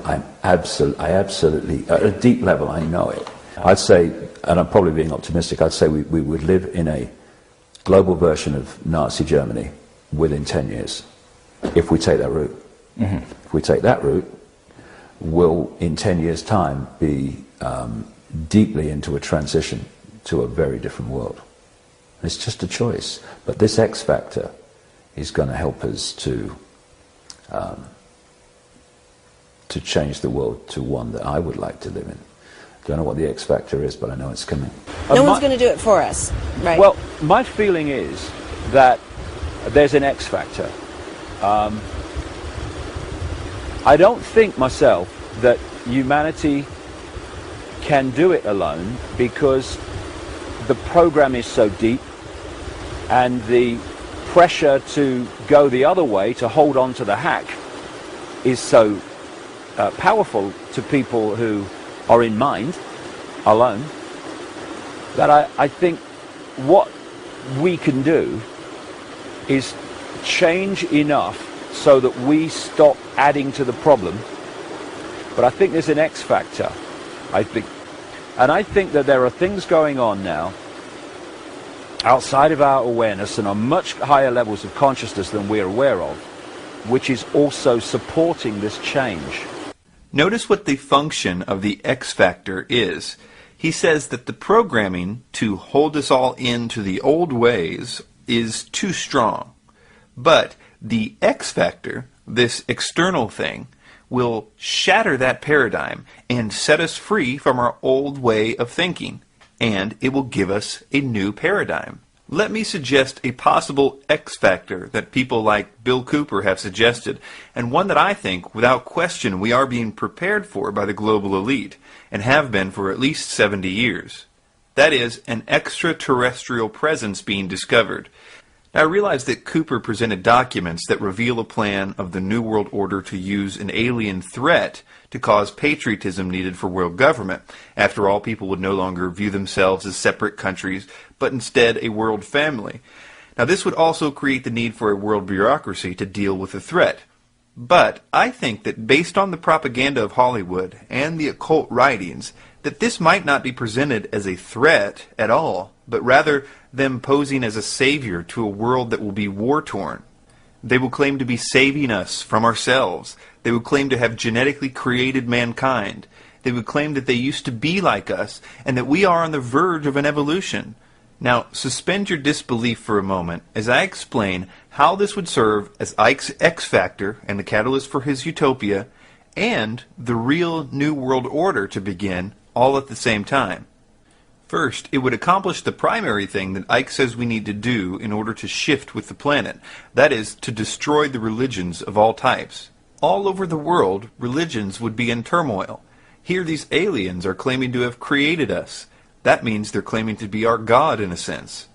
I absolutely, at a deep level, I know it. I'd say, and I'm probably being optimistic, I'd say we would live in a global version of Nazi Germany within 10 years. If we take that route. Mm-hmm. If we take that route, we'll, in 10 years' time, be deeply into a transition to a very different world. It's just a choice. But this X factor is going to help us to change the world to one that I would like to live in. Don't know what the X factor is, but I know it's coming. No one's going to do it for us, right? Well, my feeling is that there's an X factor. I don't think myself that humanity can do it alone, because the program is so deep and the pressure to go the other way, to hold on to the hack, is so powerful to people who are in mind alone, that I think what we can do is change enough so that we stop adding to the problem. But I think there's an X factor, I think. And I think that there are things going on now outside of our awareness and on much higher levels of consciousness than we're aware of, which is also supporting this change. Notice what the function of the X factor is. He says that the programming to hold us all into the old ways is too strong. But the X factor, this external thing, will shatter that paradigm and set us free from our old way of thinking, and it will give us a new paradigm. Let me suggest a possible X factor that people like Bill Cooper have suggested, and one that I think, without question, we are being prepared for by the global elite, and have been for at least 70 years. That is, an extraterrestrial presence being discovered. Now, I realize that Cooper presented documents that reveal a plan of the New World Order to use an alien threat to cause patriotism needed for world government. After all, people would no longer view themselves as separate countries, but instead a world family. Now, this would also create the need for a world bureaucracy to deal with the threat. But I think that based on the propaganda of Hollywood and the occult writings, that this might not be presented as a threat at all, but rather them posing as a savior to a world that will be war-torn. They will claim to be saving us from ourselves. They would claim to have genetically created mankind. They would claim that they used to be like us, and that we are on the verge of an evolution. Now, suspend your disbelief for a moment as I explain how this would serve as Ike's X factor and the catalyst for his utopia, and the real New World Order to begin, all at the same time. First, it would accomplish the primary thing that Ike says we need to do in order to shift with the planet. That is, to destroy the religions of all types. All over the world, religions would be in turmoil. Here these aliens are claiming to have created us. That means they're claiming to be our God in a sense.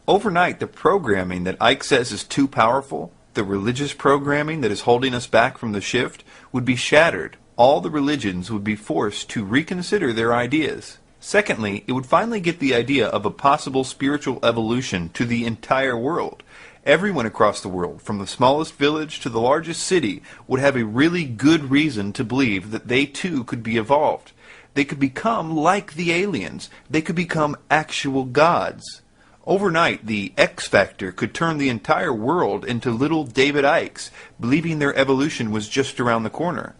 Overnight, the programming that Ike says is too powerful, the religious programming that is holding us back from the shift, would be shattered. All the religions would be forced to reconsider their ideas. Secondly, it would finally get the idea of a possible spiritual evolution to the entire world. Everyone across the world, from the smallest village to the largest city, would have a really good reason to believe that they too could be evolved. They could become like the aliens. They could become actual gods. Overnight, the X Factor could turn the entire world into little David Ikes, believing their evolution was just around the corner.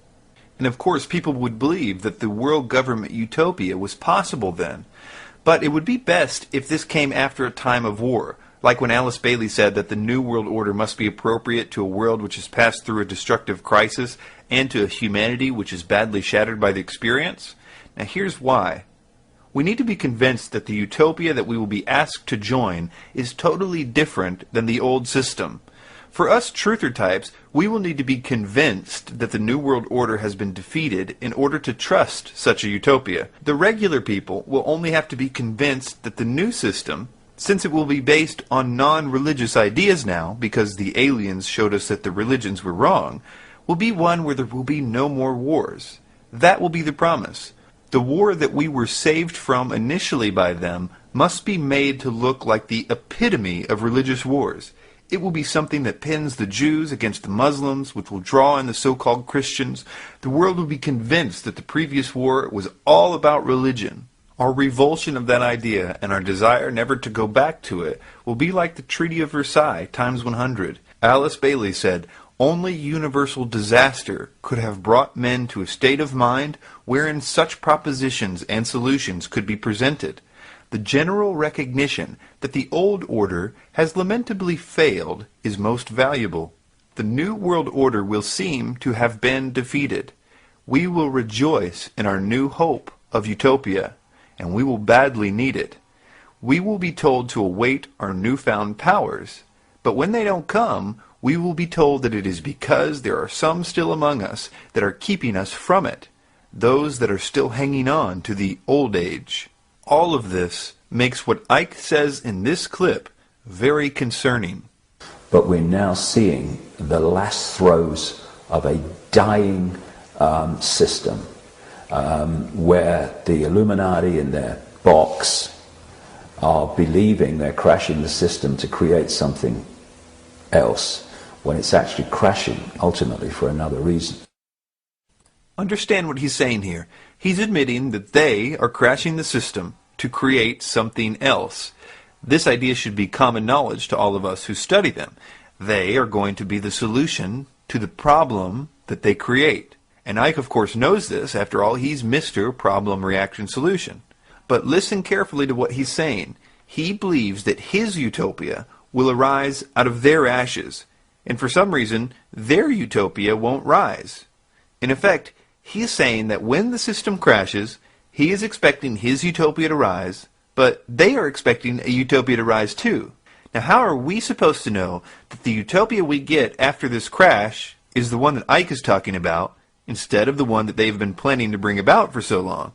And of course, people would believe that the world government utopia was possible then. But it would be best if this came after a time of war, like when Alice Bailey said that the New World Order must be appropriate to a world which has passed through a destructive crisis and to a humanity which is badly shattered by the experience. Now here's why. We need to be convinced that the utopia that we will be asked to join is totally different than the old system. For us truther types, we will need to be convinced that the New World Order has been defeated in order to trust such a utopia. The regular people will only have to be convinced that the new system, since it will be based on non-religious ideas now, because the aliens showed us that the religions were wrong, will be one where there will be no more wars. That will be the promise. The war that we were saved from initially by them must be made to look like the epitome of religious wars. It will be something that pins the Jews against the Muslims, which will draw in the so-called Christians. The world will be convinced that the previous war was all about religion. Our revulsion of that idea and our desire never to go back to it will be like the Treaty of Versailles times 100. Alice Bailey said, "Only universal disaster could have brought men to a state of mind wherein such propositions and solutions could be presented. The general recognition that the old order has lamentably failed is most valuable. The New World Order will seem to have been defeated. We will rejoice in our new hope of utopia, and we will badly need it. We will be told to await our newfound powers, but when they don't come, we will be told that it is because there are some still among us that are keeping us from it, those that are still hanging on to the old age." All of this makes what Ike says in this clip very concerning. But we're now seeing the last throes of a dying system where the Illuminati in their box are believing they're crashing the system to create something else, when it's actually crashing ultimately for another reason. Understand what he's saying here. He's admitting that they are crashing the system to create something else. This idea should be common knowledge to all of us who study them. They are going to be the solution to the problem that they create. And Ike, of course, knows this. After all, he's Mr. Problem Reaction Solution. But listen carefully to what he's saying. He believes that his utopia will arise out of their ashes. And for some reason, their utopia won't rise. In effect, he is saying that when the system crashes, he is expecting his utopia to rise, but they are expecting a utopia to rise too. Now, how are we supposed to know that the utopia we get after this crash is the one that Ike is talking about, instead of the one that they've been planning to bring about for so long?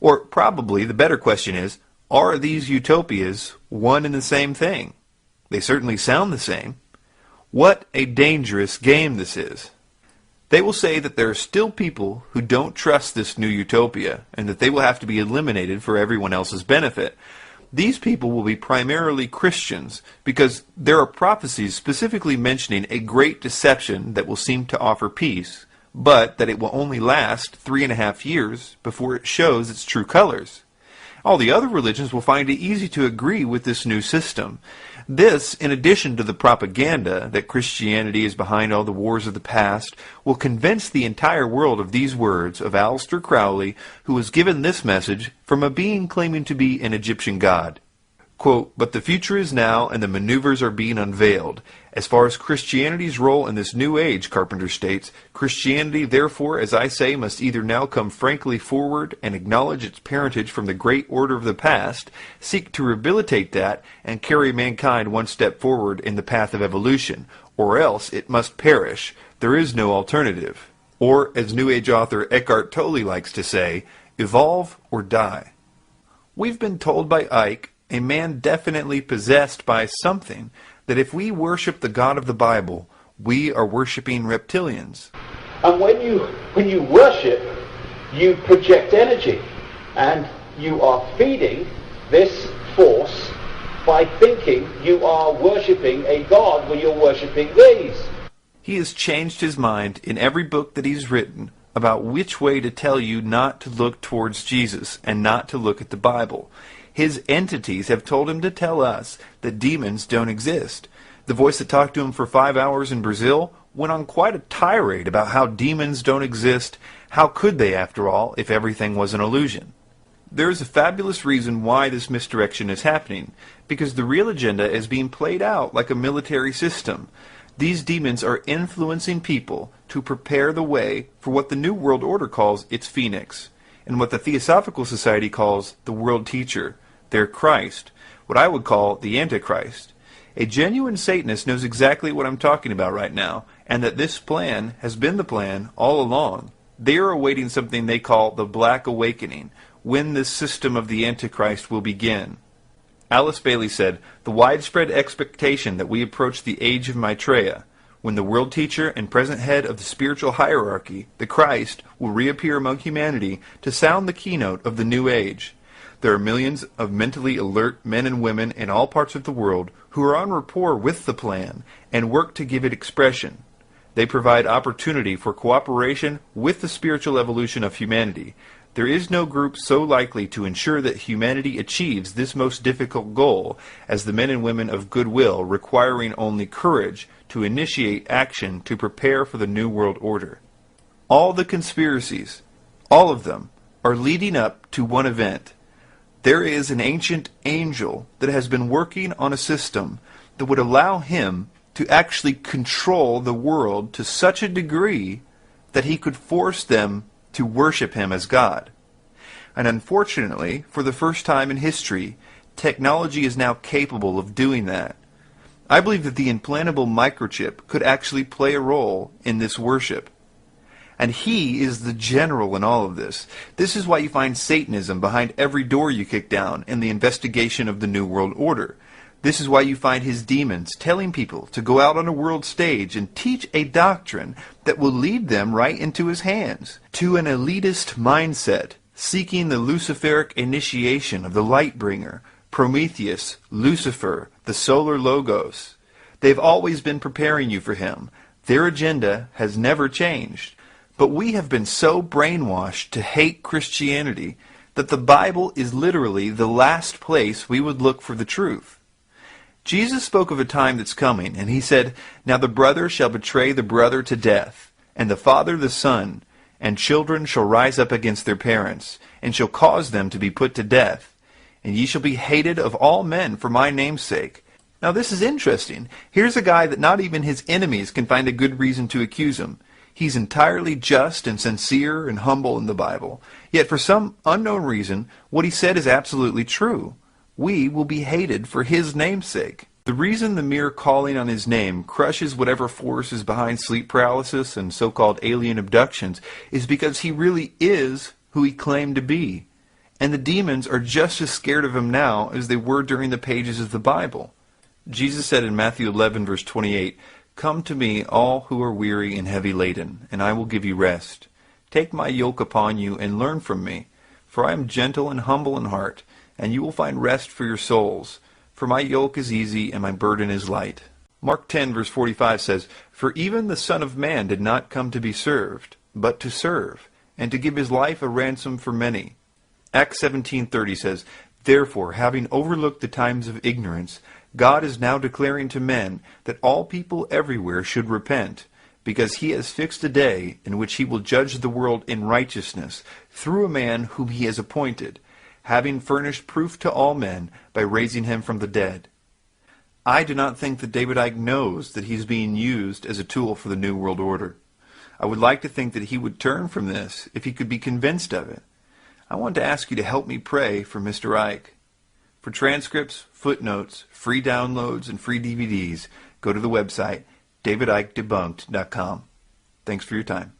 Or probably the better question is, are these utopias one and the same thing? They certainly sound the same. What a dangerous game this is. They will say that there are still people who don't trust this new utopia, and that they will have to be eliminated for everyone else's benefit. These people will be primarily Christians, because there are prophecies specifically mentioning a great deception that will seem to offer peace, but that it will only last 3.5 years before it shows its true colors. All the other religions will find it easy to agree with this new system. This, in addition to the propaganda that Christianity is behind all the wars of the past, will convince the entire world of these words of Aleister Crowley, who was given this message from a being claiming to be an Egyptian god. Quote, "But the future is now, and the maneuvers are being unveiled. As far as Christianity's role in this new age," Carpenter states, "Christianity, therefore, as I say, must either now come frankly forward and acknowledge its parentage from the great order of the past, seek to rehabilitate that, and carry mankind one step forward in the path of evolution, or else it must perish. There is no alternative." Or, as New Age author Eckhart Tolle likes to say, evolve or die. We've been told by Ike, a man definitely possessed by something, that if we worship the God of the Bible, we are worshiping reptilians. And when you worship, you project energy, and you are feeding this force by thinking you are worshipping a God when you're worshipping these. He has changed his mind in every book that he's written about which way to tell you not to look towards Jesus and not to look at the Bible. His entities have told him to tell us that demons don't exist. The voice that talked to him for 5 hours in Brazil went on quite a tirade about how demons don't exist. How could they, after all, if everything was an illusion? There is a fabulous reason why this misdirection is happening, because the real agenda is being played out like a military system. These demons are influencing people to prepare the way for what the New World Order calls its phoenix, and what the Theosophical Society calls the World Teacher, their Christ, what I would call the Antichrist. A genuine Satanist knows exactly what I'm talking about right now, and that this plan has been the plan all along. They are awaiting something they call the Black Awakening, when this system of the Antichrist will begin. Alice Bailey said, "The widespread expectation that we approach the age of Maitreya, when the world teacher and present head of the spiritual hierarchy, the Christ, will reappear among humanity to sound the keynote of the new age. There are millions of mentally alert men and women in all parts of the world who are on rapport with the plan and work to give it expression. They provide opportunity for cooperation with the spiritual evolution of humanity. There is no group so likely to ensure that humanity achieves this most difficult goal as the men and women of goodwill, requiring only courage to initiate action to prepare for the New World Order." All the conspiracies, all of them, are leading up to one event. There is an ancient angel that has been working on a system that would allow him to actually control the world to such a degree that he could force them to worship him as God. And unfortunately, for the first time in history, technology is now capable of doing that. I believe that the implantable microchip could actually play a role in this worship. And he is the general in all of this. This is why you find Satanism behind every door you kick down in the investigation of the New World Order. This is why you find his demons telling people to go out on a world stage and teach a doctrine that will lead them right into his hands, to an elitist mindset, seeking the Luciferic initiation of the Lightbringer, Prometheus, Lucifer, the Solar Logos. They've always been preparing you for him. Their agenda has never changed. But we have been so brainwashed to hate Christianity that the Bible is literally the last place we would look for the truth. Jesus spoke of a time that's coming, and he said, "Now the brother shall betray the brother to death, and the father the son, and children shall rise up against their parents, and shall cause them to be put to death. And ye shall be hated of all men for my name's sake." Now this is interesting. Here's a guy that not even his enemies can find a good reason to accuse him. He's entirely just and sincere and humble in the Bible. Yet for some unknown reason, what he said is absolutely true. We will be hated for his name's sake. The reason the mere calling on his name crushes whatever force is behind sleep paralysis and so-called alien abductions is because he really is who he claimed to be. And the demons are just as scared of him now as they were during the pages of the Bible. Jesus said in Matthew 11, verse 28, "Come to me, all who are weary and heavy laden, and I will give you rest. Take my yoke upon you and learn from me, for I am gentle and humble in heart, and you will find rest for your souls. For my yoke is easy and my burden is light." Mark 10, verse 45 says, "For even the Son of Man did not come to be served, but to serve, and to give his life a ransom for many." Acts 17:30 says, "Therefore, having overlooked the times of ignorance, God is now declaring to men that all people everywhere should repent, because he has fixed a day in which he will judge the world in righteousness through a man whom he has appointed, having furnished proof to all men by raising him from the dead." I do not think that David Icke knows that he's being used as a tool for the New World Order. I would like to think that he would turn from this if he could be convinced of it. I want to ask you to help me pray for Mr. Icke. For transcripts, footnotes, free downloads, and free DVDs, go to the website davidikedebunked.com. Thanks for your time.